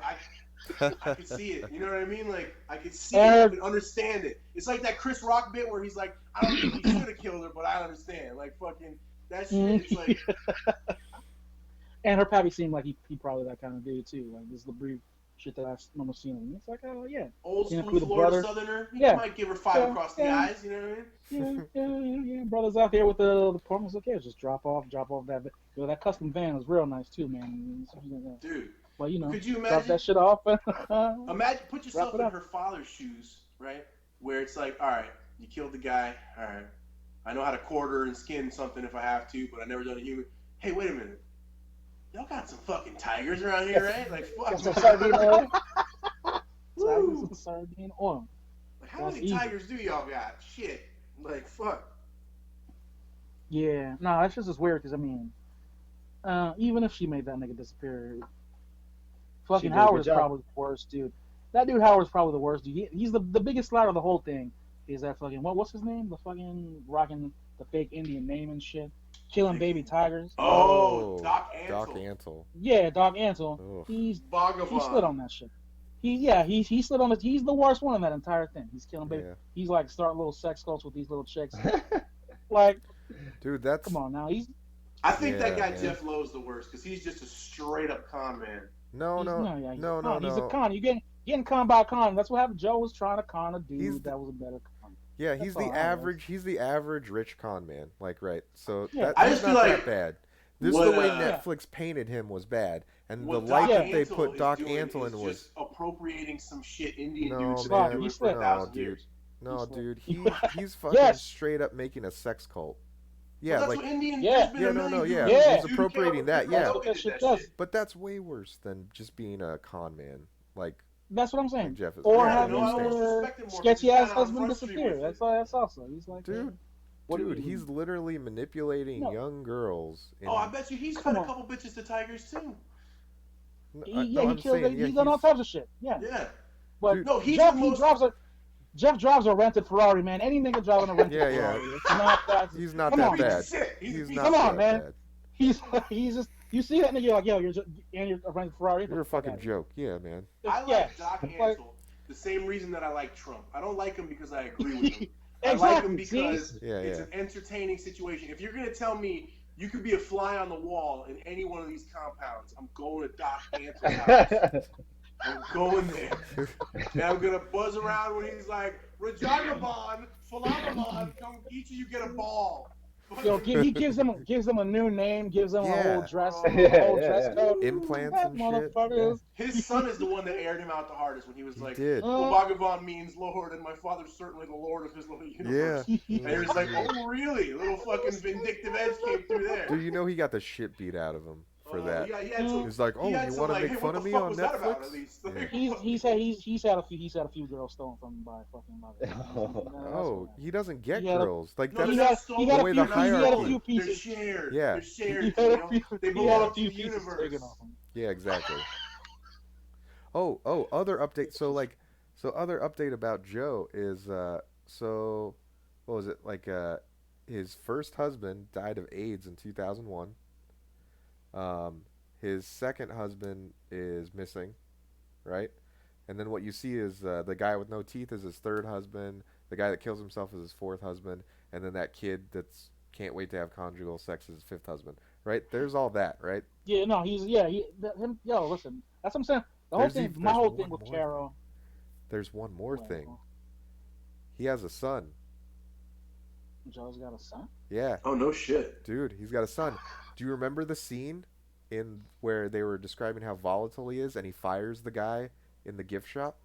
I can see it. You know what I mean? Like, I can see it. I can understand it. It's like that Chris Rock bit where he's like, "I don't think he should have killed her, but I understand." Like, fucking that shit. It's like, And her pappy seemed like he probably that kind of dude too. Like this brief shit that I remember seeing. And it's like, oh yeah, Old seeing a school few of the Florida brothers. Southerner. You Yeah, might give her five yeah, across the yeah, eyes. You know what I mean? yeah. Brothers out there with the portals. Okay, just drop off that. That custom van was real nice too, man. Dude, But but could you drop that imagine? shit off and Imagine, put wrap yourself it in up. her father's shoes, right? Where it's like, all right, you killed the guy. All right, I know how to quarter and skin something if I have to, but I never done a human. Hey, wait a minute. Y'all got some fucking tigers around here, right? Like, Got fuck, some man. sardine oil. Tigers Woo! and sardine oil. Like, how That's many easy. tigers do y'all got? Shit. Like, fuck. Yeah, no, that's just as weird because even if she made that nigga disappear, She fucking did a Howard good is job. probably the worst dude. That dude Howard's probably the worst dude. He's the biggest slider of the whole thing. Is that fucking what's his name? The fucking rocking the fake Indian name and shit, killing baby tigers. Oh, Oh, Doc Doc Antle. Antle. Yeah, Doc Ansel. Ugh. He slid Bhagavan. on that shit. He slid on it. He's the worst one in that entire thing. He's killing baby. Yeah, He's like starting little sex cults with these little chicks. Like, dude, come that's on now. I think that yeah, guy man. Jeff Lowe's the worst because he's just a straight up con man. No, He's no, no, yeah, he's a no, no, con. He's a no. con. You getting con by con. That's what happened. Joe was trying to con a He's dude the, that was a better con. yeah, That's he's all the that was. average. He's the average rich con man. Like, right. So Yeah, that I he's just feel not that like bad. This the what way yeah, Netflix painted him was bad, and the what light Doc yeah. that they Antle put is Doc doing Antle is in was just appropriating some shit Indian dudes no, have been Fuck, man, he doing for a slid. no, thousand dude, years. He no, slid. dude. He's fucking Yes, straight up making a sex cult. Well, Yeah, that's like what Indian. There's yeah, been yeah, a no, no, million yeah. gurus. yeah. He's Dude appropriating that. That's Yeah, what Yoga that did shit that does. shit. but that's way worse than just being a con man. That's what I'm Like saying. Jeff is. Or Yeah, Yeah, I no, I having almost understand, your respect him more because sketchy he's kind ass of on husband Front Street disappear. with it. That's also. He's like, dude. what do Dude, we? he's literally manipulating No, young girls. Oh, I In bet you he's come fed a on. couple bitches to tigers too. Yeah, no, he I'm kills. saying, yeah, He's done all he's types of shit. Yeah, Yeah. but dude. No, he's the Jeff, he most. drives a Jeff drives a rented Ferrari, man. Any nigga driving a rented Yeah, yeah. Ferrari, it's not that. He's not Come He's a that on, piece man. of bad. shit. He's a He's piece Come of not on, shit. that man. bad. He's just. You see that nigga, you're like, yo, you're a rented Ferrari. Get the You're a fuck out fucking of here. joke. Yeah, man. I Yeah, like Doc like Antle the same reason that I like Trump. I don't like him because I agree with him. I like him exactly. See, because Yeah, it's yeah. an entertaining situation. If you're gonna tell me you could be a fly on the wall in any one of these compounds, I'm going to Doc Antle's house. I'm going there. And I'm gonna buzz around when he's like, Rajagabon, Falamabon, come each of you get a ball. yo, he gives them a new name, gives them a whole Yeah. dress, Oh, a whole dress yeah. code. Implants That and shit. Yeah. motherfucker His son is the one that aired him out the hardest when he was He like, did. well, Bhagavan means Lord, and my father's certainly the Lord of his little Yeah. universe. And he was like, oh, really? A little fucking vindictive edge came through there. Dude, you know he got the shit beat out of him for that. Yeah, he had some, He's like, he oh, had you some want to like, make hey, fun what the of me fuck on was that about, at Netflix? least? Yeah. Like, he's had a few girls stolen from him by fucking mother. Oh, he doesn't get He had a- girls. Like no, that's they're not he stolen. had the a way few the pieces. He had a hierarchy. few They're pieces. shared. Yeah. They're shared. He had a Daniel. few. They He had belong a few to the pieces universe. taken off him. Yeah, exactly. Oh, other update. So other update about Joe is so what was it like? His first husband died of AIDS in 2001. His second husband is missing, right? And then what you see is the guy with no teeth is his third husband. The guy that kills himself is his fourth husband, and then that kid that's can't wait to have conjugal sex is his fifth husband. Right? There's all that, right? Yeah, no, him. Yo, listen, that's what I'm saying. The whole There's thing, even my there's whole one thing with more. Carol. There's one more thing. Well, He has a son. Joe's got a son. Yeah, Oh, no shit. dude, he's got a son. Do you remember the scene in where they were describing how volatile he is, and he fires the guy in the gift shop?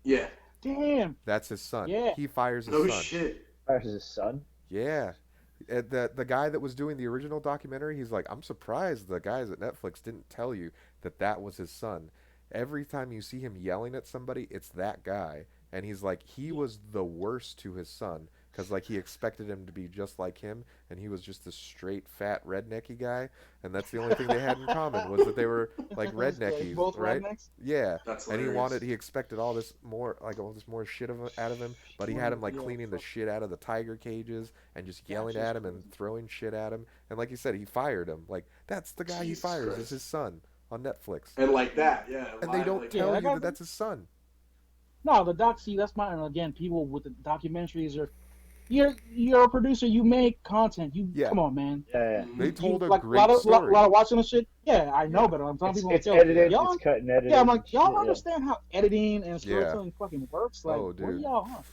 Yeah. Damn. That's his son. Yeah. He fires his No son. shit. Fires his son. Yeah. The guy that was doing the original documentary, he's like, I'm surprised the guys at Netflix didn't tell you that that was his son. Every time you see him yelling at somebody, it's that guy. And he's like, he was the worst to his son because like he expected him to be just like him, and he was just this straight, fat, rednecky guy. And that's the only thing they had in common was that they were like redneckies, Both right? rednecks. Yeah. That's And hilarious. he expected all this more, like all this more shit out of him, but he had him like Yeah, cleaning the fuck. shit out of the tiger cages and just yelling Jesus at him and Christ. throwing shit at him. And like you said, he fired him. Like that's the guy Jesus he fires Christ. is his son on Netflix. And like that, yeah. And they live don't like tell Yeah, you I that got- that's his son. No, the doc. See, that's my. And again, people with the documentaries are. you're a producer. You make content. You Yeah, come on, man. Yeah, they Mhm. told You a like great lot story. of watching this shit. Yeah, I know, Yeah, but I'm telling people, it's yo, yeah, edited, it's y'all, cut and yeah, I'm edited like, and y'all shit. Yeah. understand how editing and yeah. storytelling fucking works? Like, Oh, what do dude. y'all on?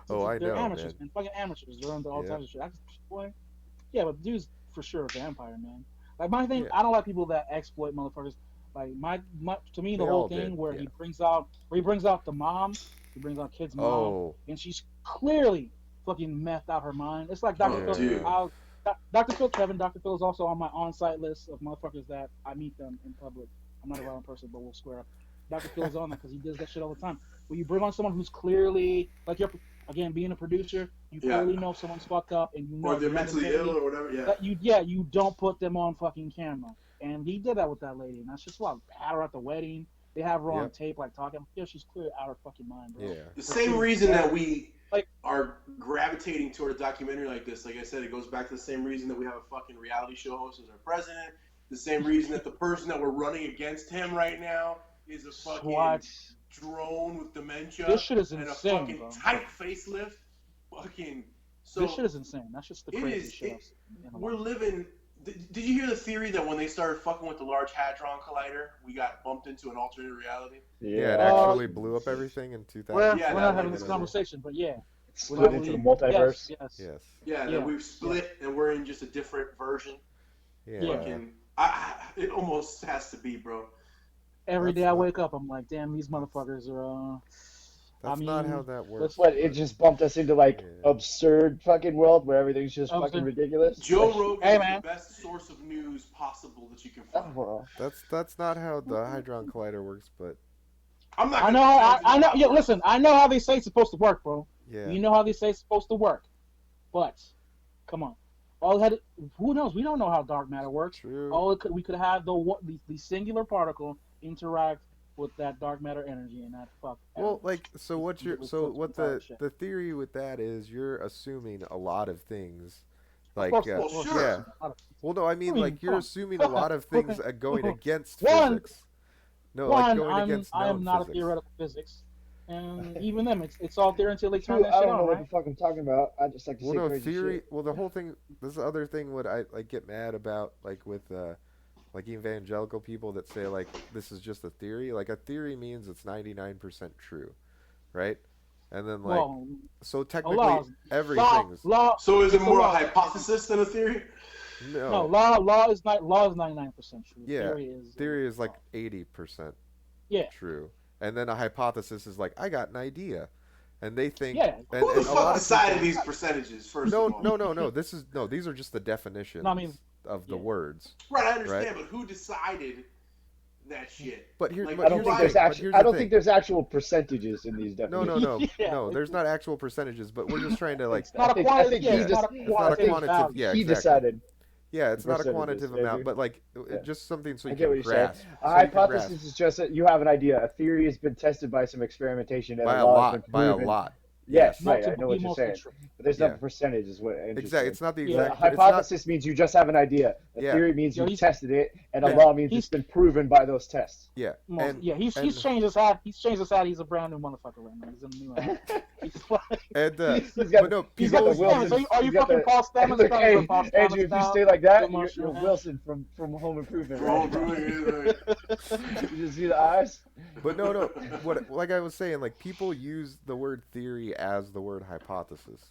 Oh, I They're know, amateurs, man. man. Fucking amateurs. They're under all Yeah, types of shit. I just, boy, yeah, but dude's for sure a vampire, man. Like my thing, yeah. I don't like people that exploit motherfuckers. Like my to me, the They whole all did. thing where Yeah. he brings out the mom, he brings out kid's mom, Oh, and she's clearly fucking methed out her mind. It's like Dr. Oh, Phil. yeah. dude. Dr. Phil, Kevin, Dr. Phil is also on my on-site list of motherfuckers that I meet them in public. I'm not a violent person, but we'll square up. Dr. Phil is on that because he does that shit all the time. When you bring on someone who's clearly like you're again being a producer, you Yeah. clearly know someone's fucked up and you Or know they're you have mentally ill integrity. or whatever. Yeah. That you don't put them on fucking camera. And he did that with that lady, and that's just why had her at the wedding. They have her on Yep. tape like talking. Yeah, she's clearly out of her fucking mind, bro. Yeah. The Her same shit is reason that very we like are gravitating toward a documentary like this, like I said, it goes back to the same reason that we have a fucking reality show host as our president. The same reason that the person that we're running against him right now is a fucking what drone with this dementia shit is and a insane, fucking bro. tight facelift. Fucking This shit so is insane. That's just the it craziest is. shit I've seen in a We're while. living. Did you hear the theory that when they started fucking with the Large Hadron Collider, we got bumped into an alternate reality? Yeah, it Yeah, I've Uh, actually seen blew up this. everything in Yeah, we're that not two having like this whatever. conversation, but yeah, It we're split not. into the We yes, multiverse. yes, Yes. yeah, that yeah, we've yeah, split and we're in just a different version. yeah. Yeah. Fucking, it almost has to be, bro. Every day That's I not wake up, I'm like, damn, these that's motherfuckers are. I that's not how mean, that let's. works, What, it but just bumped us into like yeah. absurd fucking world where everything's just I'm fucking saying, ridiculous? Joe Like, Rogan hey is the man, best source of news possible that you can oh, find. well, That's not how the Hadron Collider works, but I'm not I gonna know. pretend to I know know. how it Yeah, works. listen, I know how they say it's supposed to work, bro. yeah. We know how they say it's supposed to work, but come on, all had. Who knows? We don't know how dark matter works. True. All it could we could have the singular particle interact with that dark matter energy and that fuck Well, everything. like so what you're Completely so flips the what entire the shit. the theory with that is you're assuming a lot of things. Of Like course, Well, of course, yeah. sure. Well, no, I I mean mean, like come you're assuming a lot of things going on. against one, physics. No, like one, going against I am known not a physics. theoretical physics, and even them, it's all theory until they turn true, that I shit don't know on, what the right? fuck I'm talking about. I just like to Well, say no crazy theory. shit. Well, the whole thing. This other thing. What I like get mad about, like with like evangelical people that say like this is just a theory. Like a theory means it's 99% true, right? And then like Well, so a technically everything's So is it it's a more a law. hypothesis than a theory? No, no. law is not law is 99% true. Yeah, Theory is theory is like false. 80% Yeah, true. And then a hypothesis is like I got an idea. And they think yeah. Who the and a fuck lot of decided people these percentages? First of no, all, no, no, no. This is no, these are just the No, I mean, definitions of the yeah. words, right? I right? understand, but who decided that shit? But here Like, but here's the why? thing. But here's I the don't think thing. there's actual percentages in these No, no, definitions. no. Yeah, No, there's not actual percentages, but we're just trying to like it's not a I quantity. think Yeah, he yeah, it's not just a it's not I a think quantitative quantitative value. yeah, he exactly. decided Yeah, the it's not a percentages. quantitative amount, but like Yeah. just something so I you get can what you're saying. grasp. A So you can grasp hypothesis is just that you have an idea. A theory has been tested by some experimentation, and a by a law has been lot, by a proven. lot. Yes, Yes. No, right. to I know be what you're mostly saying, true. but there's no Yeah. percentage, is what Exactly. interesting. It's not the Yeah, A exact it's not hypothesis means you just have an idea. A yeah. theory means yo, you've he's tested it, and a And law means it's he's been proven by those tests. yeah. most yeah. He's And changed his hat. He's changed his hat. He's a brand new motherfucker right now. He's in a new hat. He's like and he's but got no, he's got got people the the Stamets. use Are Wilson. you He's got fucking the Paul Stamets? look. Trying to go Hey, Paul Andrew, Stamets if you style? stay like Good that, you're mushroom head. Wilson from Home Improvement, Wrong right? doing it. You just see the eyes. but no, no. What like I was saying, like people use the word theory as the word hypothesis,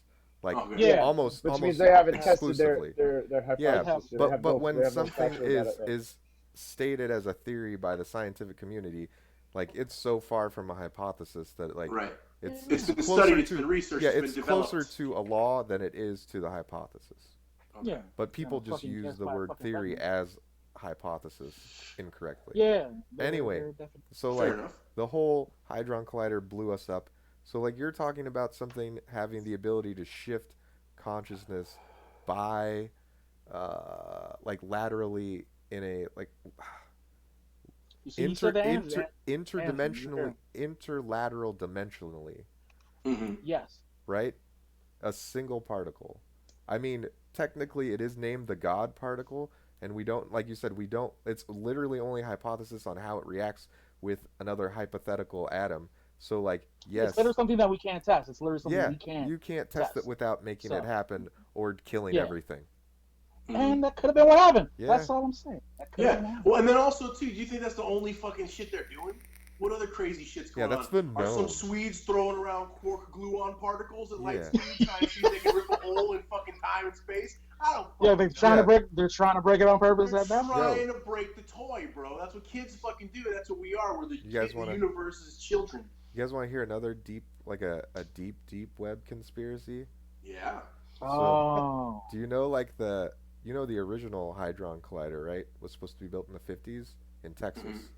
like Okay. Yeah, Yeah, which means almost they haven't they have tested exclusively. their they Yeah, have hypothesis. So but they when have no something factual data. Right. is stated as a theory by the scientific community, like it's so far from a hypothesis that like Right. It's it's been studied. closer It's been to researched. yeah, It's been it's closer developed. to a law than it is to the hypothesis. Okay. yeah. But You people know, just fucking use cast the by a word fucking theory president. as hypothesis incorrectly. Yeah, Anyway, they're definitely. so Fair like enough. the whole Hadron Collider blew us up. So like you're talking about something having the ability to shift consciousness by like laterally in a like You see, he said the interdimensionally answer. interlateral dimensionally, Mm-hmm. Yes. right? A single particle. I mean, technically it is named the God particle, and we don't, like you said, we don't, it's literally only a hypothesis on how it reacts with another hypothetical atom. So like, It's yes, literally something that we can't test. It's literally something yeah, we can't you can't test it test. without making it So happen or killing yeah, everything. Mhm. and that could have been what happened. Yeah, That's all I'm saying. That could have been Yeah. what happened. Well, and then also too, do you think that's the only fucking shit they're doing? What other crazy shit's yeah, going that's on? the Are some known. Swedes throwing around quark gluon particles at light Yeah, speed, trying to see if they can rip a hole in fucking time and space? I don't Yeah, fucking they're trying to know. yeah, break. They're trying to break it on purpose They're at that point. yo, trying to break the toy, bro. That's what kids fucking do. That's what we are. We're you guys the wanna universe's children. you guys wanna hear another deep like a deep web conspiracy? Yeah. So, Oh, do you know like the original Hadron Collider, right? Was supposed to be built in the 50s in Mhm. Texas.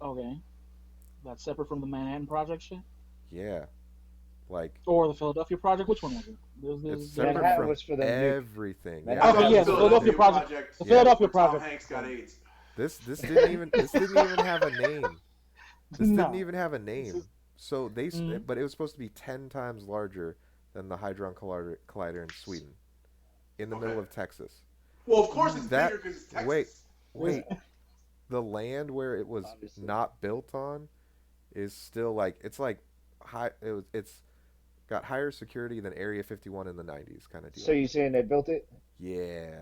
okay. That's separate from the Manhattan Project shit, Yeah, like or the Philadelphia Project. Which one was it? it's There's separate Manhattan from was for the nuke. everything. Yeah, I Manhattan Okay, thought was the yeah, for the the Philadelphia Philadelphia nuke. Project. Project The yeah. was Philadelphia where Tom Project. Hanks got AIDS. This didn't even have a name. This didn't No, even have a this is. name. So Mm, but it was supposed to be 10 times larger than the Hadron Collider in Sweden, in the middle Okay. of Texas. Well, of course it's That bigger because it's wait, Texas. wait, the land where it was Obviously. not built on is still like it's like it's got higher security than Area 51 in the 90s kind of So deal. you saying they built it? Yeah.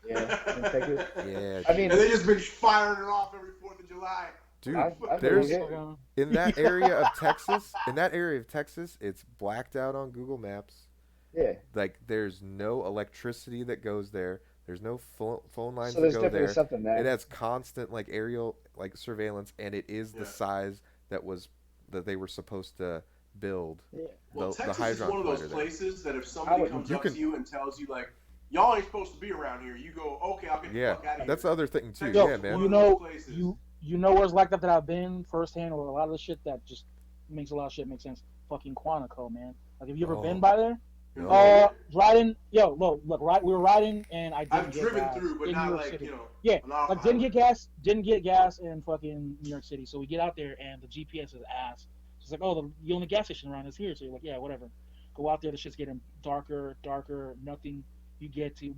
Yeah, in Texas. Yeah, I And dude. mean, they just been firing it off every 4th of July. Dude, I believe there's it. fucking- in that area of Texas, it's blacked out on Google Maps. Yeah. Like there's no electricity that goes there. There's no phone lines So that there's go definitely there. something It there. has constant like aerial like surveillance, and it is the Yeah. size that they were supposed to build Yeah. Well, the Texas is Hadron one of those Collider there. places that if I somebody would. comes You up can to you and tells you like, y'all ain't supposed to be around here, you go, okay, I'll get the yeah, fuck out of that's here. the other thing too. Texas Yo, Yeah, is one man. you of those know, places. you know where's like that I've been firsthand, or a lot of the shit that just makes a lot of shit make sense. Fucking Quantico, man. Like, have you ever been Oh, by there? no. Riding, yo, look, right, we were riding, and I didn't I've get driven gas through, but in New not York like, City. you know, Yeah, an off like highway. didn't get gas in fucking New York City. So we get out there, and the GPS is ass. It's like, oh, the only gas station around is here. So you're like, yeah, whatever. Go out there, the shit's getting darker, nothing. We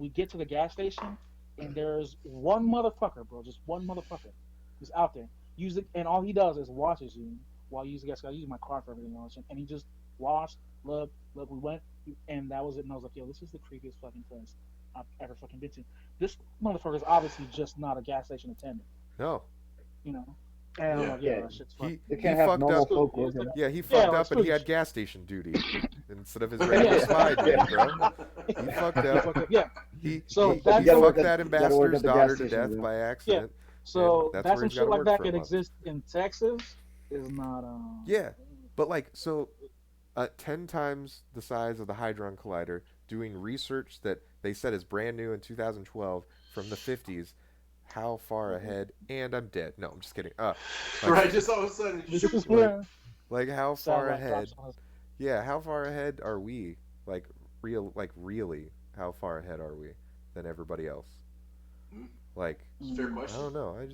get to the gas station, and there's one motherfucker, bro, just one motherfucker, who's out there. And all he does is watches you while you use the gas. I use my car for everything else, and he just watched, look. We went, and that was it. And I was like, yo, this is the creepiest fucking place I've ever fucking been to. This motherfucker is obviously just not a gas station attendant, No. you know. And I'm Yeah. like, yeah, Yeah. that shit's fucking. He They can't he have fucked normal up. folk It's working. like, Yeah, he yeah, fucked like up and he spooky had shit. gas station duty instead of his regular Yeah. spy duty, Yeah. bro. He fucked up. Yeah. He So he, that's he some, fucked that You gotta work ambassador's at the gas daughter to station, death bro. by yeah. accident, and So that's that's where some he's got shit to like work that for a could month. exist in Texas. Is not Yeah, but like so, 10 times the size of the Hadron Collider, doing research that they said is brand new in 2012 from the 50s. How far ahead? And I'm dead. No, I'm just kidding. Like, Right, just all of a sudden, shoot. like, yeah. like how far Satellite ahead? drops on us. Yeah, how far ahead are we? Like really, how far ahead are we than everybody else? Like, It's a fair I question. don't know.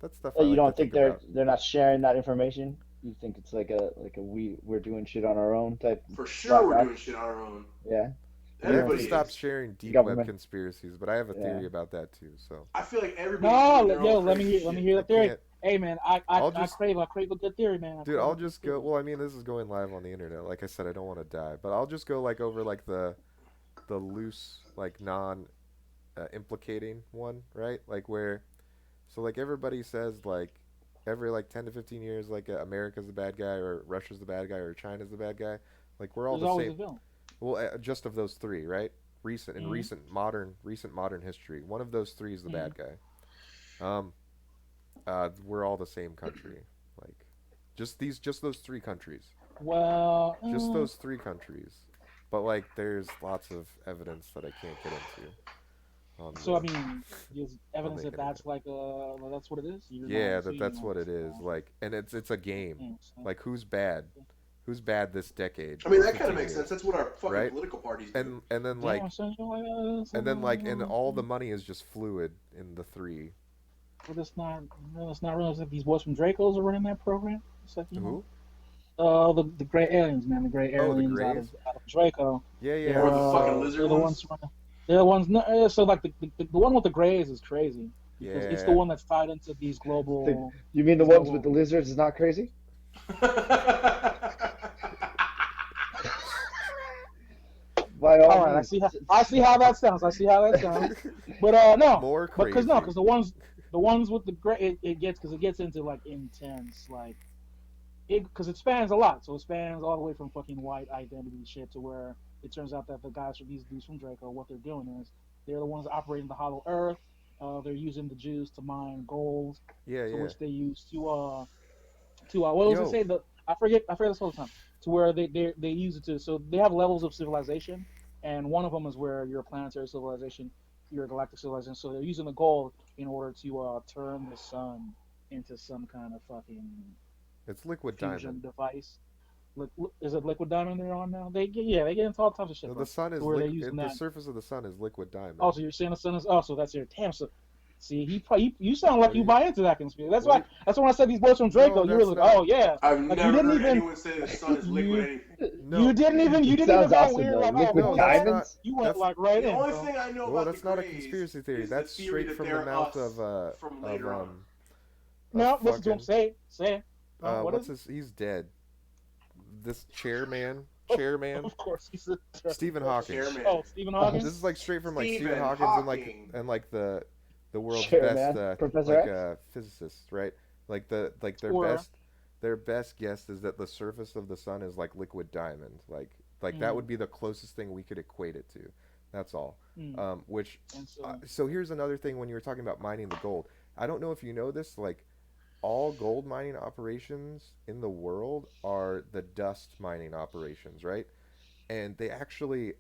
That's stuff I Oh, you like to don't think think they're about. they're not sharing that information? You think it's like a we're doing shit on our own type For sure, black we're art? doing shit on our own. Yeah. We have to Everybody stop is. sharing deep web Government. conspiracies, but I have a theory Yeah. about that too. So I feel like everybody's No, doing their yo, own let crazy me shit. hear I the theory. can't. Hey, man, I I'll just, crave a good theory, man. dude. I'll just go. Well, I mean, this is going live on the internet. Like I said, I don't want to die, but I'll just go like over like the loose, like non implicating one, right? Like where, so like everybody says like every like 10 to 15 years, like America's the bad guy, or Russia's the bad guy, or China's the bad guy. Like we're all There's the always a same. villain. Well, just of those three, right? Mm-hmm. Recent modern history. One of those three is the Mm-hmm. bad guy. Um, we're all the same country. Like, just those three countries. Well, Just those three countries. But like, there's lots of evidence that I can't get into on so I the mean, there's on evidence the that internet. that's like that's what it is. You're Yeah, not, so you that's know, what it is. so, Like, and it's a game. yeah, so, Like, who's bad? Who's bad this decade? I mean, or that kind of 15 makes sense. years, That's what our fucking right? political parties do. And then like damn, son, and all the money is just fluid in the three. but it's not real. It's like these boys from Draco's are running that program. It's like, you know, Who? the gray aliens, man, the gray Oh, the aliens Greys. out of Draco. Yeah, They're, Or the fucking yeah. lizard they're the ones. running. They're the ones. No, so like the one with the grays is crazy because it's the Yeah. one that's tied into these global. You mean the these ones with the global. lizards is not crazy? By all All right, means. I see how that sounds. I see how that sounds. But no, More but because no, crazy. because the ones with the great, it gets into like intense, like it because it spans a lot. So it spans all the way from fucking white identity shit to where it turns out that the guys from these dudes from Draco, what they're doing is they're the ones operating the Hollow Earth. They're using the Jews to mine gold, Yeah, to yeah. which they use to what was it Yo, say the I forget this all the time to where they use it to so they have levels of civilization and one of them is where you're a planetary civilization, you're a galactic civilization, so they're using the gold in order to turn the sun into some kind of fucking it's liquid diamond. fusion device. Is it liquid diamond they're on now? They get into all types of shit, No, the bro. sun To is where they're using the that. surface of the sun is liquid Oh, diamond. so you're saying the sun is? Oh, so that's your damn. So, see, you sound like What do you you buy into that conspiracy. That's what do why. you That's when I said these boys from No, Draco. You were that's like, not oh yeah, I've like you never didn't heard even anyone say the sun is liquid you anything. no. you It didn't even sounds go awesome weird though. like oh Liquid No, what's that's that? not diamonds. You went that's like right The in, only bro. thing I know well, about the that's not a Greys conspiracy theory. is the That's theory straight that from the they're mouth us from of later on. of No, listen to him. fucking Say it. What what's is it? his he's dead. This Of, chairman, of course, he's a Stephen bro. Hawking's. Oh, Chairman. Stephen This Hawking. is like straight from like Stephen Stephen Hawking's Hawking. and like the world's Sure, best man. Professor X. physicists, right? Like Or their best guess is that the surface of the sun is like liquid diamond. Like that would mm, be the closest thing we could equate it to. That's all. mm. Which And so so here's another thing when you were talking about mining the gold. I don't know if you know this, like all gold mining operations in the world are the dust mining operations, right? And they actually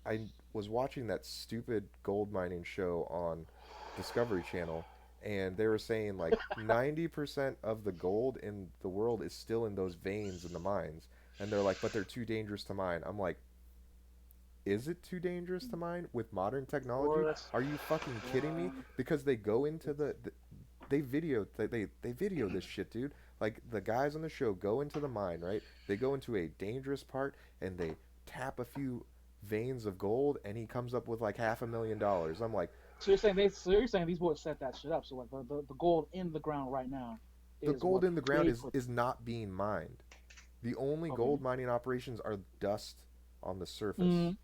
I was watching that stupid gold mining show on Discovery Channel and they were saying like 90% of the gold in the world is still in those veins in the mines and they're like but they're too dangerous to mine. I'm like is it too dangerous to mine with modern technology? or that's Are you fucking kidding me? uh, Because they go into it's they video this shit, dude. Like the guys on the show go into the mine, right? They go into a dangerous part and they tap a few veins of gold and he comes up with like $500,000. I'm like, so you're saying these boys set that shit up. So like the gold in the ground right now the is gold what in the ground they put. is not being mined. The only Okay. gold mining operations are dust on the surface, Mm,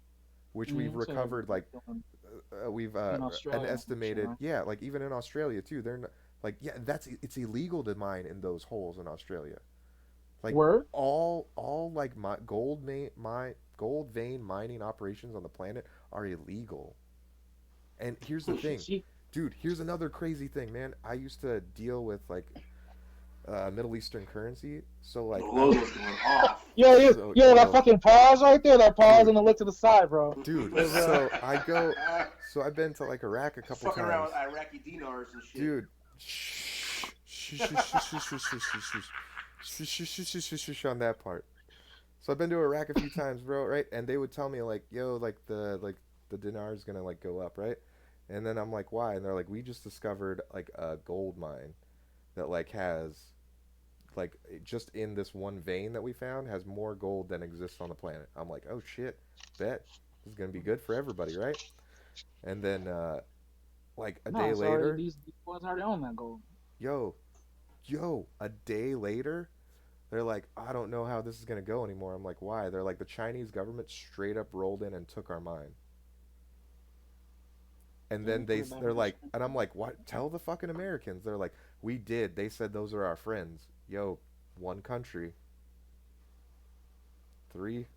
which we've so recovered like we've in an Australia, I'm sure, estimated right? yeah like even in Australia too they're not, like yeah that's it's illegal to mine in those holes in Australia like Word. all like gold vein mining operations on the planet are illegal. And here's the thing, See, dude, here's another crazy thing, man. I used to deal with like Middle Eastern currency, so like I would Logo's going off. that fucking pause right there, that pause dude and the look to the side, bro. dude Was so I've been to like Iraq a He's couple fucking around with times. Iraqi dinars and shit. Dude, shh, shh, shh, shh, shh, shh, shh, shh, shh, shh, shh, shh, on that part. So I've been to Iraq a few times, bro, right? And they would tell me like, yo, like the dinar is gonna like go up, right? And then I'm like, why? And they're like, we just discovered like a gold mine that like has like just in this one vein that we found has more gold than exists on the planet. I'm like, oh shit, bet this is gonna be good for everybody, right? And then like a no, day it's already later, these boys already own that gold. yo, a day later, they're like, I don't know how this is gonna go anymore. I'm like, why? They're like, the Chinese government straight up rolled in and took our mine. And Yeah, then they put it back they're in the like, stream. and I'm like, what? Tell the fucking Americans. They're like, we did. They said those are our friends. Yo, one country, three.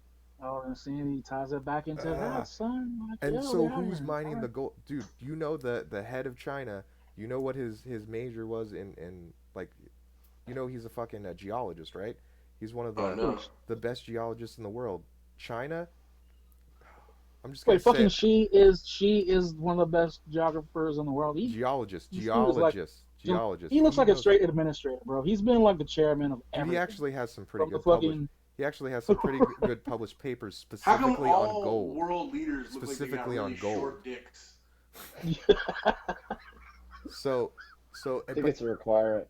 Oh, and seeing he ties it back into Ah. that, son. Like, And yo, so they out who's here. All mining the right. gold, dude? You know the head of China. You know what his major was in like, you know he's a fucking geologist, right? He's one of Oh no. the best geologists in the world. China. I'm just gonna Wait, say fucking it. she is one of the best geographers in the world. Geologist, This dude is like geologist. he looks He like a knows, straight administrator, bro. He's been like the chairman of dude. He everything actually has some pretty from the good published. fucking. He actually has some pretty good published papers How come specifically on all gold. world leaders look like they got Specifically really on gold. short dicks? So, I think but it's a requirement.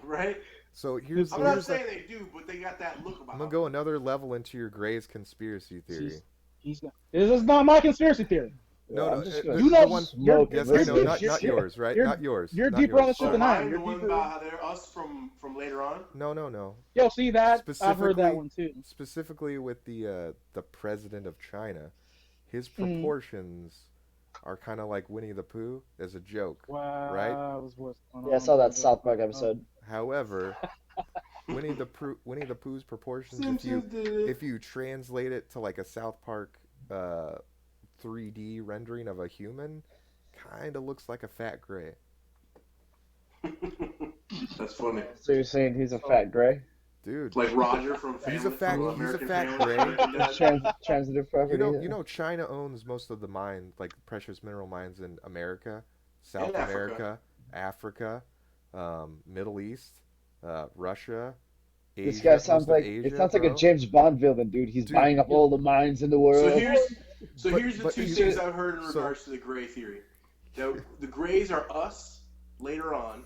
Right? so This I'm not here's like saying they do, but they got that look I'm about gonna them. go another level into your Gray's conspiracy theory. He's this is not my conspiracy theory. No, I'm no, just gonna You know, the one. you're smoke and Yes, I know. you're listen. Not you're not you're yours, right? you're, Not yours. you're Not deeper on the yours. shit Oh, than I am. mine, You're the one deeper. about how they're us from later on. No, no, no. Yo, see that? I've heard that Specifically, one too. specifically with the president of China, his Mm. proportions are kind of like Winnie the Pooh as a joke, right? Wow, what's going Yeah, I on, saw that brother? South Park episode. However, Winnie the Pooh's proportions, Simpsons did it. if you translate it to like a South Park 3D rendering of a human, kind of looks like a fat gray. That's funny. So you're saying he's a So, fat gray? Dude, Like Roger from he's a American fat Family, gray. American Dad. Transitive property. You know, China owns most of the mines, like precious mineral mines in America, South And Africa. America, Africa, Middle East, Russia, This guy Asia, sounds most of like it Asia, sounds like a bro. James Bond villain, dude. He's Dude, buying up all the mines in the So world. here's the but two you things said I've heard in so. regards to the gray theory. The grays are us later on,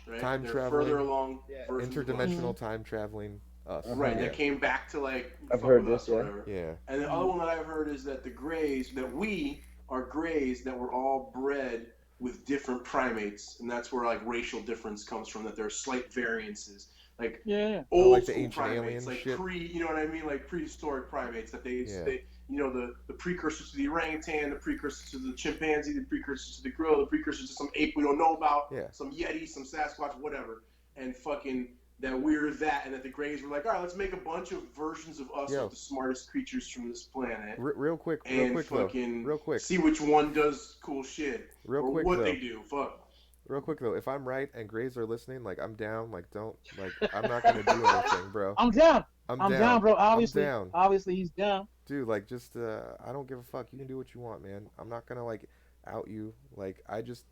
right? Time They're traveling, further along Yeah. versions of us. Interdimensional time traveling, us. Right, Yeah, that came back to like I've fuck heard with this, us or yeah. whatever. yeah, And the other one that I've heard is that the grays, that we are grays that were all bred with different primates, and that's where like racial difference comes from. That there are slight variances, like yeah. old like the school ancient primates, alien like shit. you know what I mean, like prehistoric primates that Yeah. they you know the precursors to the orangutan, the precursors to the chimpanzee, the precursors to the gorilla, the precursors to some ape we don't know about, Yeah. some yeti, some Sasquatch, whatever, and fucking that we're that, and that the Greys were like, all right, let's make a bunch of versions of us Yo. with the smartest creatures from this planet, Real quick, and fucking real quick, see which one does cool shit real or quick what though. they do. Fuck. Real quick though, if I'm right and Grays are listening, like I'm down, like don't, like I'm not gonna do anything, bro. I'm down. I'm I'm down, down, bro. Obviously, I'm down, obviously he's down. dude. Like just, I don't give a fuck. You can do what you want, man. I'm not gonna like out you. Like I just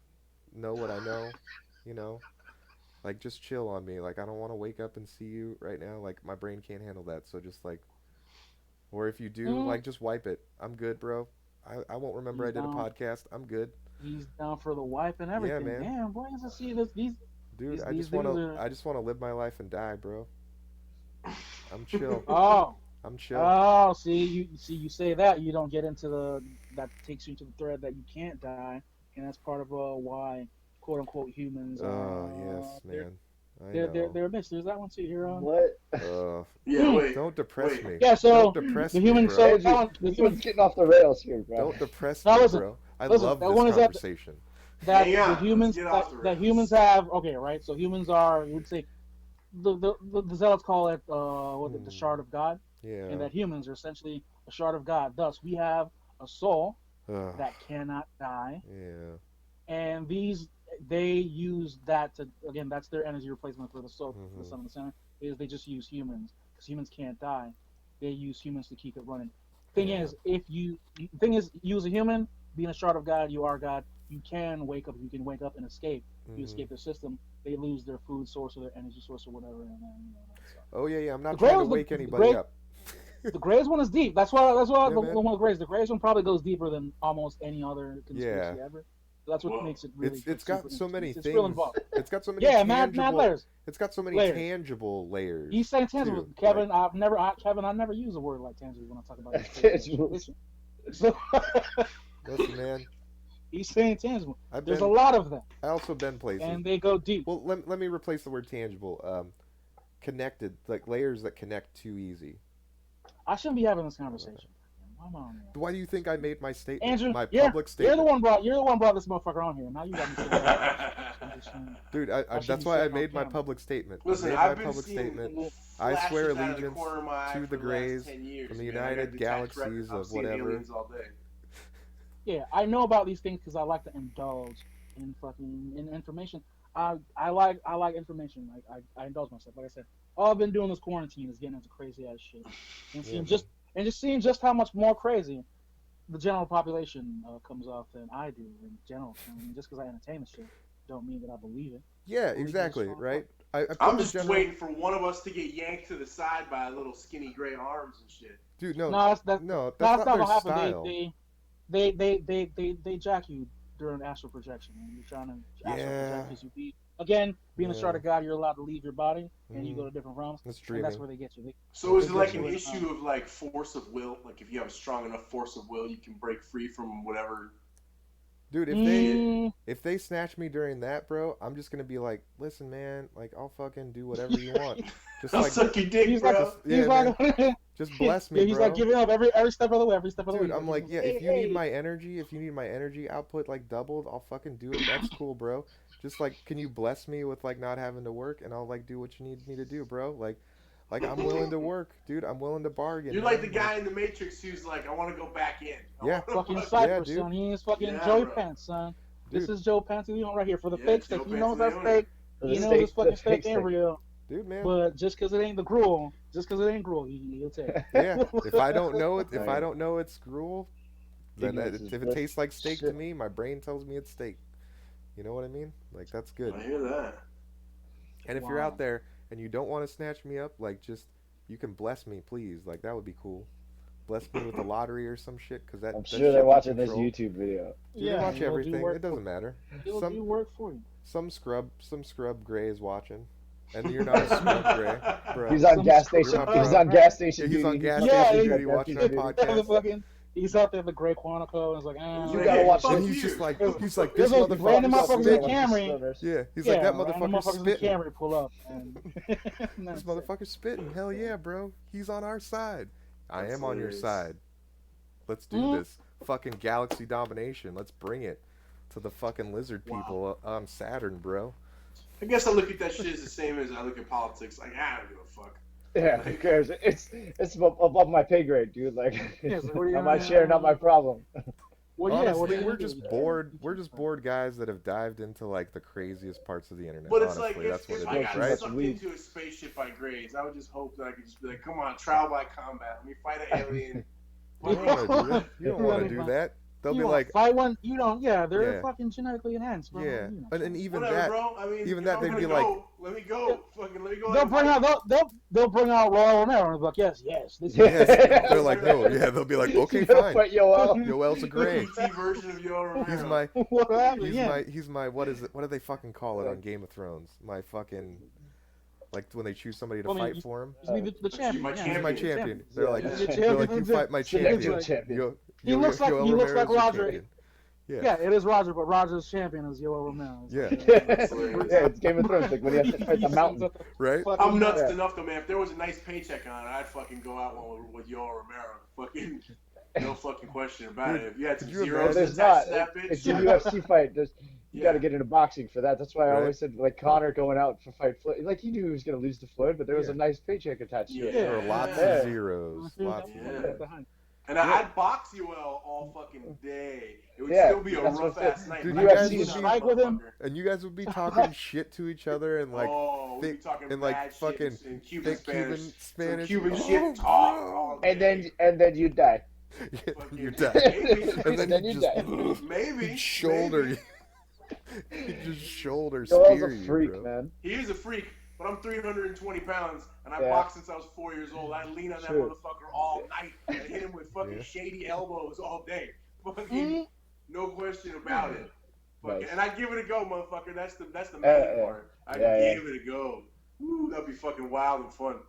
know what I know, you know. Like just chill on me. Like I don't want to wake up and see you right now. Like my brain can't handle that. So just like, or if you do, Mm, like just wipe it. I'm good, bro. I won't remember I he's did a down. podcast. I'm good. He's down for the wipe and Yeah, everything. man. Damn, boy, to see this. Dude, These dudes are. I just wanna live my life and die, bro. I'm chill. Oh, I'm chill. oh. You say that you don't get into the that takes you into the thread that you can't die, and that's part of why quote unquote humans. Oh yes, man. I They're know. a bitch. There's that one too. Here on. What? Yeah, wait. Don't depress Wait. me. Yeah, so Don't depress the me, human. bro. So Andrew, that one, the this human. one's getting off the rails here, bro. Don't depress Now me, listen, bro. I listen. love That this one is that conversation. that Hang on, the let's humans get off the that rails. humans have. Okay, right. So humans are. You would say the zealots call it the shard of God, and Yeah. that humans are essentially a shard of God. Thus, we have a soul Ugh. that cannot die, Yeah. and they use that to again. That's their energy replacement for the soul, the Mhm. sun and the center. Is they just use humans because humans can't die. They use humans to keep it running. Thing Yeah. is, you as a human, being a shard of God, you are God. You can wake up. You can wake up and escape. You Mhm. escape their system. They lose their food source or their energy source or whatever, and then so. Oh yeah, yeah. I'm The not trying to Grays, wake the anybody Gray, up. the Grays one is deep. That's why Yeah, the man. one with Grays. The Grays one probably goes deeper than almost any other conspiracy Yeah. ever. So that's what Whoa. makes it really. It's got so many It's real things. involved. It's got so many Yeah, mad tangible. layers. It's got so many Layers. tangible layers. He's saying tangible. too. Kevin, Like, Kevin, I never use a word like tangible when I talk about this. Tangibles. So listen, man. he's saying tangible. I've There's been. a lot of them, I also been places. and they go deep. Well, let me replace the word tangible. Connected, like layers that connect too easy. I shouldn't be having this conversation. Why am I on here? Why do you think I made my statement? Andrew, My yeah, public statement. you're the one brought this motherfucker on here. Now you got me saying that. Dude, I that's shouldn't why say I it on made my camera. public statement. Listen, I made I've my been public seeing statement. flashes I swear out of the allegiance corner of my eye to for the last Greys 10 years, from the man. I United got detached Galaxies retina. I'm of seeing whatever. aliens all day. Yeah, I know about these things because I like to indulge in fucking in information. I like information. I indulge myself. Like I said, all I've been doing this quarantine is getting into crazy ass shit and seeing just seeing just how much more crazy the general population comes off than I do in general. I mean, just because I entertain the shit, don't mean that I believe it. Yeah, Believe exactly, it's right? I put I'm the just general... waiting for one of us to get yanked to the side by little skinny gray arms and shit. Dude, No, no, that's no, that's that's not not their gonna style. happen. They jack you during astral projection. And you're trying to astral Yeah. project because being a Yeah. shard of God, you're allowed to leave your body and you Mhm. go to different realms. That's And dreaming. that's where they get you. So is it They like get an you. issue of like force of will? Like if you have a strong enough force of will, you can break free from whatever Dude, if they snatch me during that, bro, I'm just gonna be like, listen, man, like I'll fucking do whatever you want. Just I'll like, suck your dick, He's bro. like, he's man, like, just bless me, yeah, he's like bro. giving up every step of the way, every step of the way. Dude, He's I'm like, giving yeah, up. if you need my energy, if you need my energy output like doubled, I'll fucking do it. That's cool, bro. Just like, can you bless me with like not having to work, and I'll like do what you need me to do, bro. Like I'm willing to work, dude. I'm willing to bargain. You're like man. the guy in the Matrix who's like, I want to go back in. Yeah. Fucking Yeah, Cypress, dude. son. He is fucking Yeah, Joey bro. Pants, son. Dude. This is Joe Pantaleon right here for the Yeah, fake Joe steak. He knows that's Pantaleone. fake. The He knows steak- it's fucking the steak fake ain't steak. real. Dude, man. But just because it ain't the gruel, he'll take it. Yeah. If I don't know it, if Right. I don't know it's gruel, then Ignorance is if it bliss. tastes like steak to Shit. me, my brain tells me it's steak. You know what I mean? Like that's good. I hear that. And if you're Wow. out there and you don't want to snatch me up, like just you can bless me, please. Like that would be cool. Bless me with the lottery or some shit, because I'm that sure shit they're we watching this control. YouTube video. Dude, they watch he'll do everything. work It doesn't for- matter. He'll do work for you. Some scrub gray is watching, and you're not a scrub gray, bro. He's on Some gas screw- station. You're my He's bro. on gas station He's duty. on gas Yeah, station he's duty on watching gas our station duty. The podcast. fucking, he's out there at the Grey Quantico and it's like, You You gotta watch fuck And this. he's just like, There's- this there's those random motherfucker motherfuckers in spitting. Camry. Yeah, he's yeah, like, that random motherfucker's motherfuckers in the spitting. Camry pull up and This motherfucker's spitting. Hell yeah, bro. He's on our side. I That's am on your hilarious. side. Let's do Mm. this. Fucking galaxy domination. Let's bring it to the fucking lizard people on Saturn, bro. I guess I look at that shit as the same as I look at politics. Like, I don't give a fuck. Yeah, who cares? It's above my pay grade, dude. Like, Yeah, so what are you not my gonna- share, not my problem. Well, yeah, what Honestly, are you we're gonna just do? bored. We're just bored guys that have dived into like the craziest parts of the internet. But it's Honestly, like, that's if what I it got is, right? sucked Weed. into a spaceship by grades, I would just hope that I could just be like, come on, trial by combat. Let me fight an alien. You don't want to do that. You don't want to do that. They'll You be wanna like, fight one. You don't. Yeah, they're Yeah. fucking genetically enhanced, bro. yeah, You know. and even Whatever, that, bro. I mean, even if that, I'm they'd gonna be go, like, let me go. Fucking let me go. They'll bring out they'll bring out Royal Romero and be like, yes, this yes. is They're like, no, yeah. They'll be like, okay, You gotta fine. fight Yoel. Yoel's a gray. PT version of Yo Romero. He's my, what happened. Yeah. he's my. What is it? What do they fucking call it on Game of Thrones? My fucking, like when they choose somebody to Well, I mean, fight for him. He's the champion. my yeah. He's my champion. champion. They're like, Yeah. they're like, you fight my champion. Champion. He looks like Romero's your Roger. champion. Yeah. Yeah, it is Roger, but Roger's champion is Yoel Romero. Yeah. Yeah, it's Game of Thrones. Like when you have to fight the mountain. Right? I'm nuts Yeah. enough though, man. If there was a nice paycheck on it, I'd fucking go out one with Yo Romero. Fucking no fucking question about it. If you had some Could you zeros There's attached not. to that It's bitch, a UFC fight. You Yeah. got to get into boxing for that. That's why I Right. always said, like, Connor going out for fight Floyd. Like, he knew he was going to lose to Floyd, but there was Yeah. a nice paycheck attached to it. Yeah. There are lots Yeah. of zeros. Lots of Yeah. zeros. and I'd box Yoel all fucking day. It would Yeah, still be a that's rough what ass it- night. Dude, But you I'd guys beat would that be- Fight with him? motherfucker. And you guys would be talking shit to each other and like oh, we thick be talking and like bad fucking shit in Cuban thick Spanish. Cuban Spanish. Some Cuban Oh, shit talk no. all And day. then you die. you die. Maybe. And then Then you you just Maybe. shoulder Maybe. you just shoulder Yoel's spear a you, freak, bro. man. He is a freak, but I'm 320 pounds, and I Yeah. boxed since I was 4 years old. I lean on that True. motherfucker all night and hit him with fucking Yeah. shady elbows all day. Fucking, Mhm. no question about it. Fucking, Nice. and I give it a go, motherfucker. That's the main yeah. part. I Yeah, give it a go. Woo, that'd be fucking wild and fun.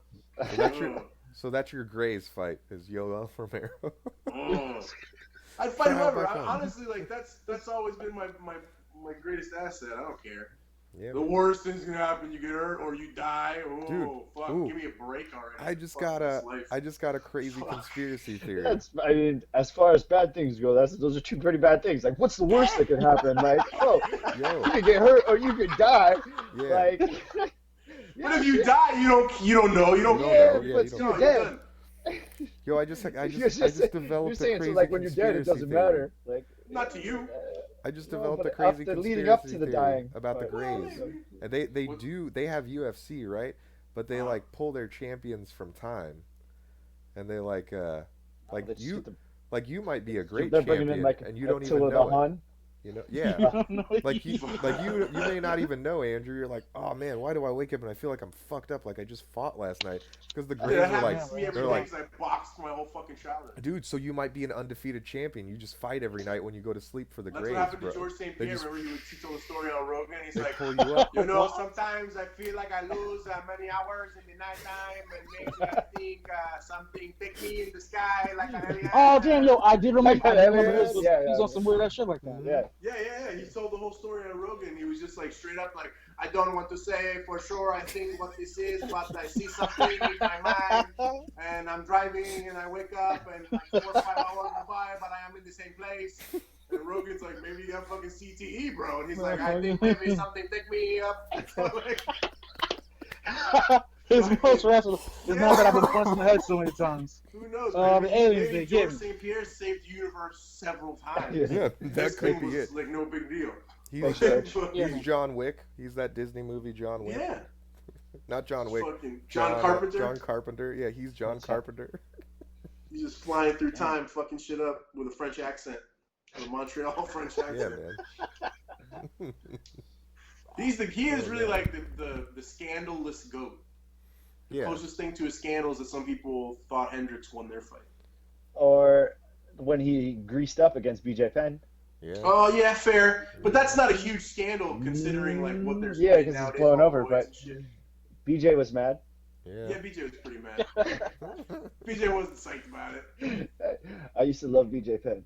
So that's your Ugh. so that's your Grays fight is Yoel Romero. Ugh. I'd fight Have whoever. my fun. Honestly, like that's always been my greatest asset. I don't care. Yeah. The worst thing's gonna happen: you get hurt or you die. Oh, Dude, fuck! ooh. Give me a break already. I just Fuck got this a life. I just got a crazy Fuck. conspiracy theory. I mean, as far as bad things go, those are two pretty bad things. Like, what's the worst that could happen? Like, oh, Yo, you could get hurt or you could die. yeah. Like, But if you die, you don't know. You don't You don't care. know, yeah, but you don't No, know. you're you're dead. done. Yo, I just You're developed you're saying a crazy so, like, when you're dead, it conspiracy doesn't theory. matter. Like, Not to you. I just No, developed but a crazy after conspiracy leading up to the theory dying about the part. Grays. And they have UFC, right? But they Uh-huh. like pull their champions from time. And they like they just you get the- like you might be a great they're champion bringing in like and you don't Attila even the know it. Hun. You know? Yeah. Like you may not even know, Andrew. You're like, oh man, why do I wake up and I feel like I'm fucked up, like I just fought last night? Because the Yeah, Grays that are like, happens to me every they're day like, because I boxed my whole fucking childhood. dude, so you might be an undefeated champion. You just fight every night when you go to sleep for the That's Grays, what happened bro. to George St. They Pierre. just- Remember he told a story on Rogan. He's They like, pull you up. you know, sometimes I feel like I lose many hours in the nighttime, and maybe I think something pick me in the sky like an alien. Oh damn, yo, I did remember. Yeah, This was, yeah, he's yeah. on some weird ass shit like that. Yeah. Yeah. He told the whole story on Rogan. He was just like straight up like, I don't want to say for sure I think what this is, but I see something in my mind, and I'm driving, and I wake up, and like 4 or 5 hours go by, but I am in the same place. And Rogan's like, maybe you got fucking CTE, bro. And he's like, I think maybe something take me up. His most wrestle is not that I've been punched in the head so many times. Who knows? The aliens, they get George me. St. Pierre saved the universe several times. Yeah, that This could thing be was it. like no big deal. He's John Wick. He's that Disney movie John Wick. Yeah. Not John Wick. Fucking John Carpenter. John Carpenter. Yeah, he's John Carpenter. He's just flying through time, fucking shit up with a French accent. A Montreal French accent. Yeah, man. He is really like the scandalous GOAT. The closest thing to a scandal is that some people thought Hendricks won their fight. Or when he greased up against BJ Penn. Yeah. Oh yeah, fair. But that's not a huge scandal considering like what they're yeah, because it's blown over. But BJ was mad. Yeah, BJ was pretty mad. BJ wasn't psyched about it. I used to love BJ Penn.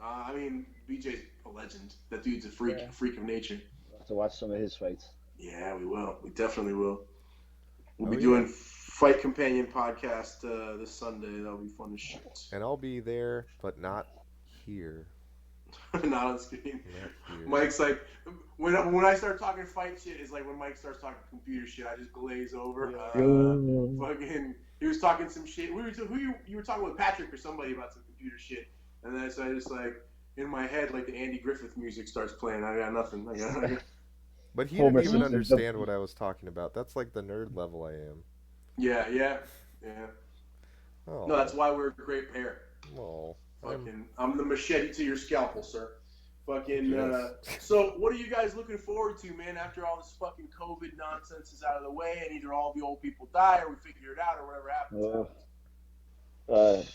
I mean, BJ's a legend. That dude's a freak of nature. We'll have to watch some of his fights. Yeah, we will. We definitely will. We'll be doing Fight Companion podcast this Sunday. That'll be fun as shit. And I'll be there, but not here. Not on screen. Mike's like, when I start talking fight shit, is like when Mike starts talking computer shit, I just glaze over. Fucking, he was talking some shit. You were talking with Patrick or somebody about some computer shit, and then so I just like in my head like the Andy Griffith music starts playing. I got nothing. But he didn't even understand what I was talking about. That's like the nerd level I am. Yeah. Oh. No, that's why we're a great pair. Oh. I'm the machete to your scalpel, sir. So what are you guys looking forward to, man, after all this fucking COVID nonsense is out of the way and either all the old people die or we figure it out or whatever happens?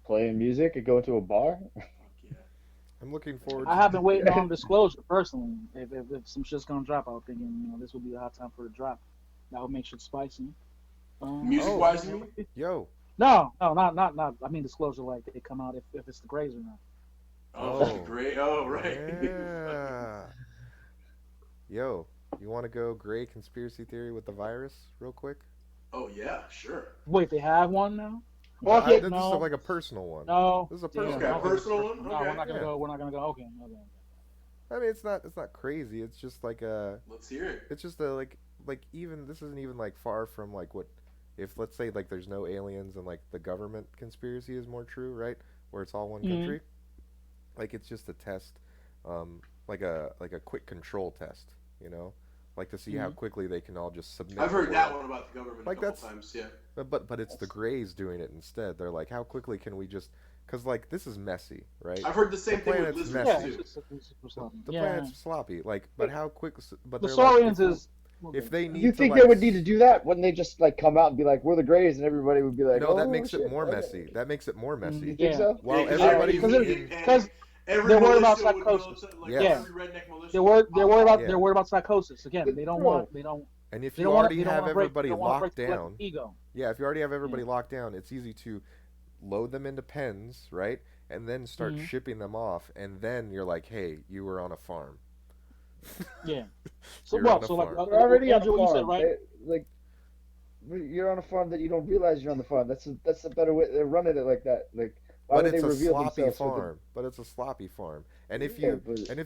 Playing music and going to a bar. I'm looking forward I have been waiting on disclosure personally. If some shit's gonna drop, I was thinking, this would be a hot time for a drop. That would make shit spicy. Music-wise, you mean? Yo. No, not. I mean disclosure, like they come out if it's the Grays or not. Oh, great! Oh, right. Yeah. Yo, you want to go gray conspiracy theory with the virus, real quick? Oh yeah, sure. Wait, they have one now? Okay, this is like a personal one. No, this is a personal one. Personal one. No, we're not gonna go. We're not gonna go. Okay. I mean, it's not crazy. It's just like a. Let's hear it. It's just a like even this isn't even like far from like what if let's say like there's no aliens and like the government conspiracy is more true, right? Where it's all one country. Like it's just a test, like a quick control test, like to see how quickly they can all just submit. I've heard that one about the government like a couple times, yeah. But it's the Greys doing it instead. They're like, how quickly can we just? Because like this is messy, right? I've heard the same thing with lizards too. The planet's sloppy, like, but how quick? But the Saurians is. If they need, you think they would need to do that? Wouldn't they just like come out and be like, "We're the Greys," and everybody would be like, "No, that makes it more messy." That makes it more messy. You think so? While everybody's because they're worried about psychosis. They're worried about psychosis. Again, they don't want. And if you already have everybody locked down, yeah, if you already have everybody locked down, it's easy to load them into pens, right? And then start shipping them off, and then you're like, "Hey, you were on a farm." Yeah. So you're already on a farm, said, right? Like you're on a farm that you don't realize you're on the farm. That's a better way. They're running it like that. Like, why but would it's they a reveal sloppy themselves farm. But it's a sloppy farm. And if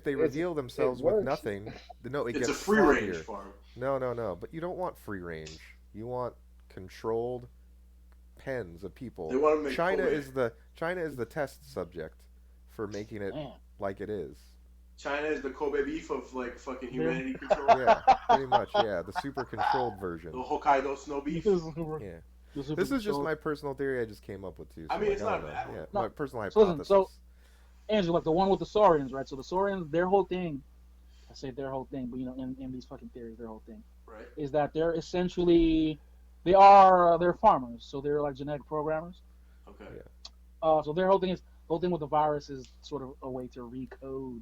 they reveal themselves with nothing, it gets a free sloppier. range farm. No. But you don't want free range. You want controlled pens of people. They want to make China is the test subject for making it like it is. China is the Kobe beef of like fucking humanity control. Yeah, pretty much. Yeah, the super controlled version. The Hokkaido snow beef. Yeah. This is just my personal theory I just came up with too. So I mean, it's not bad. Yeah, my personal hypothesis. So, Andrew, like the one with the Saurians, right? So the Saurians, their whole thing, I say their whole thing, but in these fucking theories, their whole thing, right, is that they're essentially, they're farmers, so they're like genetic programmers. Okay. Yeah. So their whole thing with the virus is sort of a way to recode.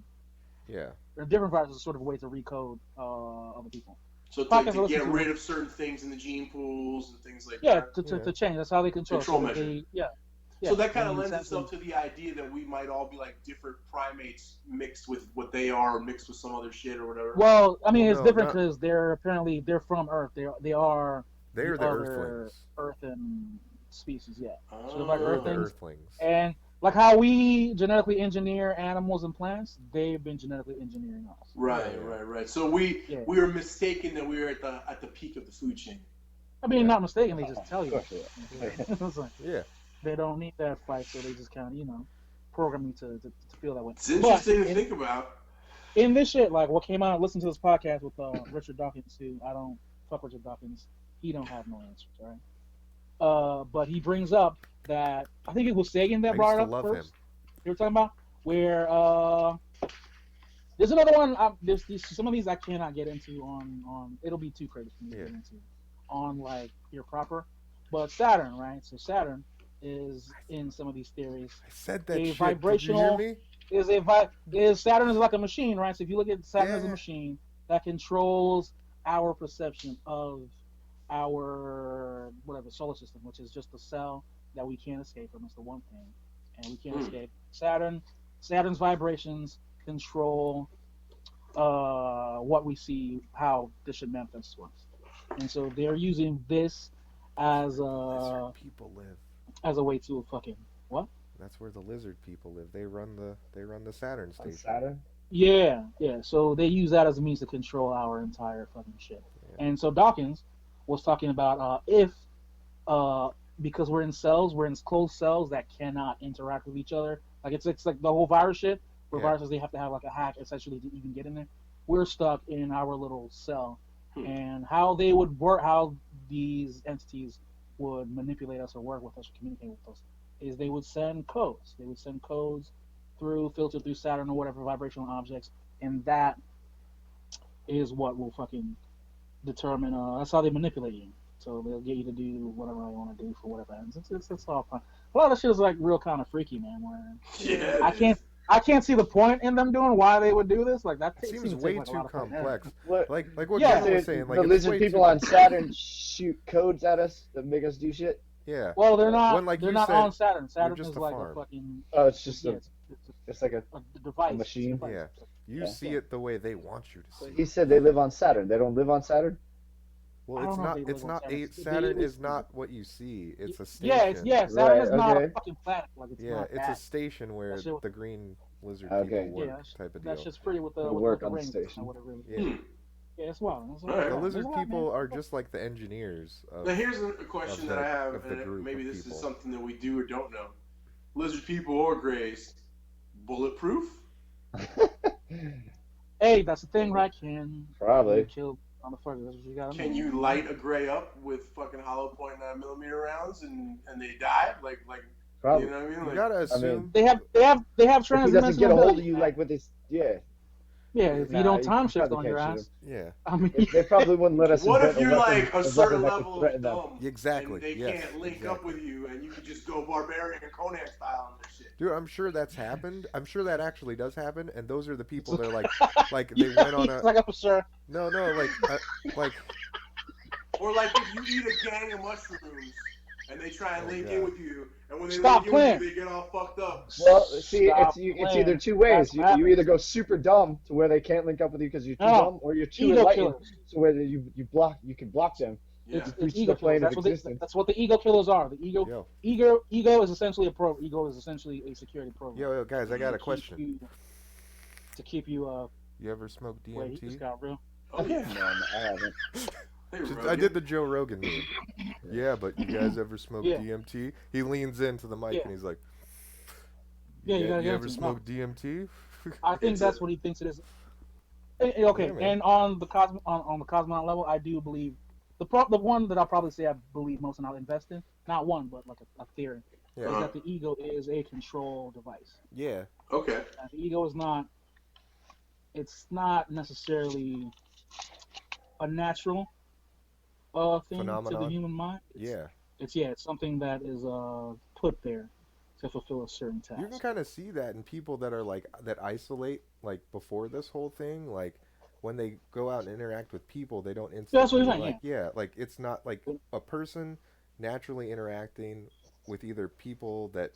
Yeah. There are different viruses, sort of a way to recode other people. So to get rid of certain things in the gene pools and things like that. To change. That's how they control measure. Yeah, Yeah, So that kind of and lends essentially, itself to the idea that we might all be like different primates mixed with what they are, or mixed with some other shit or whatever. well, I Well, mean, it's no, different not because they're from Earth. They are the they're the other Earthlings. Earthen species. Yeah, so they're like They're the Oh, Earthlings, Earthlings. and like how we genetically engineer animals and plants, they've been genetically engineering us. Yeah, right, yeah, right, right. So we Yeah, we were mistaken that we were at the peak of the food chain. I mean, yeah, not mistakenly, just Of tell you course that. it It's like, yeah. they don't need that fight, so they just kind of program you to feel that way. It's But interesting to think about. in this shit, like what came out, listen to this podcast with Richard Dawkins, who I don't fuck Richard Dawkins. He don't have no answers, right? But he brings up that I think it was Sagan I that used brought to it up love him. first. You were talking about where there's another one. There's some of these I cannot get into on. It'll be too crazy for me to Yeah. get into on like here proper. But Saturn, right? So Saturn is in some of these theories I said that a shit. Did you hear vibrational me? is Saturn is like a machine, right? So if you look at Saturn as a Yeah. machine that controls our perception of our whatever solar system, which is just the cell that we can't escape from. It's the one thing, and we can't escape. Saturn's vibrations control what we see, how this should manifest to us, and so they're using this as Where the lizard a people live. way to fucking what? That's where the lizard people live. They run the Saturn on station. Saturn. Yeah, yeah. So they use that as a means to control our entire fucking shit. Yeah. And so Dawkins was talking about if uh, because we're in cells, we're in closed cells that cannot interact with each other. Like it's like the whole virus shit. Where Yeah. viruses they have to have like a hack essentially to even get in there. We're stuck in our little cell, Hmm. and how they would work, how these entities would manipulate us or work with us or communicate with us, is they would send codes. They would send codes through filter through Saturn or whatever vibrational objects, and that is what will fucking determine. That's how they manipulate you. So they'll get you to do whatever they want to do for whatever ends. It's all fun. A lot of shit is like real kind of freaky, man. Where Yeah, I it can't is. I can't see the point in them doing why they would do this. Like that It seems seems to take way like a too lot of fucking energy. complex. What? Like what Yeah. Kevin was Say saying. Like the it's lizard way people too on complex. Saturn shoot codes at us that make us do shit. Yeah. Well, they're Uh, not. When like They're you not on said, Saturn. you're Saturn just is a like a farm. fucking. Oh, it's just Yeah, a. it's It's like a. a device. machine? It's a device. Yeah. You Yeah. see it the way they want you to So see he it. said they live on Saturn. They don't live on Saturn. Well, I it's don't know if not. they It's live on not Saturn. a They Saturn would. is not what you see. It's a Yeah, it's station. Saturn Right. is not a Okay. fucking planet. Like it's Yeah, not it's a that. station where That shit. the green lizard Okay. people Yeah, work, type of that's deal. just pretty with the They with work the on the rings. That's not station. what it really. Yeah. Hmm. Yeah, it's wild. It's All right. The wild. There's lizard a lot, man. people are just like the engineers Now here's a question that I have, of the and group maybe of this is people. something that we do or don't know. Lizard people or greys, bulletproof? Hey, that's the thing, right? Can Probably. you kill motherfuckers? That's what you gotta Can know. you light a gray up with fucking hollow point 9mm rounds and they die? Like Probably. you know what I mean? You Like, gotta assume. They have If he doesn't get transdimensional a hold of abilities, you man. like with his, yeah, Yeah, if you nah, don't time you shift probably on your can't shoot ass. him. Yeah. I mean, They probably wouldn't let us what if invent you're a weapon, like a weapon certain that could level of threaten them. dumb Exactly. and they Yes, can't link exactly. up with you and you could just go barbarian and Conan style on this shit? Dude, I'm sure that's happened. I'm sure that actually does happen, and those are the people that are like they went on a He's like, I'm sure. no, like Or like if you eat a gang of mushrooms and they try and Oh, link God. in with you, and when they Stop link in playing. with you, they get all fucked up. Well, see, Stop it's playing. either two ways. That's You what either happens. go super dumb to where they can't link up with you because you're too No. dumb, or you're too Ego enlightened killers. to where you can block them. Yeah. It's Breach ego the plane killers. of That's existence. that's what the ego killers are. The yo, ego is essentially ego is essentially a security program. yo, guys, I got a To keep question. you- To keep you You ever smoke wait, he just DMT? got real. Oh yeah. No, I haven't. Hey, I Rogan. did the Joe Rogan meme. Yeah, but you guys ever smoke Yeah. DMT? He leans into the mic Yeah. and he's like, Yeah, you gotta you get ever into it. smoke DMT? I think It's that's a- what he thinks it is. Okay, Yeah, man. and on the cosmonaut level, I do believe the one that I'll probably say I believe most and I'll invest in. Not one, but like a theory. Yeah. Is that the ego is a control device. Yeah. Okay. And the ego is not. It's not necessarily a natural thing to the Phenomenon? human mind. Yeah. It's something that is put there to fulfill a certain task. You can kind of see that in people that are like that isolate like before this whole thing, like when they go out and interact with people, they don't That's what instantly he's saying, like yeah, like it's not like a person naturally interacting with either people that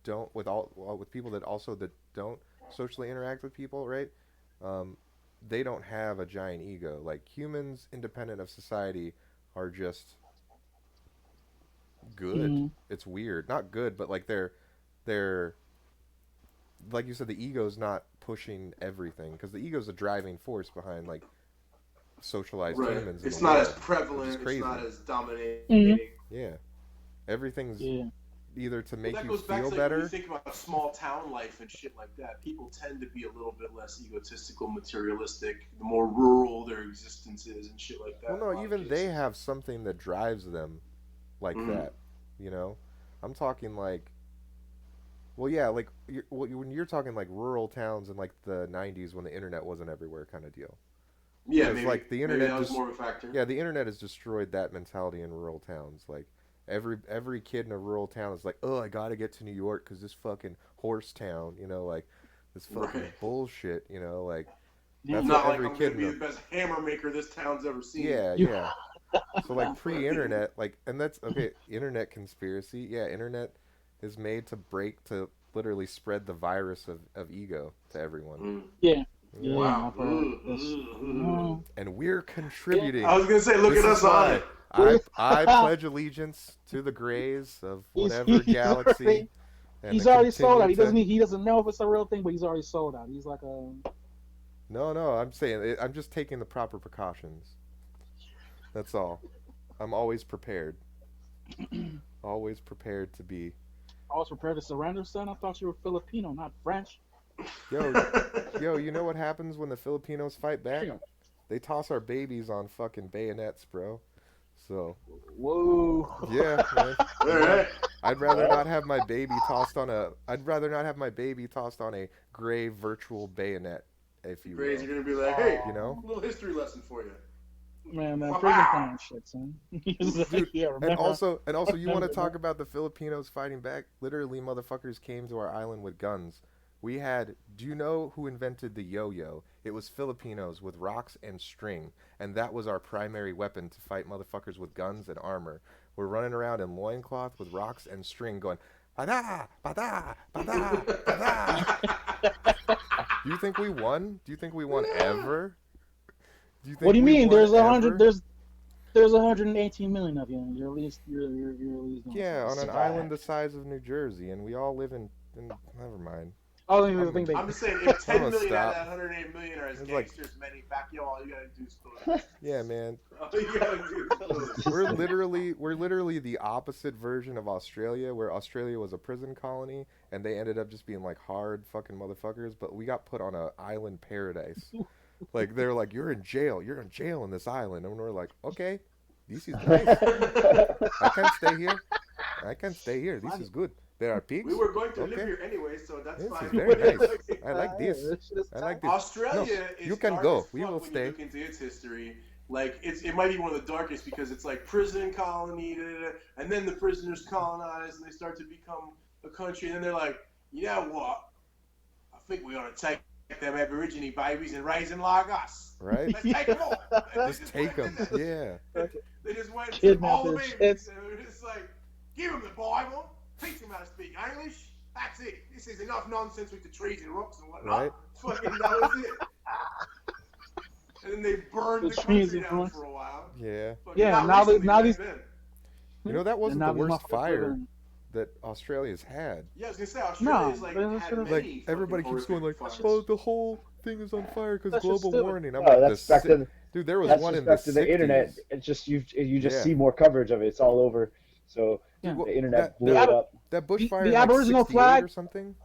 don't with all well, with people that also that don't socially interact with people, right? Um, they don't have a giant ego. Like humans, independent of society, are just good. Mm-hmm. It's weird, not good, but like they're like you said, the ego's not pushing everything because the ego's a driving force behind like socialized Right. humans in the It's not as world, which is prevalent. It's not crazy. as dominating. Mm-hmm. Yeah, everything's Yeah. either to Well, make that you goes back feel to like when you better. think about small town life and shit like that. People tend to be a little bit less egotistical, materialistic. The more rural their existence is and shit like Well, that. In a no, lot of even they cases. have something that drives them like Mm-hmm. that. You know, I'm talking like, well, yeah, like when you're talking like rural towns in like the '90s when the internet wasn't everywhere, kind of deal. Yeah, Because maybe like the maybe internet that was just, more of a factor. yeah, the internet has destroyed that mentality in rural towns. Like every kid in a rural town is like, oh, I gotta get to New York because this fucking horse town, like this Right. fucking bullshit, like Yeah. that's what Not like every I'm gonna kid be in a the best hammer maker this town's ever seen. yeah You. yeah. So like pre-internet, like, and that's okay. Internet conspiracy, yeah. Internet is made to break to literally spread the virus of ego to everyone. Mm. Yeah. Yeah, Yeah. Wow. I've heard this. Mm. and we're Yeah. I contributing. was gonna say, look This at is us on why it. I pledge allegiance to the Greys of he's whatever he's galaxy, already and to he's already sold continue out. to. He doesn't know if it's a real thing, but he's already sold out. He's like a No, no, I'm saying I'm just taking the proper precautions. That's all. I'm always prepared. Always prepared to be. I was prepared to surrender, son. I thought you were Filipino, not French. Yo, yo, you know what happens when the Filipinos fight back? Damn. They toss our babies on fucking bayonets, bro. So, Whoa. yeah, man. All right. I'd rather Well, not have my baby tossed on a I'd rather not have my baby tossed on a gray virtual bayonet, if you Grays are will. gonna be like, hey, You know? Oh, little history lesson for you. man, prison Wow. plan shit, son. He's like, Dude, yeah, and remember? also you want to Remember talk that? about the Filipinos fighting back? Literally motherfuckers came to our island with guns. We had do you know who invented the yo-yo? It was Filipinos with rocks and string, and that was our primary weapon to fight motherfuckers with guns and armor. We're running around in loincloth with rocks and string going bada bada bada bada. Do you think we won? Do you think we won ever? Do you What do think you we mean? won There's a hundred. ever? There's 118 million of you. You're at least doing Yeah, something. on an survive. island the size of New Jersey, and we all live in never mind. I don't even I'm think gonna, they. I'm just saying, if I'm 10 gonna million out of stop. that 108 million are as It's like, gangsters, Manny Pacquiao, all you gotta do is go to yeah, man. all you gotta do is go to We're literally the opposite version of Australia, where Australia was a prison colony, and they ended up just being like hard fucking motherfuckers. But we got put on a island paradise. Like they're like, you're in jail in this island, and we're like, okay, this is nice. I can stay here. I can stay here. This is good. There are We pigs. were going to live Okay, here anyway, so that's this is fine. very nice. I like this. This shit is I tight. like this. No, Australia you is can dark as go. We fuck will when you stay. look into its history. Like it might be one of the darkest because it's like prison colony, da, da, da, and then the prisoners colonize and they start to become a country, and then they're like, you know what? I think we ought to take them Aborigine babies and raise them like us. Right? Let's take them all. And they Just take went them. and did Yeah. that. They just went and took Kidnap all the their babies. shits. And it was just like, give them the Bible, teach them how to speak English. That's it. This is enough nonsense with the trees and rocks and whatnot. Right. Fucking that was it. And then they burned The the trees country and down rocks. for a while. Yeah. Fucking Yeah, not now recently, now back these then. You know that and wasn't the now these worst motherfuckers fire living. that Australia's had. Yeah, I was gonna say Australia No, is like that had shit is Like many everybody fucking keeps going like, horrific oh, fires. the whole thing is on fire because That's just global stupid. warming. I'm No, like, that's back to dude, there was that's one just in the back to the internet. 60s. It's just you just Yeah. see more coverage of it. It's all over. So Dude, Yeah. what, the internet that blew it up. that The, bushfire the in like Aboriginal 68 or flag, something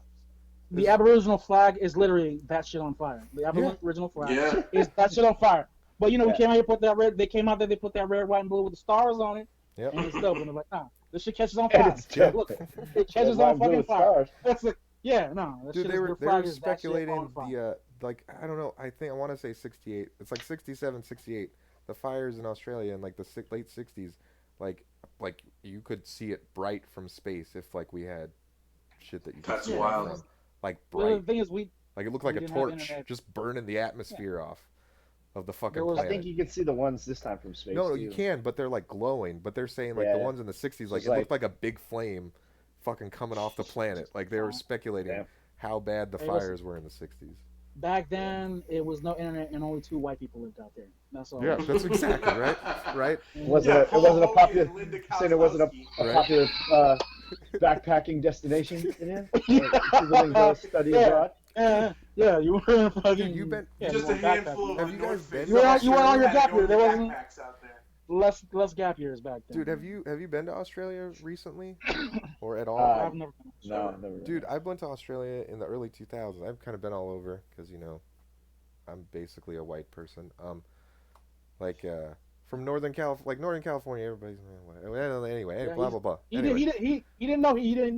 the is Aboriginal flag is literally that shit on fire. The yeah. Aboriginal flag Yeah. is that shit on fire. But we Yeah. came out here, put that red. They came out there, they put that red, white, and blue with the stars on it, Yep. and it's dope. And they're like, nah, this shit catches on And fire. it's dope. Look, it Red, catches white, on and blue fucking with fire. stars. That's like, yeah, no, that Dude, shit they is were their they were flag is that shit on speculating fire. like I don't know. I want to say 68. It's like 67, 68. The fires in Australia in like the late 60s, like like you could see it bright from space if like we had shit that you could That's see Yeah, that wild. from. Like well, the bright. thing is, Like it looked we like a didn't have torch internet. just burning the Yeah, atmosphere off. of the There fucking was I think planet. you can see the ones this time from space No, you too. can, but they're like glowing. But they're saying like the Yeah, ones in the '60s, it's like just it looked like, like a big flame, fucking coming off the planet. Like they were oh, speculating damn. how bad the hey, listen. fires were in the '60s. Back Yeah. then, it was no internet, and only two white people lived out there. That's all it Yeah, was. that's exactly right. Right, Mhm. Yeah, It Paul wasn't a Hogan popular. and Linda You're saying it wasn't Kozlowski. a right. popular backpacking destination in here. People didn't go study Yeah, abroad. yeah. You were Dude, you fucking been? you Just a going handful backpacking. of Have you guys North been Face to You went on Americans your Australia? had to gap go year. to the There wasn't backpacks out there. less gap years back then. Dude, have you been to Australia recently or at all? Uh, I've never been to no, Australia. never been Dude, there. I went to Australia in the early 2000s. I've kind of been all over because I'm basically a white person. Like from Northern California. Everybody's well, anyway. Yeah, Blah blah blah. he did Anyway, he didn't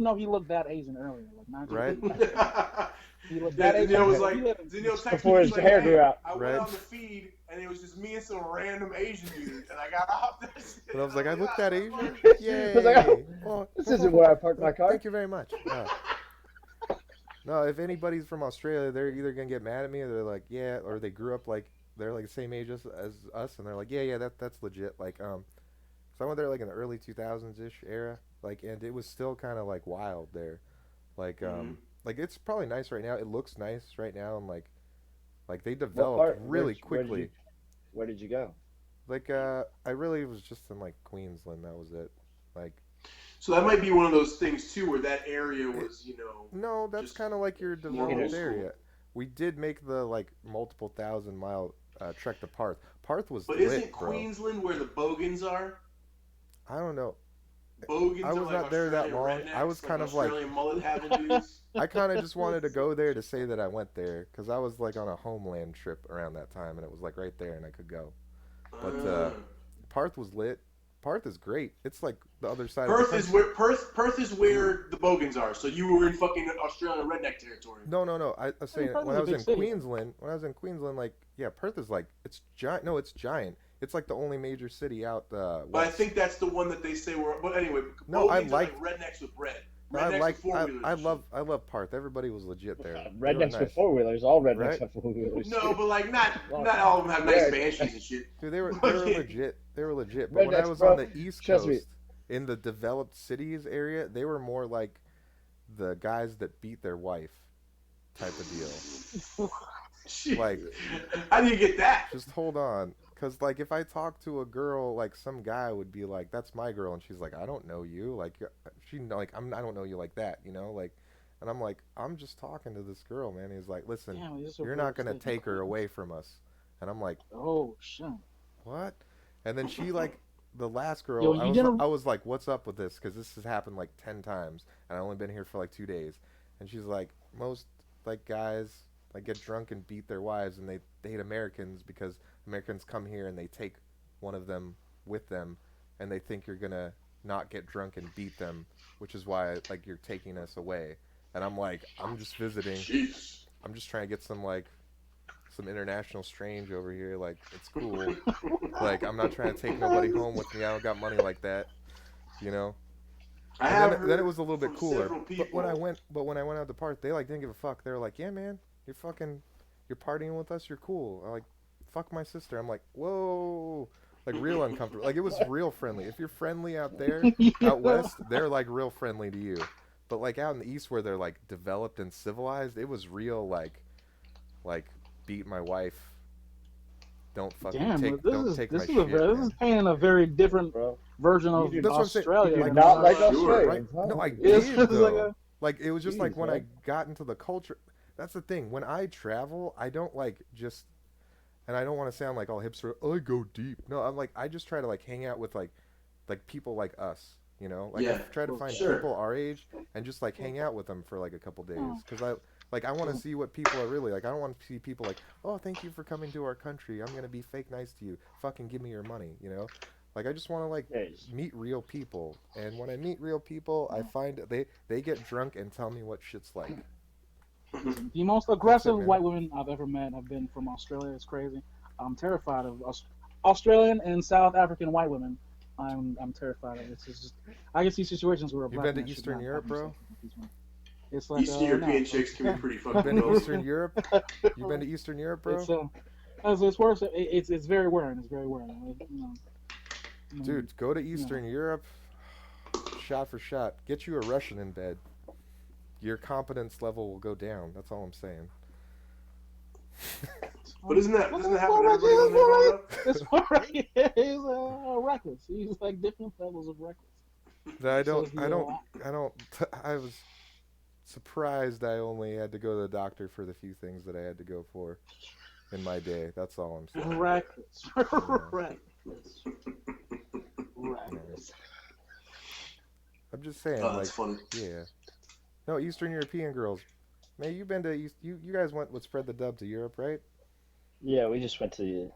know he looked that Asian earlier. Like 9 years right, old. He looked Yeah, that Asian. Zanil was He like, lived in Zanil texted me, Before he's his like, hair grew hey, out. I went right. on the feed, and it was just me and some random Asian dude, and I got off that shit. But I was like, I looked that "Ah, Asian. that's I was like, oh, Yay! Oh, this isn't where I parked my car. thank you very much. No, if anybody's from Australia, they're either gonna get mad at me, or they're like, yeah, or they grew up like they're like the same age as us, and they're like, yeah, that's legit. Like, so I went there like in the early 2000s ish era, like, and it was still kind of like wild there, like, Mhm. like it's probably nice right now. It looks nice right now, and like they What developed part? really quickly. Where did you go? Like, I really was just in like Queensland. That was it. Like, So that might be one of those things too, where that area it, was, no, that's just kind of like your more old developed school. area. We did make the like multiple thousand-mile trek to Parth. Parth was But isn't lit, bro. Queensland where the Bogans are? I don't know. I Bogans are was like not there that Australian long. I was rednecks, like kind of like Australian mullet having dudes. I kind of just wanted to go there to say that I went there because I was like on a homeland trip around that time, and it was like right there, and I could go. But Uh, Parth was lit. Parth is great. It's like the other side of the Perth is country. where Perth is where the Bogans are. So you were in fucking Australian redneck territory. No, no, no. I was I mean, saying Perth when is I a was big in city. Queensland, like yeah, Perth is like it's giant. No, it's giant. It's like the only major city out But I west. think that's the one that they say were. But anyway, No, I Bogans are like liked. rednecks with bread. No, I Rednecks with like. four wheelers. I love Parth. Everybody was legit there. They were Rednecks with nice, four wheelers. All rednecks right? have four wheelers. No, but like Well, not all of them have nice yeah, banshees and shit. Dude, they were Fucking- legit. They were legit. But when I rednecks, was on bro. the East Trust me. Coast, in the developed cities area, they were more like the guys that beat their wife type of deal. Shit. Like, How do you get that? just hold on, cause like if I talk to a girl, like some guy would be like, "That's my girl," and she's like, "I don't know you." Like I don't know you like that, you know, like. And I'm like, I'm just talking to this girl, man. He's like, listen, Damn, this is a you're real not gonna estate take her crazy. away from us. And I'm like, Oh shit. what? And then she like the last girl, Yo, you didn't. I was like, what's up with this? Because this has happened like 10 times, and I only been here for like 2 days. And she's like, most like guys like get drunk and beat their wives, and they hate Americans because Americans come here and they take one of them with them, and they think you're gonna not get drunk and beat them, which is why like you're taking us away. And I'm like, I'm just visiting. Jeez. I'm just trying to get some international strange over here. Like, it's cool. Like, I'm not trying to take nobody home with me. I don't got money like that, you know. I And have then it heard was a little bit from cooler. several people. But when I went out to Park, they like didn't give a fuck. They were like, yeah, man, you're partying with us. You're cool. I'm like, fuck my sister. I'm like, whoa. Like real uncomfortable. Like it was real friendly. If you're friendly out there, out west, they're like real friendly to you. But like out in the east where they're like developed and civilized, it was real like beat my wife. Don't fucking Damn, take this don't is take this my is a shit, this man. is painting a very different bro. version You of do, That's what I'm saying. Australia. you do than not like Sure, Australians, Right? huh? No, I It's did just like though. a Like it was just like Jeez, when I man. got into the culture. That's the thing. When I travel, I don't like just, and I don't want to sound like all hipster. I go deep. No, I'm like I just try to like hang out with like people like us. You know, like I Yeah, try to find sure. people our age and just like hang out with them for like a couple days Oh. because I want to see what people are really like. I don't want to see people like, oh, thank you for coming to our country. I'm gonna be fake nice to you. Fucking give me your money. You know, like I just want to like Yes. meet real people. And when I meet real people, I find they get drunk and tell me what shit's like. the most aggressive man. white women I've ever met have been from Australia. It's crazy. I'm terrified of Australian and South African white women. I'm terrified of it. It's just I can see situations where a You black been to man should Eastern not Europe, have bro? himself with these women. It's like Eastern European no. chicks can be pretty You fucking been to gross. Eastern Europe? You been to Eastern Europe, bro? It's As it's worse. It's very wearing. It's very wearing. I mean, Dude, go to you know. Eastern Europe, shot for shot. Get you a Russian in bed. Your competence level will go down. That's all I'm saying. But isn't that Look doesn't at that happen to everybody when they're growing up? It's alright. He's reckless. He's like different levels of reckless. I So don't, is I the don't, I don't, I was surprised I only had to go to the doctor for the few things that I had to go for in my day. That's all I'm saying. reckless, Yeah, reckless, yeah. reckless. I'm just saying, Oh, that's like, funny. yeah. No, Eastern European girls. Man, you've been to you guys went would spread the dub to Europe, right? Yeah, we just went to You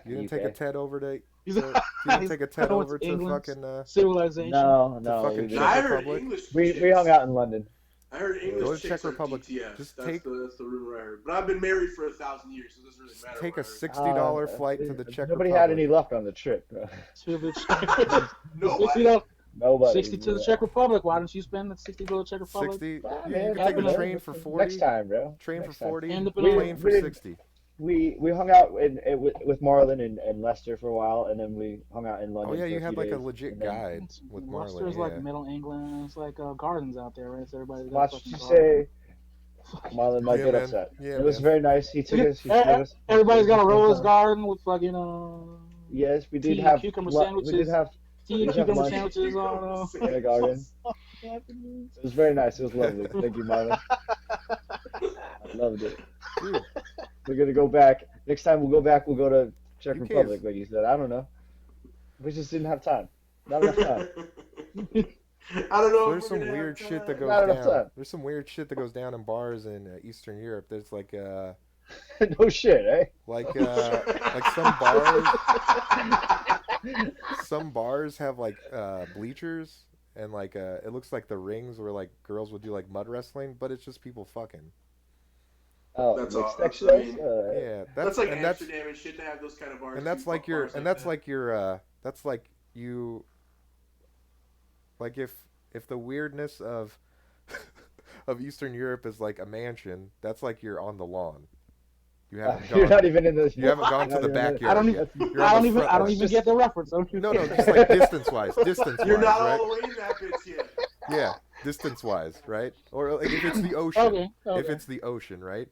didn't take a UK. TED over He's, you didn't he's take a TED going over to England's uh civilization. No, to no, fucking Now Czech I heard Republic? English we hung chicks. out in London. I heard Go English to chicks Czech are Republic. DTF. Just That's take the rumor I heard. But I've been married for 1,000 years, so it doesn't really matter. take What a I heard. $60 flight to the Czech Nobody had Republic. any luck on the trip, bro. To the Czech. Nobody. You know, Nobody. 60 to the Czech Republic. Why don't you spend the 60 to go to Czech Republic? 60. Ah, You man, can I take don't Happen a to- train know. for 40. Next time, bro. Train for Next time. 40. End up in Plane for we- 60. We hung out with Marlon and Lester for a while, and then we hung out in Oh London. yeah, for you a had few like a days, legit and then- guide with Leicester is Marlon. like Yeah. Middle England. It's like gardens out there, right? So everybody's got Watch fucking you gardens. say Marlon might Yeah, get man. upset. Yeah, It was man. very nice. He took us. He showed us. Everybody's got a Rose Yes, garden with fucking we did tea, have. cucumber We did sandwiches. have. Tea we and did have cucumber lunch sandwiches on. in the garden. It was very nice. It was lovely. Thank you, Marlon. I loved it. Dude, We're gonna go back. Next time we'll go back. We'll go to Czech UK's Republic, like you said. I don't know. We just didn't have time. Not enough time. I don't know. there's if some we're gonna weird have shit that time. goes Not enough down. time. There's some weird shit that goes down in bars in Eastern Europe. There's No shit, eh? like some bars have like bleachers and like it looks like the rings where like girls would do like mud wrestling, but it's just people fucking. Oh, That's like all- sex that's- I shows? mean, Yeah, that's like and that's Amsterdam and shit. They have those kind of bars. and that's too, like fuck your bars and like that's that. like your that's like you like if the weirdness of of Eastern Europe is like a mansion, that's like you're on the lawn. You haven't You're gone. not even in the. You haven't gone to not the even in backyard I don't yet. even. You're on the front I don't line. even get the reference. Don't you? No, just like distance wise, You're not right? all the way in that bitch yet. Yeah, distance wise, right? Or like if it's the ocean, Okay. if it's the ocean, right?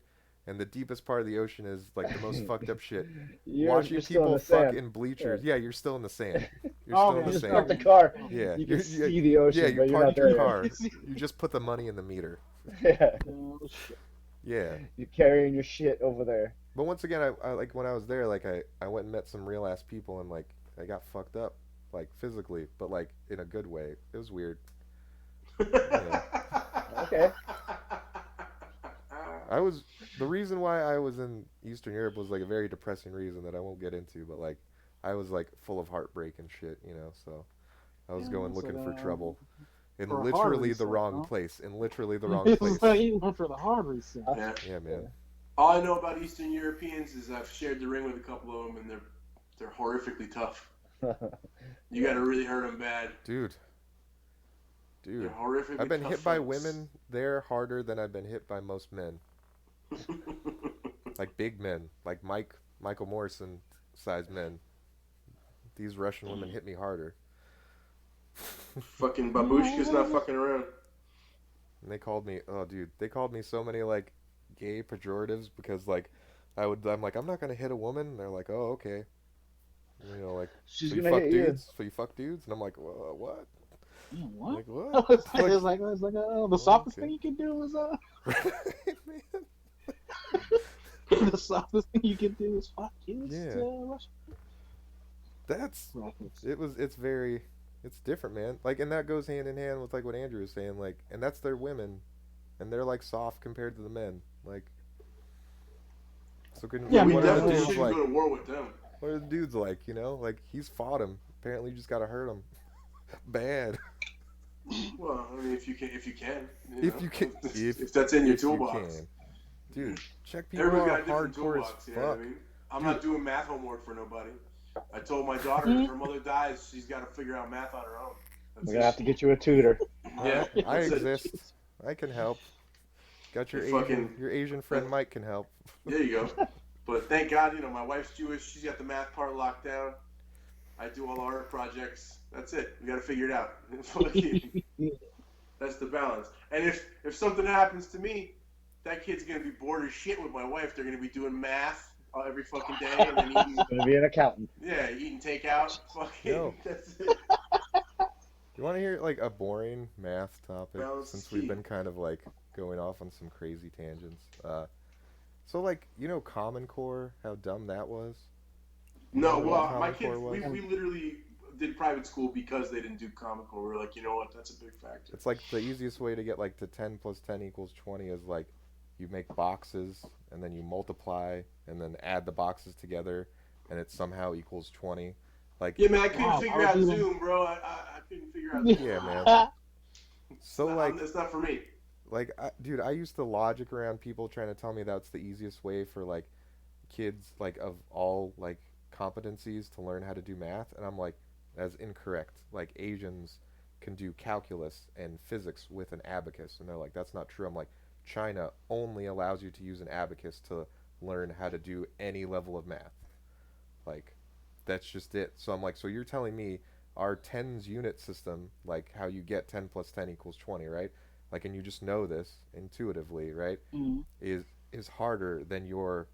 And the deepest part of the ocean is like the most fucked up shit. You're Watching still in people the fuck sand. in bleachers. Yeah, you're still in the sand. You're Oh, still in man. the You just sand. park the car. Yeah, You can you're- see the ocean, Yeah, but you you're not parked your there car. yet. You just put the money in the meter. Yeah. Oh, shit. Yeah. You're carrying your shit over there. But once again, I like when I was there, like I went and met some real ass people and like I got fucked up, like physically, but like in a good way. It was weird. Okay. The reason why I was in Eastern Europe was like a very depressing reason that I won't get into, but like I was like full of heartbreak and shit, so I was Yeah, going so, looking for trouble in for a hard literally the reset, wrong huh? place, in literally the wrong It's place. like he went for the hard reset. Yeah. Yeah, man. All I know about Eastern Europeans is I've shared the ring with a couple of them, and they're horrifically tough. You got to really hurt them bad. Dude. They're horrifically I've been tough hit by folks. women there harder than I've been hit by most men. Like big men, like Michael Morrison sized men. These Russian women hit me harder. Fucking babushka's not fucking around. And they called me, oh dude, they called me so many like gay pejoratives because like I'm like, I'm not gonna hit a woman. And they're like, oh, okay. Like, She's so you gonna fuck hit you. dudes? So you fuck dudes? And I'm like, what? Yeah, what? Like, what? It's like the softest okay. thing you can do is Man. the softest thing you can do is fuck you. Yeah. Russia. It's different, man. Like, and that goes hand in hand with like what Andrew was saying, like, and that's their women, and they're like soft compared to the men, like. So can Yeah, We what are the definitely dudes shouldn't like? go to war with them. What are the dudes like? Like he's fought him. Apparently, you just gotta hurt him. Bad. Well, I mean, if you can, If you can, if that's in your if you toolbox. can. Dude, Czech people Everybody are got a different hardcore toolbox. as You know what I fuck. mean? I'm not doing math homework for nobody. I told my daughter if her mother dies, she's got to figure out math on her own. That's We're gonna have to get you a tutor. Yeah, I that's it. exist. I can help. Got your You fucking- Asian friend Mike can help. There you go. But thank God, my wife's Jewish. She's got the math part locked down. I do all the art projects. That's it. We got to figure it out. That's the balance. And if something happens to me, that kid's gonna be bored as shit with my wife. They're gonna be doing math every fucking day, and then eating, Gonna be an accountant. yeah, eating takeout. Yo, Fucking, that's it. you want to hear like a boring math topic Balance is since we've key. been kind of like going off on some crazy tangents? So like Common Core, how dumb that was. You No, remember what well, my Common Core kids, we, was? we literally did private school because they didn't do Common Core. We were like, you know what? That's a big factor. It's like the easiest way to get like to 10 plus 10 equals 20 is like you make boxes and then you multiply and then add the boxes together and it somehow equals 20. Like, Yeah, man, I couldn't Wow, I figure was out even. Zoom, bro. I couldn't figure out Zoom. yeah, man. So like It's not for me. dude, I used to logic around people trying to tell me that's the easiest way for like kids like of all like competencies to learn how to do math and I'm like that's incorrect. Like Asians can do calculus and physics with an abacus and they're like that's not true. I'm like China only allows you to use an abacus to learn how to do any level of math. Like that's just it. So I'm like so you're telling me our tens unit system like how you get 10 plus 10 equals 20, right? Like and you just know this intuitively, right? Mm. is is harder than your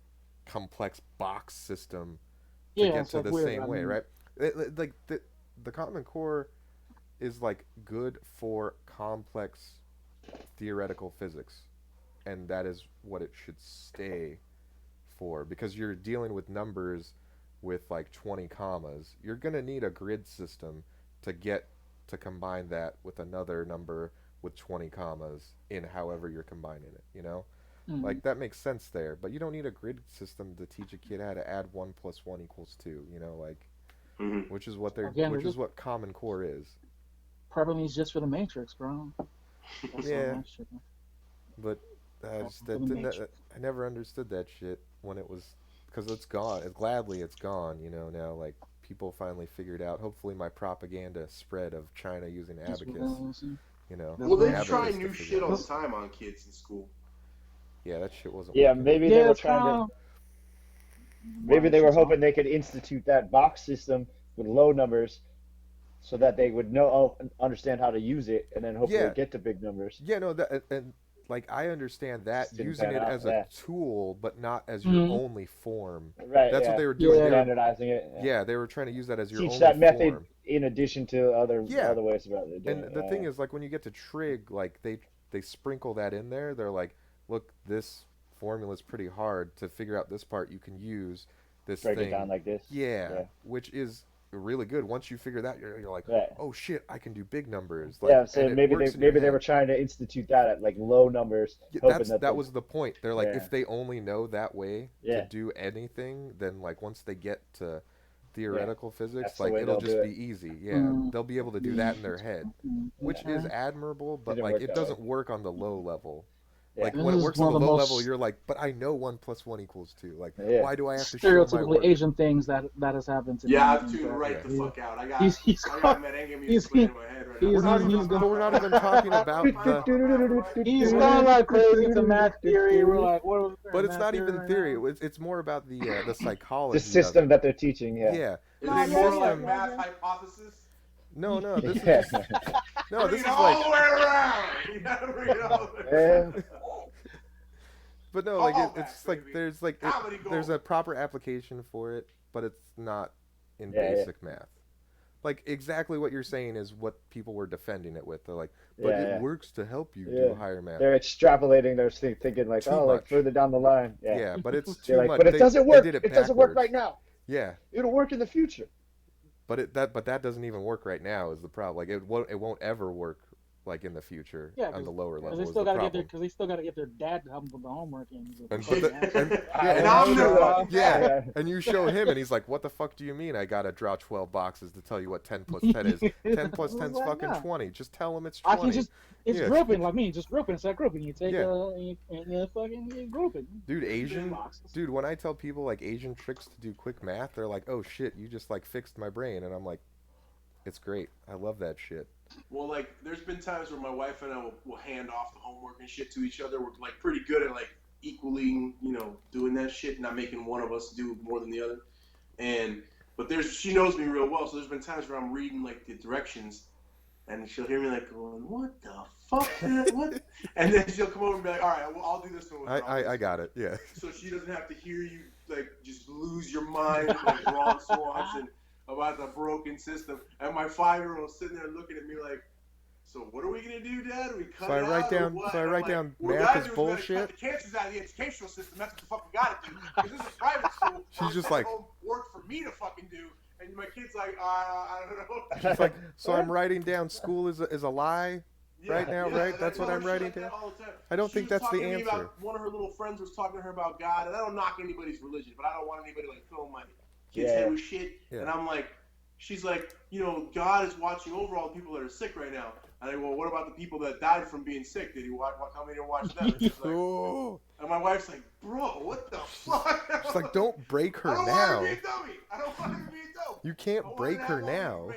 complex box system to Yeah, get it's to like the weird. same I way, mean, right? Like the Common Core is like good for complex theoretical physics, and that is what it should stay for because you're dealing with numbers with like 20 commas. You're going to need a grid system to get to combine that with another number with 20 commas in however you're combining it, you know? mm. Like that makes sense there, but you don't need a grid system to teach a kid how to add 1 plus 1 equals 2, like Hmm. Again, which this is is what Common Core is. probably needs just for the Matrix, bro. That's all Yeah, that shit. but I All just for that the didn't Matrix. I never understood that shit when it was because it's gone. Gladly it's gone, now like people finally figured out. Hopefully my propaganda spread of China using That's abacus, real. See, Well, they that's try abacus to new figure shit out all the math. real. time on kids in school. Yeah, that shit wasn't Yeah, working. maybe they Yeah, were it's trying to. kind of Maybe why they were shit's hoping off. they could institute that box system with low numbers so that they would know, understand how to use it, and then hopefully Yeah, get to big numbers. yeah, no, that and like I understand that Just didn't using pan it out. as a Yeah. tool, but not as your Mm. only form. Right. That's what Yeah. they were doing. They Yeah, were, Standardizing it. Yeah. yeah, they were trying to use that as your Teach only that method form. in addition to Yeah, other ways about and doing it. the Yeah. thing Yeah. is, like when you get to trig, like they sprinkle that in there. They're like, look, this formula is pretty hard to figure out. This part you can use this Break it down thing, like this. yeah, Yeah. which is really good. Once you figure that, you're like, Right. oh shit, I can do big numbers, Yeah. like, So and it works in your maybe they were head. trying to institute that at like low numbers, Yeah, hoping that that the was the point. They're like, yeah if they only know that way to yeah do anything, then like once they get to yeah theoretical physics, that's the like way it'll they'll just do be it. easy. Yeah, mm, they'll be able to do that mm, in their head, which is yeah. admirable, but Didn't like work it that way. doesn't work on the low level. Yeah. Like This when it is works on one the of the low level, most you're like, but I know 1 plus 1 equals 2. Like, Yeah. why do I have to show my stereotypically work? Asian things that has happened to Yeah, me. I've tuned That right Yeah. the fuck out. I he's got he's I got got merengue music he's playing he, in my head right now. We're not he's even, but gone we're not even talking about the. he's gone like crazy into math theory. We're like, what was there But in it's math not theory even right theory. now? It's more about the The psychology of system it. that they're teaching. Yeah. Yeah, Is No, the it yeah, more yeah, like system. yeah, math yeah. hypothesis? No, no, this is Yeah. just no. Bring This it is all like, the way around. You gotta bring it all the way Yeah. around. but no, like Callback, it's like baby. there's like Comedy there's gold. a proper application for it, but it's not in Yeah. Yeah. basic math. Like exactly what you're saying is what people were defending it with. They're like, but it Yeah. works to help you do Yeah. higher math. They're extrapolating those things, thinking like, Too oh, like much. further down the line. Yeah. Yeah, but it's They're too like, much. but it doesn't They did work. it It doesn't work right backwards. now. Yeah, It'll work in the future. but that doesn't even work right now is the problem. Like it won't ever work like in the future Yeah, on the lower because level they is still the got to get their problem. because they still got to get their dad to help them with the homework and the And but fucking the, answer. and yeah, And and I'm you their show fucking yeah, dad. Yeah. and you show him, and he's like, "What the fuck do you mean? I gotta draw 12 boxes to tell you what 10 plus 10 is? 10 plus I 10 was is like, fucking nah. 20. Just tell him it's I can 20." it's Yeah, grouping like me, just grouping. It's like grouping. You take yeah, you fucking you group it. dude. Big Asian, boxes. dude. When I tell people like Asian tricks to do quick math, they're like, "Oh shit, you just like fixed my brain," and I'm like, "It's great. I love that shit." Well, like, there's been times where my wife and I will hand off the homework and shit to each other. We're like pretty good at like equally, doing that shit, not making one of us do more than the other. But she knows me real well, so there's been times where I'm reading like the directions, and she'll hear me like going, "What the fuck? What?" And then she'll come over and be like, "All right, well, I'll do this one with her." I got it. Yeah. So she doesn't have to hear you like just lose your mind like Ron Swanson about the broken system. And my 5-year-old sitting there looking at me like, "So what are we gonna do, Dad? We cut it out or what?" So I write like, down well, math is cut bullshit. the cancers out of the educational system. That's what the fuck we gotta do. Because this is a private school. She's just like, work for me to fucking do. And my kid's like, I don't know. She's like, so I'm writing down school is a lie right now, right? That's what I'm writing down. I don't think that's the answer. One of her little friends was talking to her about God, and I don't knock anybody's religion, but I don't want anybody like filling my kid's head with shit. Yeah. And I'm like, she's like, God is watching over all the people that are sick right now. And I go, well, what about the people that died from being sick? Did he come in and watch them? And she's like, and my wife's like, bro, what the fuck? She's like, don't break her now. I don't want her to be a dummy. I don't want her to be a dummy. You can't break her now.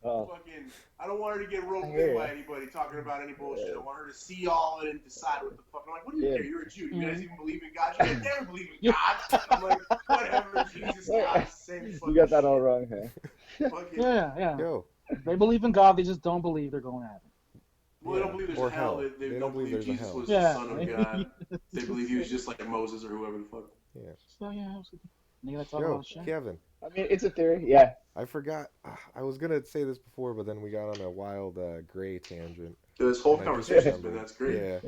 I don't want her to get roped in by anybody talking about any bullshit. I want her to see all of it and decide what the fuck. I'm like, what do you care? You're a Jew. You guys even believe in God? You guys never believe in God. I'm like, whatever, Jesus, God, same fucking You got that all wrong, huh? Yeah. Yo. They believe in God, they just don't believe they're going to heaven. Well, they don't believe there's a hell. They don't believe Jesus was the Son of God. They believe he was just like Moses or whoever the fuck. Yeah. So, yeah, Kevin. I mean, it's a theory, yeah. I forgot. I was going to say this before, but then we got on a wild gray tangent. This whole conversation's been, that's great.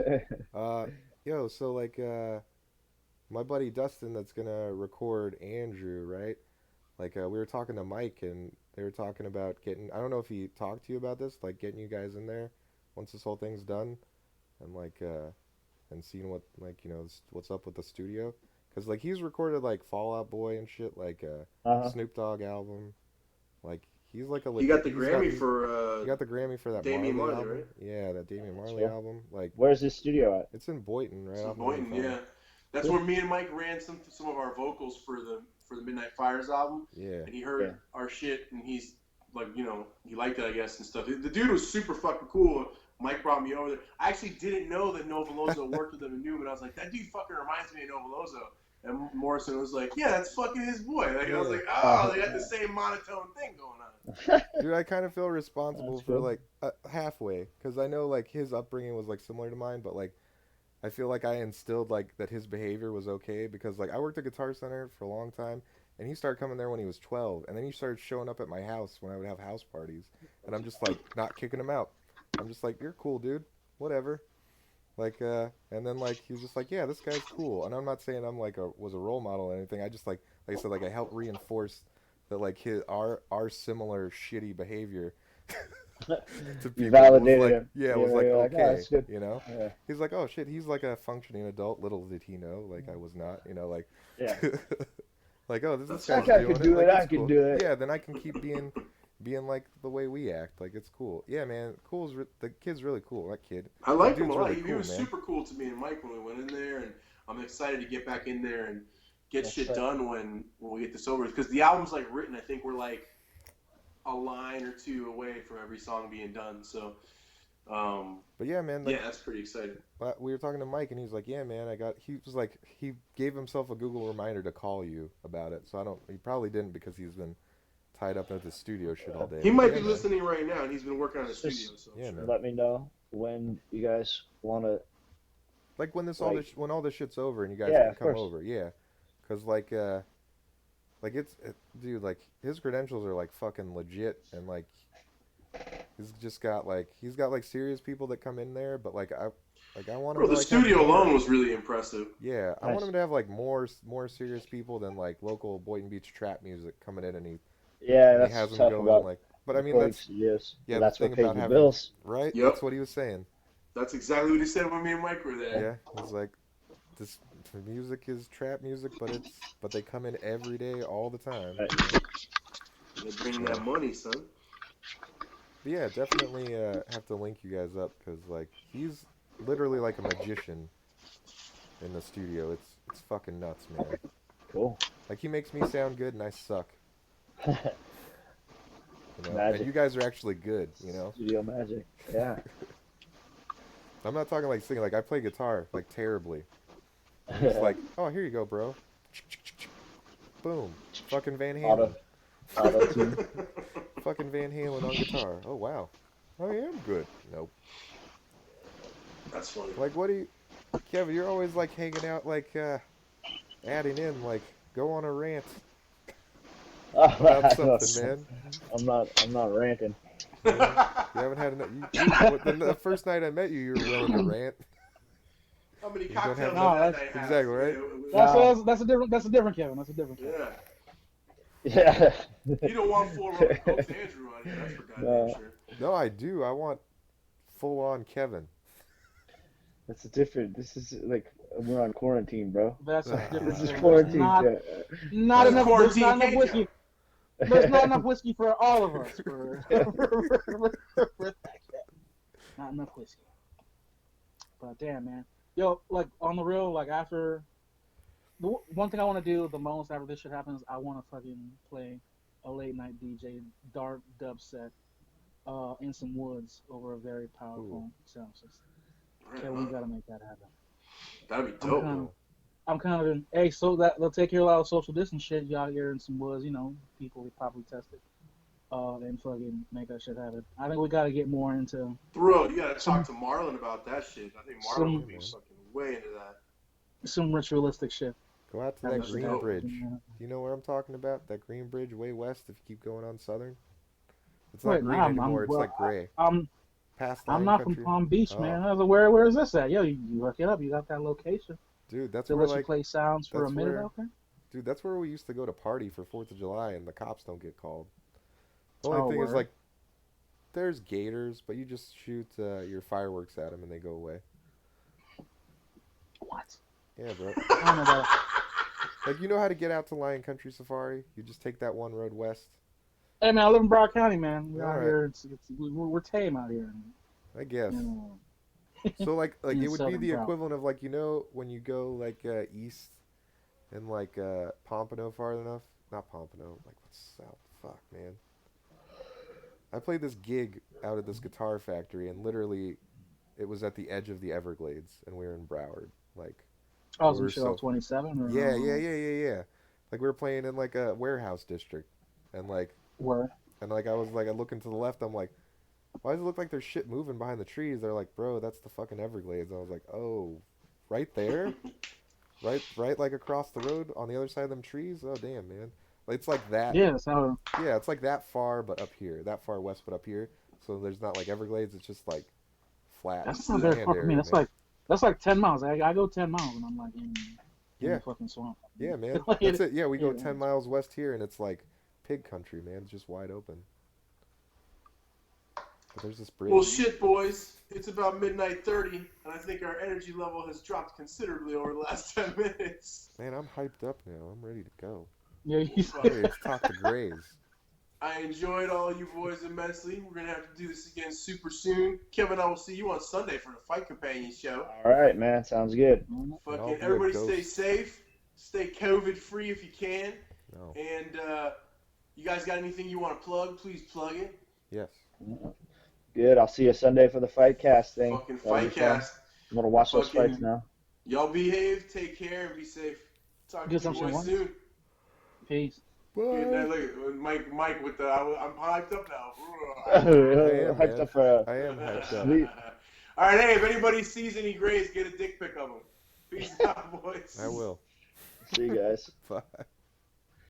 Yeah. So, like, my buddy Dustin that's going to record Andrew, right? Like, we were talking to Mike, and they were talking about getting, I don't know if he talked to you about this, like, getting you guys in there once this whole thing's done, and, like, and seeing what, like, what's up with the studio. Because, like, he's recorded, like, Fall Out Boy and shit, like, Snoop Dogg album. Like, he's, like, a legit... He got the Grammy for... He got the Grammy for that Damian Marley album. Right? Yeah, that Damian Marley album. Like, where's his studio at? It's in Boynton, right? It's in Boynton, yeah. That's where me and Mike ran some of our vocals for the Midnight Fires album. Yeah. And he heard our shit, and he's like, he liked it, I guess, and stuff. The dude was super fucking cool. Mike brought me over there. I actually didn't know that Novolozo worked with him and knew him, and I was like, that dude fucking reminds me of Novolozo. And Morrison was like, yeah, that's fucking his boy. Like, I was like, oh, they got the same monotone thing going on. Dude, I kind of feel responsible for, like, halfway. Because I know, like, his upbringing was, like, similar to mine, but, like, I feel like I instilled, like, that his behavior was okay. Because, like, I worked at Guitar Center for a long time, and he started coming there when he was 12. And then he started showing up at my house when I would have house parties. And I'm just, like, not kicking him out. I'm just like, you're cool, dude. Whatever. Like, and then, like, he was just like, yeah, this guy's cool. And I'm not saying I'm, like, was a role model or anything. I just, like I said, like, I helped reinforce that, like, our similar shitty behavior to people. Validated was like, him. yeah, it was like, okay, that's good. Yeah. He's like, oh, shit, he's, like, a functioning adult. Little did he know. Like, I was not, like. Yeah. Like, oh, this guy doing can do it. I can do it. Yeah, then I can keep being like the way we act. Like, it's cool. Yeah, man, the kid's really cool. That kid. I like him a lot. He was super cool to me and Mike when we went in there, and I'm excited to get back in there and get shit done when we get this over. Because the album's like written. I think we're like a line or two away from every song being done. So. But yeah, man. Like, that's pretty exciting. We were talking to Mike, and he's like, "Yeah, man, He was like, he gave himself a Google reminder to call you about it. So he probably didn't because he's been tied up at the studio shit all day. He might be listening right now, and he's been working on the studio. So man. Let me know when you guys want to. Like when when all this shit's over and you guys can come over, because dude, like his credentials are like fucking legit, and like he's got like serious people that come in there, but like I want him. The studio alone was really impressive. Yeah, I want him to have like more serious people than like local Boynton Beach trap music coming in, and he has them going like. But I mean that's that's what pays the bills, right? Yep. That's what he was saying. That's exactly what he said when me and Mike were there. Yeah, he's like, this music is trap music, but they come in every day, all the time. Right. They're bringing that money, son. But yeah, definitely have to link you guys up because like he's literally like a magician in the studio. It's fucking nuts, man. Cool. Like he makes me sound good and I suck. Magic. And you guys are actually good, Studio magic. Yeah. I'm not talking like singing. Like I play guitar like terribly. And he's like, oh, here you go, bro. Boom. Fucking Van Auto, Halen. auto tune. Fucking Van Halen on guitar. Oh, wow. I am good. Nope. That's funny. Like, what do you... Kevin, you're always, like, hanging out, like, adding in, like, go on a rant about something, man. I'm not ranting. Yeah. You haven't had enough... the first night I met you, you were willing to rant. How many You don't have cocktails enough... No, did that that's night have? Exactly, right? that's a different Kevin. That's a different Kevin. Yeah. Yeah. You don't want full rum and cokes Andrew on here, that's for goddamn No. sure. No, I do. I want full-on Kevin. That's a different. This is like we're on quarantine, bro. That's a different This is Kevin. quarantine. Not Chat. not enough. There's Quarantine not enough cake whiskey. There's not enough whiskey for all of us. For that cat. Not enough whiskey. But damn, man. Yo, like on the real, like after the one thing I want to do the most after this shit happens, I want to fucking play a late night DJ dark dub set in some woods over a very powerful sound system. Right Yeah, on. we gotta make that happen. That'd be I'm dope. kind of, I'm kind of in, hey, so that they'll take care of a lot of social distance shit. You out here in some woods, you know, people we probably tested, and fucking make that shit happen. I think we gotta get more into Bro, you gotta talk to Marlon about that shit. I think Marlon Some- would be fucking way into that. some ritualistic shit. Go out to Have that us That's Green dope. Bridge. Yeah. Do you know where I'm talking about? That Green Bridge way west if you keep going on Southern? It's Wait, not green nah, anymore. It's well, like gray. I'm Past I'm Lion not Country. from Palm Beach, Oh. man. I was like, where is this at? Yo, you look it up. You got that location. Dude, that's They where let you like play sounds for a that's minute where- out there. dude, that's where we used to go to party for 4th of July and the cops don't get called. The only Oh, thing is word. like there's gators, but you just shoot your fireworks at them and they go away. What? Yeah, bro. I don't know about. Like you know how to get out to Lion Country Safari? You just take that one road west. Hey man, I live in Broward County, man. We're out Alright. here. We're tame out here. I guess. You know. So like In it would be Southern the Cal. equivalent of like you know when you go like east and like Pompano far enough. Not Pompano. Like what's south? Fuck, man. I played this gig out at this guitar factory and literally it was at the edge of the Everglades and we were in Broward. Like Oh, we some were shit so on 27 or yeah. Like we were playing in like a warehouse district and like Where? I was like I looking to the left, I'm like, why does it look like there's shit moving behind the trees? They're like, bro, that's the fucking Everglades. I was like, oh, right there? right like across the road on the other side of them trees? Oh damn, man. It's like that. Yeah, that's how. Yeah, it's like that far but up here. That far west but up here. So there's not like Everglades, it's just like flat. That's not very land far from me. area, That's man. like 10 miles. I go 10 miles and I'm like in Yeah. the fucking swamp. Yeah, man. Like, That's it. Yeah, we go yeah. 10 miles west here and it's like pig country, man. It's just wide open. But there's this bridge. Well, shit, boys. It's about midnight 30, and I think our energy level has dropped considerably over the last 10 minutes. Man, I'm hyped up now. I'm ready to go. Yeah, I'm ready to talk to Grays. I enjoyed all you boys immensely. We're going to have to do this again super soon. Kevin, I will see you on Sunday for the Fight Companion show. All right, man. Sounds good. I'll Fucking be a everybody ghost. stay safe. Stay COVID-free if you can. No. And you guys got anything you want to plug? Please plug it. Yes. Good. I'll see you Sunday for the fight cast thing. Fucking That'll be Fight fun. Cast. I'm gonna watch those Fucking- fights now. Y'all behave, take care, and be safe. Talk to Get you some shit boys on. soon. Peace. Good night. Bye. Look, Mike with the. I'm hyped up now. am, Hyped man. up for I am hyped up. Sweet. All right, hey, if anybody sees any Grays, get a dick pic of them. Peace out, boys. I will. see you guys. Bye.